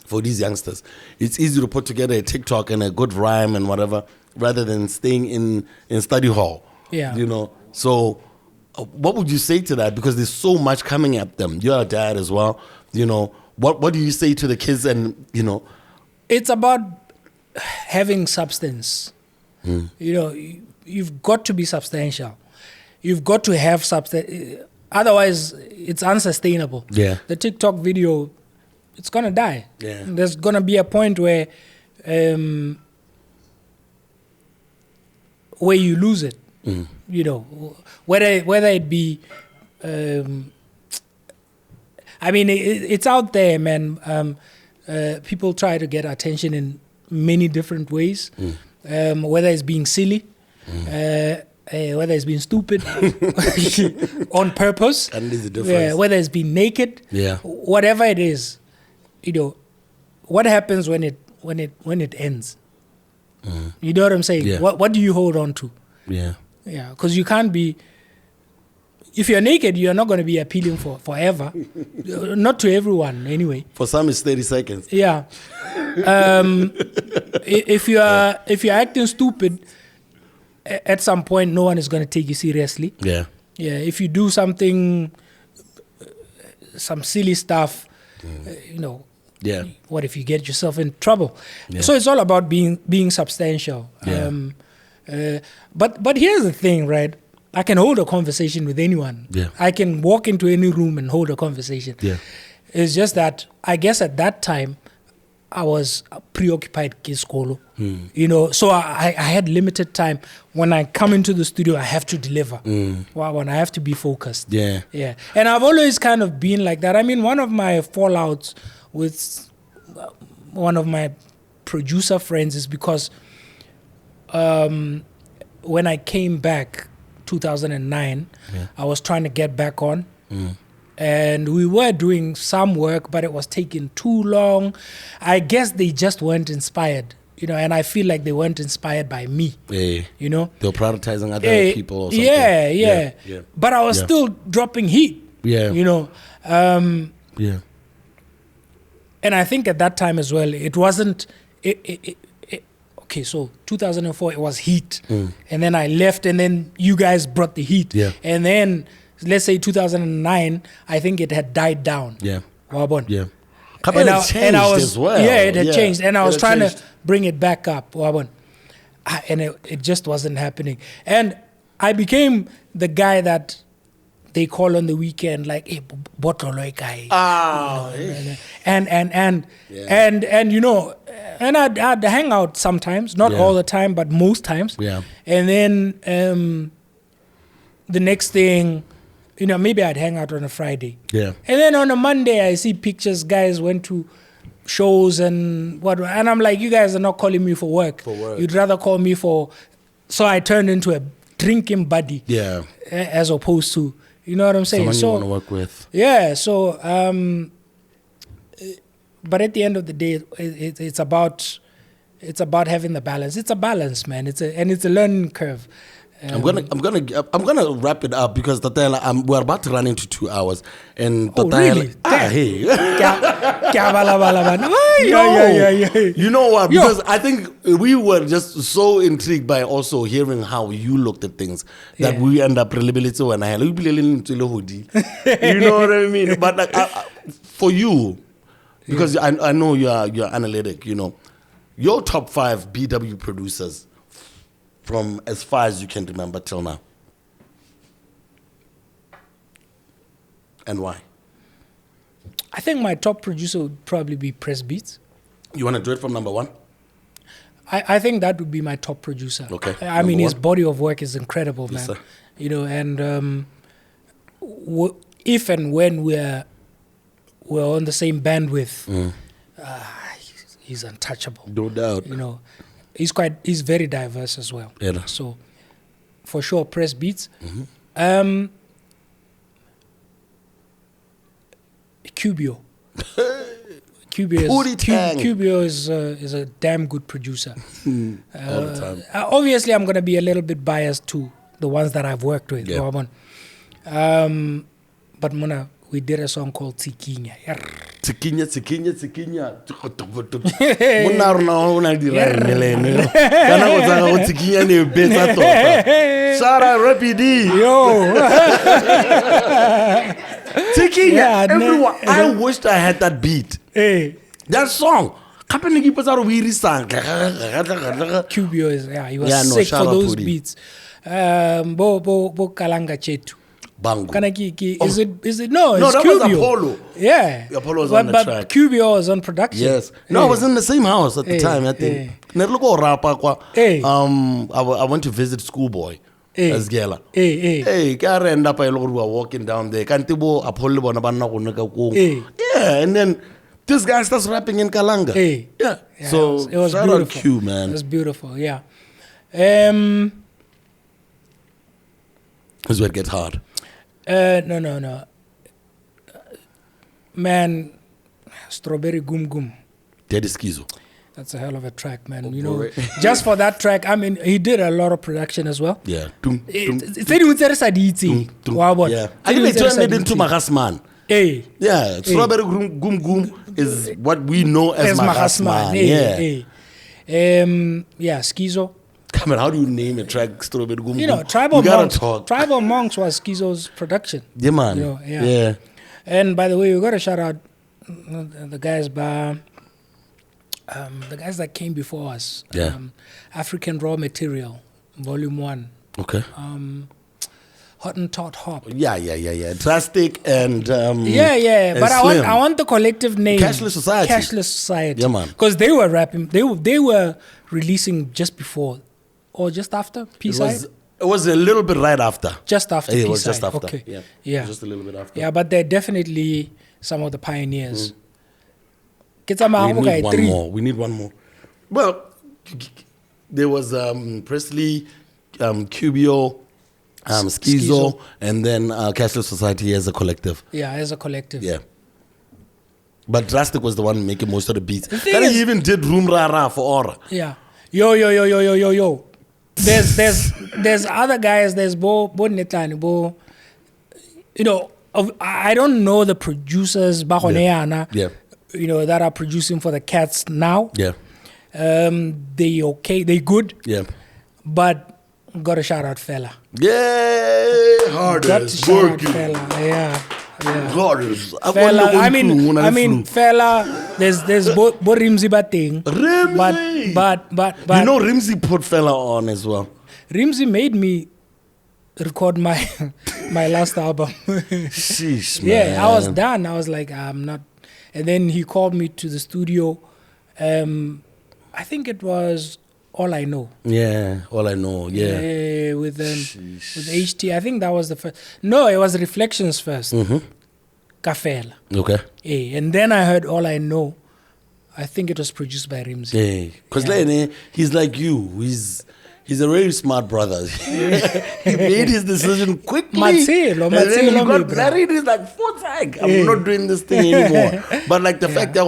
S2: for these youngsters. It's easy to put together a TikTok and a good rhyme and whatever, rather than staying in study hall.
S1: Yeah.
S2: You know. So, what would you say to that? Because there's so much coming at them. You're a dad as well. You know. What do you say to the kids? And, you know,
S1: it's about having substance. You know, you've got to be substantial. You've got to have substance. Otherwise, it's unsustainable.
S2: Yeah.
S1: The TikTok video, it's gonna die.
S2: Yeah.
S1: There's gonna be a point where you lose it. You know, whether it be. I mean, it's out there, man. People try to get attention in many different ways, whether it's being silly, whether it's being stupid on purpose,
S2: and there's a difference.
S1: Whether it's being naked, whatever it is, you know, what happens when it ends? You know what I'm saying?
S2: Yeah.
S1: What do you hold on to?
S2: Yeah,
S1: because you can't be. If you're naked, you're not going to be appealing forever. Not to everyone, anyway.
S2: For some, it's 30 seconds.
S1: Yeah. If you're acting stupid, at some point, no one is going to take you seriously.
S2: Yeah.
S1: Yeah. If you do some silly stuff, you know.
S2: Yeah.
S1: What if you get yourself in trouble?
S2: Yeah.
S1: So it's all about being substantial.
S2: Yeah.
S1: But here's the thing, right? I can hold a conversation with anyone.
S2: Yeah.
S1: I can walk into any room and hold a conversation.
S2: Yeah.
S1: It's just that I guess at that time I was preoccupied with school. You know, so I had limited time. When I come into the studio, I have to deliver. When I have to be focused.
S2: Yeah.
S1: Yeah. And I've always kind of been like that. I mean, one of my fallouts with one of my producer friends is because when I came back 2009, I was trying to get back on, And we were doing some work, but it was taking too long. I guess they just weren't inspired, and I feel like they weren't inspired by me.
S2: Yeah.
S1: You know?
S2: They were prioritizing other people or something.
S1: Yeah. But I was still dropping heat.
S2: Yeah.
S1: Yeah. And I think at that time as well, it wasn't... Okay, so 2004, it was heat. And then I left, and then you guys brought the heat.
S2: Yeah.
S1: And then, let's say 2009, I think it had died down.
S2: Yeah.
S1: Wabon.
S2: Yeah.
S1: And
S2: I was, as well.
S1: Yeah, it had changed. And I was trying
S2: changed.
S1: to bring it back up. Wabon. And it just wasn't happening. And I became the guy that they call on the weekend, like, hey, botolo guy. And and I'd hang out sometimes, not all the time, but most times.
S2: Yeah.
S1: And then the next thing, maybe I'd hang out on a Friday.
S2: Yeah.
S1: And then on a Monday, I see pictures, guys went to shows and and I'm like, you guys are not calling me for work. You'd rather call me so I turned into a drinking buddy.
S2: Yeah.
S1: As opposed to, you know what I'm saying?
S2: Someone you want to work with.
S1: Yeah, so, but at the end of the day, it's about having the balance. It's a balance, man. It's a learning curve.
S2: I'm gonna wrap it up because we're about to run into 2 hours, and
S1: really?
S2: Hey.
S1: Yeah.
S2: You know what? Because I think we were just so intrigued by also hearing how you looked at things that we end up reliability when I you know what I mean? But for you, because I know you're analytic, your top 5 BW producers from as far as you can remember till now. And why?
S1: I think my top producer would probably be Press Beats.
S2: You want to do it from number 1?
S1: I think that would be my top producer.
S2: Okay.
S1: I mean, his body of work is incredible, man.
S2: Sir.
S1: And if and when we're on the same bandwidth, he's untouchable.
S2: No doubt.
S1: He's very diverse as well.
S2: Yeah.
S1: So, for sure, Press Beats. Cubio. Cubio is a damn good producer.
S2: All the time.
S1: Obviously, I'm going to be a little bit biased to the ones that I've worked with.
S2: Yeah.
S1: But Mona, we did a song called Tsikinya.
S2: Tsikinya. Mona rona una di melene. Kana go tsaka go tsikinya ne betsa tota. Sara Rapidi.
S1: Yo.
S2: Tsikinya. Everyone, I wished I had that beat.
S1: Hey.
S2: That song.
S1: Cubio is he was sick for those beats. Bo Kalanga Chetu.
S2: Bango.
S1: Is it no?
S2: No,
S1: it's
S2: that
S1: Cubio.
S2: was Apollo.
S1: Yeah,
S2: Apollo was on the track.
S1: But Cubio was on production.
S2: Yes. No, I was in the same house at the time. I think. I went to visit Schoolboy. As Gela. Hey, Kara end up we were walking down there. Kantibo Apollo Yeah, and then this guy starts rapping in Kalanga. Yeah. So
S1: it was
S2: shout
S1: beautiful.
S2: out Q, man.
S1: It was beautiful. Yeah.
S2: This is where it gets hard.
S1: No. Man, Strawberry Gum Gum.
S2: Daddy Schizo.
S1: That's a hell of a track, man. Just for that track, I mean, he did a lot of production as well.
S2: Yeah.
S1: Yeah.
S2: I think they turned it into Mahasman.
S1: Hey.
S2: Yeah. Strawberry Gum Gum is what we know as Mahasman.
S1: Yeah, Schizo.
S2: Come on, how do you name a track Strawberry Gum Gum?
S1: Tribal Monks was Schizo's production.
S2: Yeah, man. Yeah.
S1: And by the way, we got to shout out the guys that came before us.
S2: Yeah.
S1: African Raw Material, Volume 1.
S2: Okay.
S1: Hottentot Hop.
S2: Yeah. Drastic and
S1: and but
S2: Slim.
S1: I want the collective name.
S2: Cashless
S1: Society.
S2: Yeah, man.
S1: Because they were rapping. They were releasing just before or just after P-Side.
S2: It was a little bit right after.
S1: Just after P-Side.
S2: It was just after.
S1: Okay.
S2: Yeah. Just a little bit after.
S1: Yeah, but they're definitely some of the pioneers.
S2: We need one more. Well, there was Presley, Cubio, Schizo, and then Cashless Society as a collective.
S1: Yeah, as a collective.
S2: Yeah. But Drastic was the one making most of the beats. Then he even did Room Rara for Aura.
S1: Yeah. Yo. There's other guys. There's Bo Netlani, Bo. You know, I don't know the producers, Bahoneana.
S2: Yeah.
S1: You know, that are producing for the Cats now.
S2: Yeah.
S1: They okay. They good.
S2: Yeah.
S1: But got a shout out fella.
S2: Yeah. Hardest working.
S1: Fella. Yeah.
S2: Hardest.
S1: Fella. I mean, fella. There's Bo Rimzi Bating.
S2: Rimzi.
S1: But
S2: you know, Rimzi put fella on as well.
S1: Rimzi made me record my last album.
S2: Sheesh, man.
S1: Yeah, I was done. I was like, I'm not. And then he called me to the studio. I think it was All I Know.
S2: Yeah, All I Know. Yeah.
S1: With HT. I think that was the first. No, it was Reflections first. Kafela.
S2: Okay.
S1: Yeah, and then I heard All I Know. I think it was produced by Rimzi.
S2: Yeah, because he's like you. He's a very smart brother. He made his decision quickly.
S1: Matilo,
S2: and then he got married. He's like, I'm not doing this thing anymore. But like the fact that,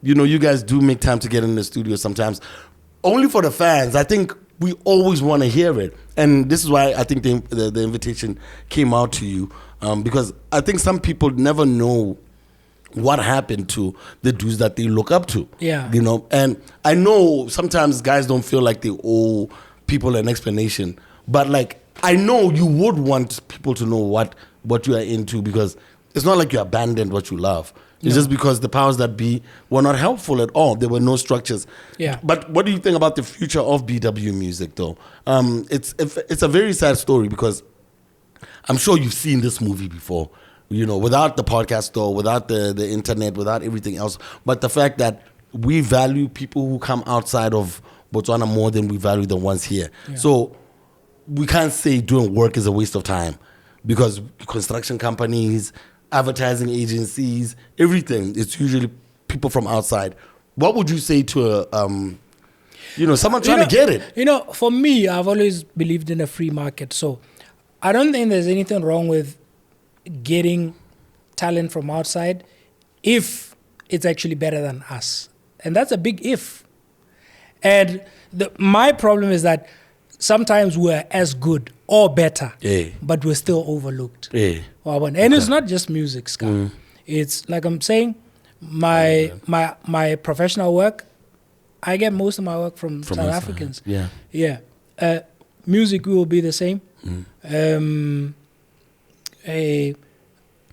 S2: you know, you guys do make time to get in the studio sometimes. Only for the fans. I think we always want to hear it. And this is why I think the invitation came out to you. Because I think some people never know what happened to the dudes that they look up to.
S1: Yeah.
S2: You know, and I know sometimes guys don't feel like they owe people an explanation, but like I know you would want people to know what you are into, because it's not like you abandoned what you love. It's just because the powers that be were not helpful at all. There were no structures.
S1: Yeah.
S2: But what do you think about the future of BW music, though? It's a very sad story, because I'm sure you've seen this movie before. You know, without the podcast store, without the internet, without everything else. But the fact that we value people who come outside of Botswana more than we value the ones here. Yeah. So we can't say doing work is a waste of time, because construction companies, advertising agencies, everything, it's usually people from outside. What would you say to someone trying to get it?
S1: You know, for me, I've always believed in a free market. So I don't think there's anything wrong with getting talent from outside if it's actually better than us. And that's a big if. And my problem is that sometimes we're as good or better, but we're still overlooked. And it's not just music, Scar. It's like I'm saying, my professional work, I get most of my work from South Africans. Music will be the same.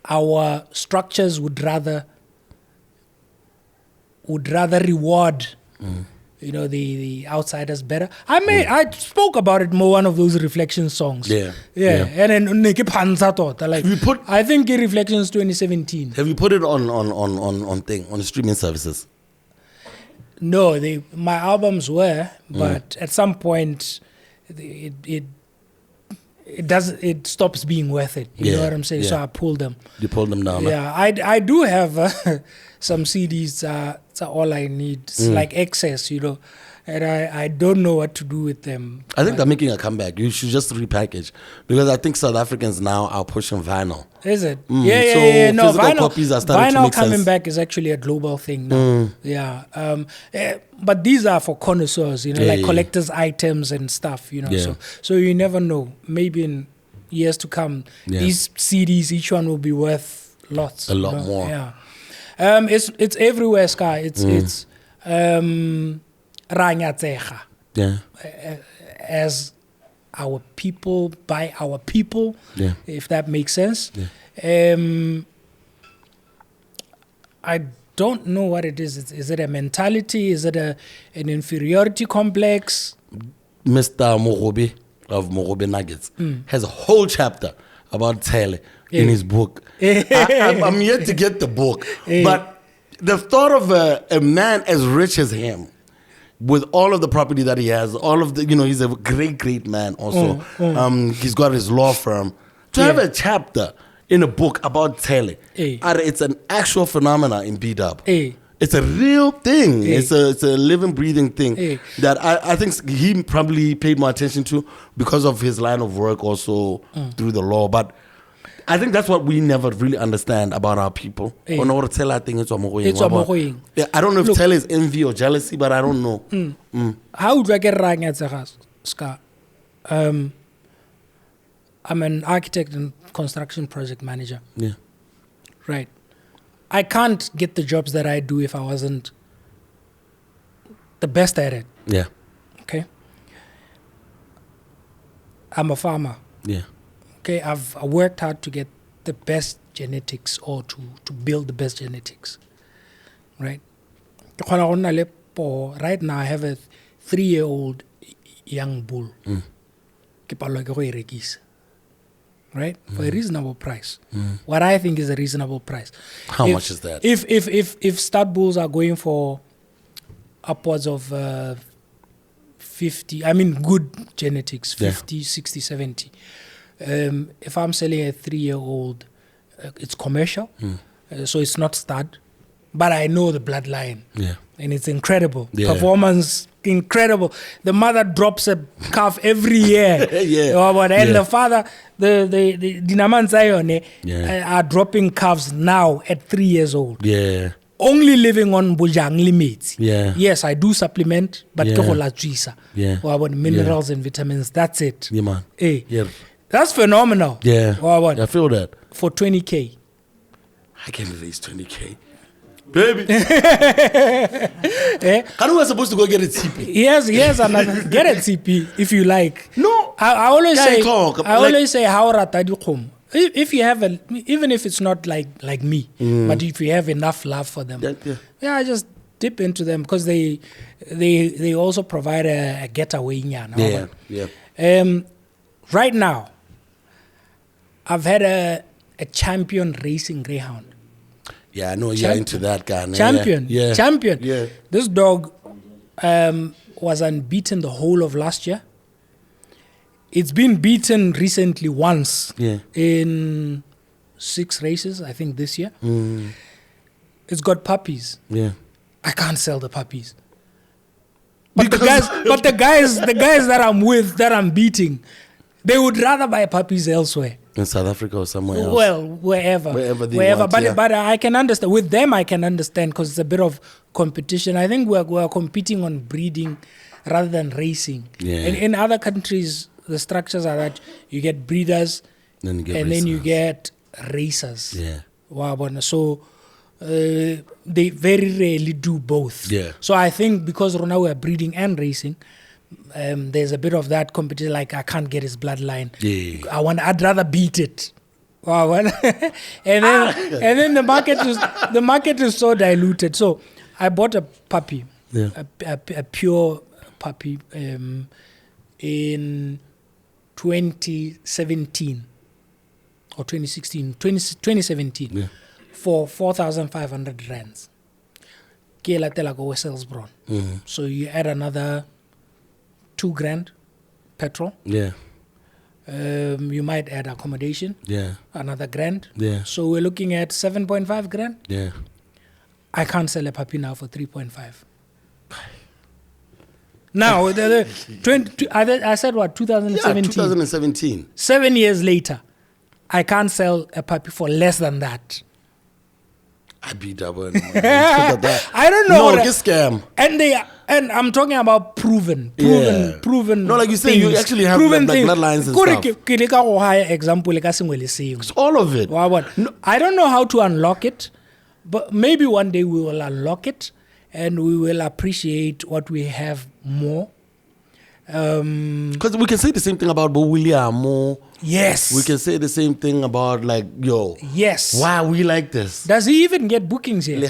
S1: Our structures would rather reward the outsiders better. I spoke about it more, one of those reflection songs. And then I think Reflections 2017.
S2: Have you put it on streaming services?
S1: No, my albums were, but at some point it stops being worth it. You know what I'm saying? So I pulled them.
S2: You pulled them down.
S1: Yeah, I do have some CDs. It's all I need. It's like excess, and I don't know what to do with them.
S2: I think they're making a comeback. You should just repackage, because I think South Africans now are pushing vinyl.
S1: Is it?
S2: So
S1: No,
S2: physical copies are starting to make
S1: coming
S2: sense.
S1: back is actually a global thing now. But these are for connoisseurs, like collectors' items and stuff, So you never know. Maybe in years to come, these CDs, each one will be worth lots.
S2: A lot more.
S1: Yeah. It's everywhere, Sky. It's Ranyatecha. As our people, by our people, if that makes sense. I don't know what it is. Is it a mentality? Is it an inferiority complex?
S2: Mr. Morobe of Morobe Nuggets has a whole chapter about Tele in his book. I'm yet to get the book. But the thought of a man as rich as him, with all of the property that he has, all of the, he's a great, great man also. He's got his law firm. To have a chapter in a book about Tele, it's an actual phenomena in B-Dub. It's a real thing. It's a living, breathing thing that I think he probably paid more attention to because of his line of work also through the law. But I think that's what we never really understand about our people. I don't know if tell is envy or jealousy, but I don't know.
S1: How do I get rang at Ska? I'm an architect and construction project manager.
S2: Yeah.
S1: Right. I can't get the jobs that I do if I wasn't the best at it.
S2: Yeah.
S1: Okay. I'm a farmer.
S2: Yeah.
S1: Okay. I worked hard to get the best genetics or to build the best genetics. Right. Right now I have a 3-year-old young bull. Right? For a reasonable price. What I think is a reasonable price.
S2: How much is that?
S1: If stud bulls are going for upwards of 50, I mean good genetics, 50, 60, 70. If I'm selling a 3-year-old, it's commercial, so it's not stud, but I know the bloodline. Yeah. And it's incredible. Yeah. Performance, incredible. The mother drops a calf every year. And the father, the Dinaman Zion are dropping calves now at 3 years old.
S2: Yeah.
S1: Only living on bujang limits.
S2: Yeah.
S1: Yes, I do supplement, but minerals and vitamins, that's it.
S2: Yeah, man.
S1: That's phenomenal.
S2: Yeah. I feel that.
S1: For 20K.
S2: I can raise 20K. Baby. How was supposed to go get a TP?
S1: Yes, another. Get a TP if you like.
S2: No.
S1: I always say how ratadi. If you have even if it's not like me, but if you have enough love for them, I just dip into them because they also provide a getaway. Right now, I've had a champion racing greyhound.
S2: Yeah, I know you're into that guy.
S1: Champion.
S2: Yeah.
S1: This dog was unbeaten the whole of last year. It's been beaten recently once in 6 races, I think this year. It's got puppies.
S2: Yeah.
S1: I can't sell the puppies. But the guys that I'm with, that I'm beating, they would rather buy puppies elsewhere.
S2: In South Africa or somewhere else?
S1: Well, wherever. But I can understand. With them, I can understand because it's a bit of competition. I think we're competing on breeding rather than racing. Yeah. In other countries, the structures are that you get breeders then you get racers.
S2: Yeah.
S1: So they very rarely do both.
S2: Yeah.
S1: So I think because right now we're breeding and racing, there's a bit of that competition. Like I can't get his bloodline.
S2: Yeah.
S1: I'd rather beat it. And then the market is so diluted. So I bought a puppy, a pure puppy, in 2017 or 2017 for 4,500 rands. So you add another 2 grand petrol.
S2: Yeah.
S1: You might add accommodation.
S2: Yeah.
S1: Another grand.
S2: Yeah.
S1: So we're looking at 7.5 grand.
S2: Yeah.
S1: I can't sell a puppy now for 3.5. Now, I said what, 2017?
S2: Yeah, 2017.
S1: 7 years later, I can't sell a puppy for less than that.
S2: I beat that one.
S1: I don't know.
S2: No, it's scam.
S1: And I'm talking about proven.
S2: No, like you say, you actually have
S1: proven
S2: like bloodlines and stuff.
S1: Example,
S2: it's all of it.
S1: No. I don't know how to unlock it, but maybe one day we will unlock it and we will appreciate what we have more.
S2: Because we can say the same thing about Bo William.
S1: Yes.
S2: We can say the same thing about
S1: Yes.
S2: Why we like this?
S1: Does he even get bookings here?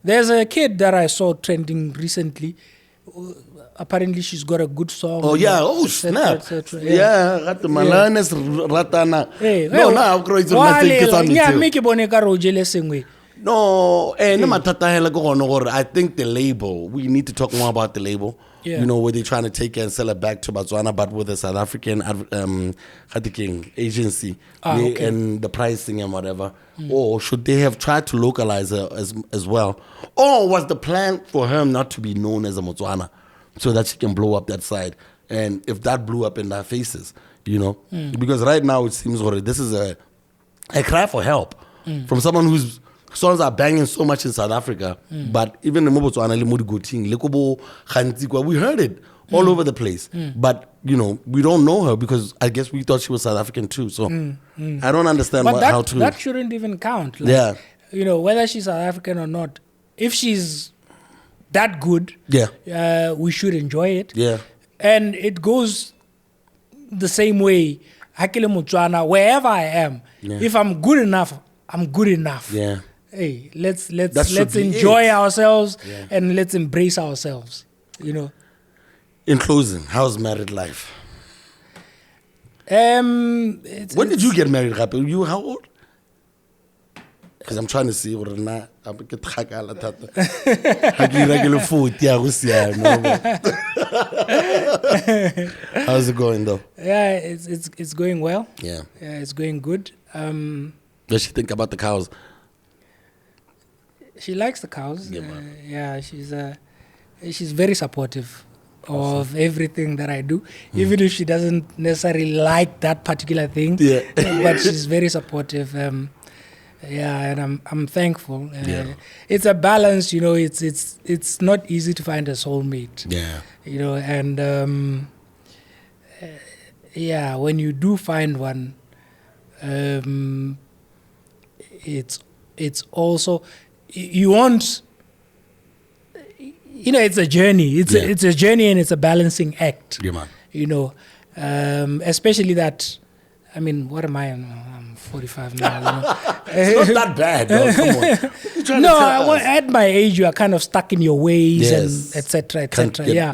S1: There's a kid that I saw trending recently. Apparently she's got a good song.
S2: Oh yeah, snap. Yeah, Ratana.
S1: Hey,
S2: no, now
S1: make it boneka rojele sengwe.
S2: No, I think the label, we need to talk more about the label.
S1: Yeah.
S2: You know, where they're trying to take it and sell it back to Batswana, but with a South African agency and the pricing and whatever. Or should they have tried to localize her as well? Or was the plan for her not to be known as a Botswana so that she can blow up that side? And if that blew up in their faces, you know? Because right now it seems this is a cry for help from someone whose songs are banging so much in South Africa, but even in Botswana, we heard it all over the place. But, you know, we don't know her because I guess we thought she was South African too. So I don't understand how to...
S1: That shouldn't even count. Like,
S2: yeah.
S1: You know, whether she's South African or not, if she's that good, we should enjoy it.
S2: Yeah.
S1: And it goes the same way. Wherever I am, if I'm good enough, I'm good enough.
S2: Yeah.
S1: Hey, let's enjoy ourselves and let's embrace ourselves. You know.
S2: In closing, how's married life?
S1: When
S2: did you get married, Rapi? You how old? Because I'm trying to see what not. How's it going though?
S1: Yeah, it's going well.
S2: Yeah,
S1: it's going good.
S2: Does she think about the cows?
S1: She likes the cows. She's very supportive of everything that I do, even if she doesn't necessarily like that particular thing. Yeah. But she's very supportive. And I'm thankful. It's a balance, you know. It's not easy to find a soulmate. Yeah. You know, and when you do find one, it's also you want. You know, it's a journey. It's a journey and it's a balancing act.
S2: Yeah, man.
S1: You know, especially that. I mean, what am I? I'm 45 now. You know?
S2: It's not that bad, though. Come on.
S1: At my age, you are kind of stuck in your ways and etc. etc.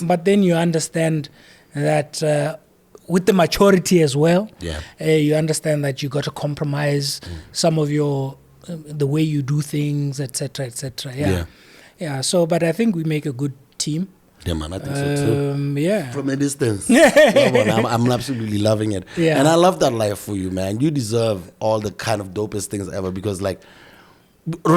S1: But then you understand that with the maturity as well. Yeah. You understand that you got to compromise some of the way you do things, etc. etc. Yeah. So, but I think we make a good team.
S2: Yeah, man, I think so too.
S1: Yeah.
S2: From a distance. I'm absolutely loving it. Yeah. And I love that life for you, man. You deserve all the kind of dopest things ever because, like, so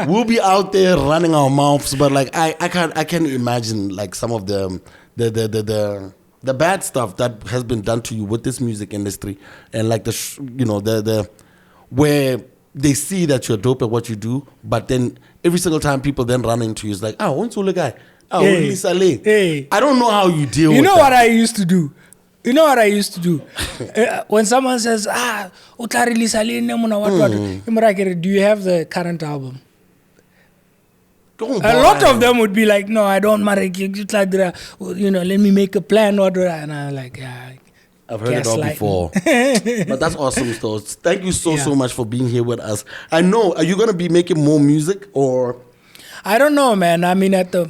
S2: we'll be out there running our mouths, but like I can't imagine like some of the bad stuff that has been done to you with this music industry and like the where they see that you're dope at what you do, but then every single time people then run into you, it's like, when's the guy? I don't know how you deal with that.
S1: You know what I used to do? When someone says, do you have the current album? A lot of them would be like, no, I don't, let me make a plan. And I'm like,
S2: I've heard it all before. But that's awesome, though. Thank you so much for being here with us. I know, are you going to be making more music or?
S1: I don't know, man. I mean, at the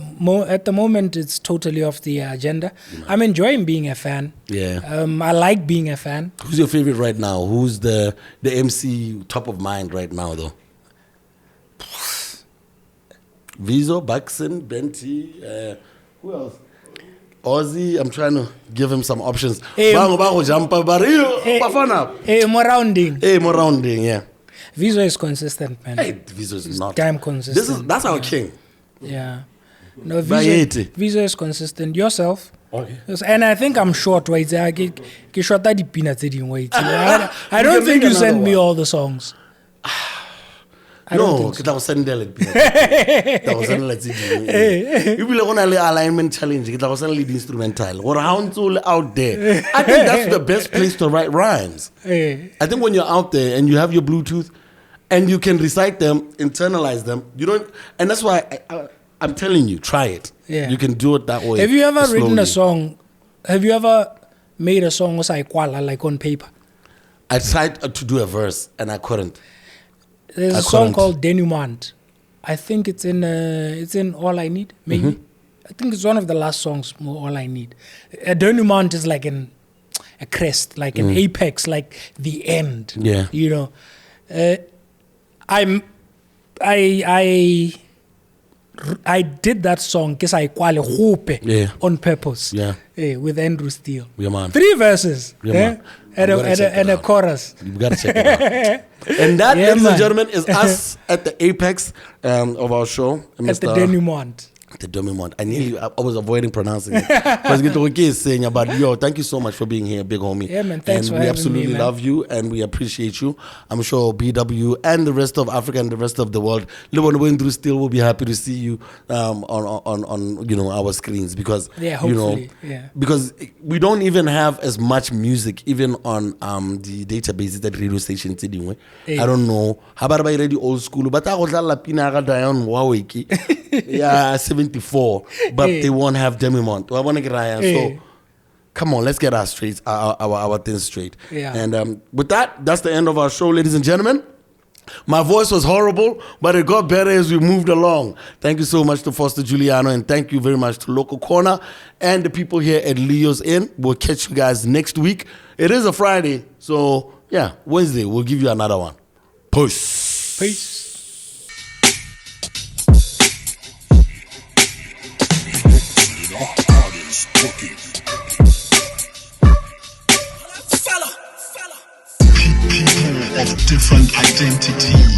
S1: moment, it's totally off the agenda. I'm enjoying being a fan.
S2: Yeah.
S1: I like being a fan.
S2: Who's your favorite right now? Who's the MC top of mind right now, though? Vizo, Baxen, Benti, who else? Ozzy, I'm trying to give him some options.
S1: More rounding,
S2: yeah.
S1: Vizo is consistent, man.
S2: Hey, Vizo is not.
S1: Damn consistent.
S2: That's our king.
S1: Yeah. No, Vizo is consistent. Yourself.
S2: Okay.
S1: And I think I'm short, right? I don't think you send me all the songs.
S2: No, because I was sending it. You will only alignment challenge. I was sending the instrumental. Or how out there. I think that's the best place to write rhymes. I think when you're out there and you have your Bluetooth and you can recite them, internalize them, you don't. And that's why I'm telling you, try it. Yeah. You can do it that way.
S1: Have you ever written a song? Have you ever made a song like on paper?
S2: I tried to do a verse and I couldn't.
S1: There's a song called Denouement. I think it's in All I Need, maybe. Mm-hmm. I think it's one of the last songs, All I Need. A Denouement is like a crest, like an apex, like the end.
S2: Yeah.
S1: You know. I did that song on purpose. With Andrew Steele.
S2: Yeah, man.
S1: 3 verses.
S2: Yeah,
S1: And a chorus.
S2: You gotta check it out. And that, ladies and gentlemen, is us at the apex of our show.
S1: At the denouement.
S2: The dominant. I was avoiding pronouncing it. But yo, thank you so much for being here, big homie.
S1: Yeah, man. Thanks
S2: and
S1: for
S2: we
S1: having
S2: absolutely
S1: me, man.
S2: love you and we appreciate you. I'm sure BW and the rest of Africa and the rest of the world, Andrew still will be happy to see you on our screens because because we don't even have as much music even on the databases that radio stations anyway. I don't know. How about already old school? But I was yeah, 74, but they won't have Demimont. So come on, let's get our things straight.
S1: Yeah.
S2: And with that's the end of our show, ladies and gentlemen. My voice was horrible, but it got better as we moved along. Thank you so much to Fosta, Juliano, and thank you very much to Local Corner and the people here at Leo's Inn. We'll catch you guys next week. It is a Friday, so yeah, Wednesday we'll give you another one. Peace.
S3: People of different identities.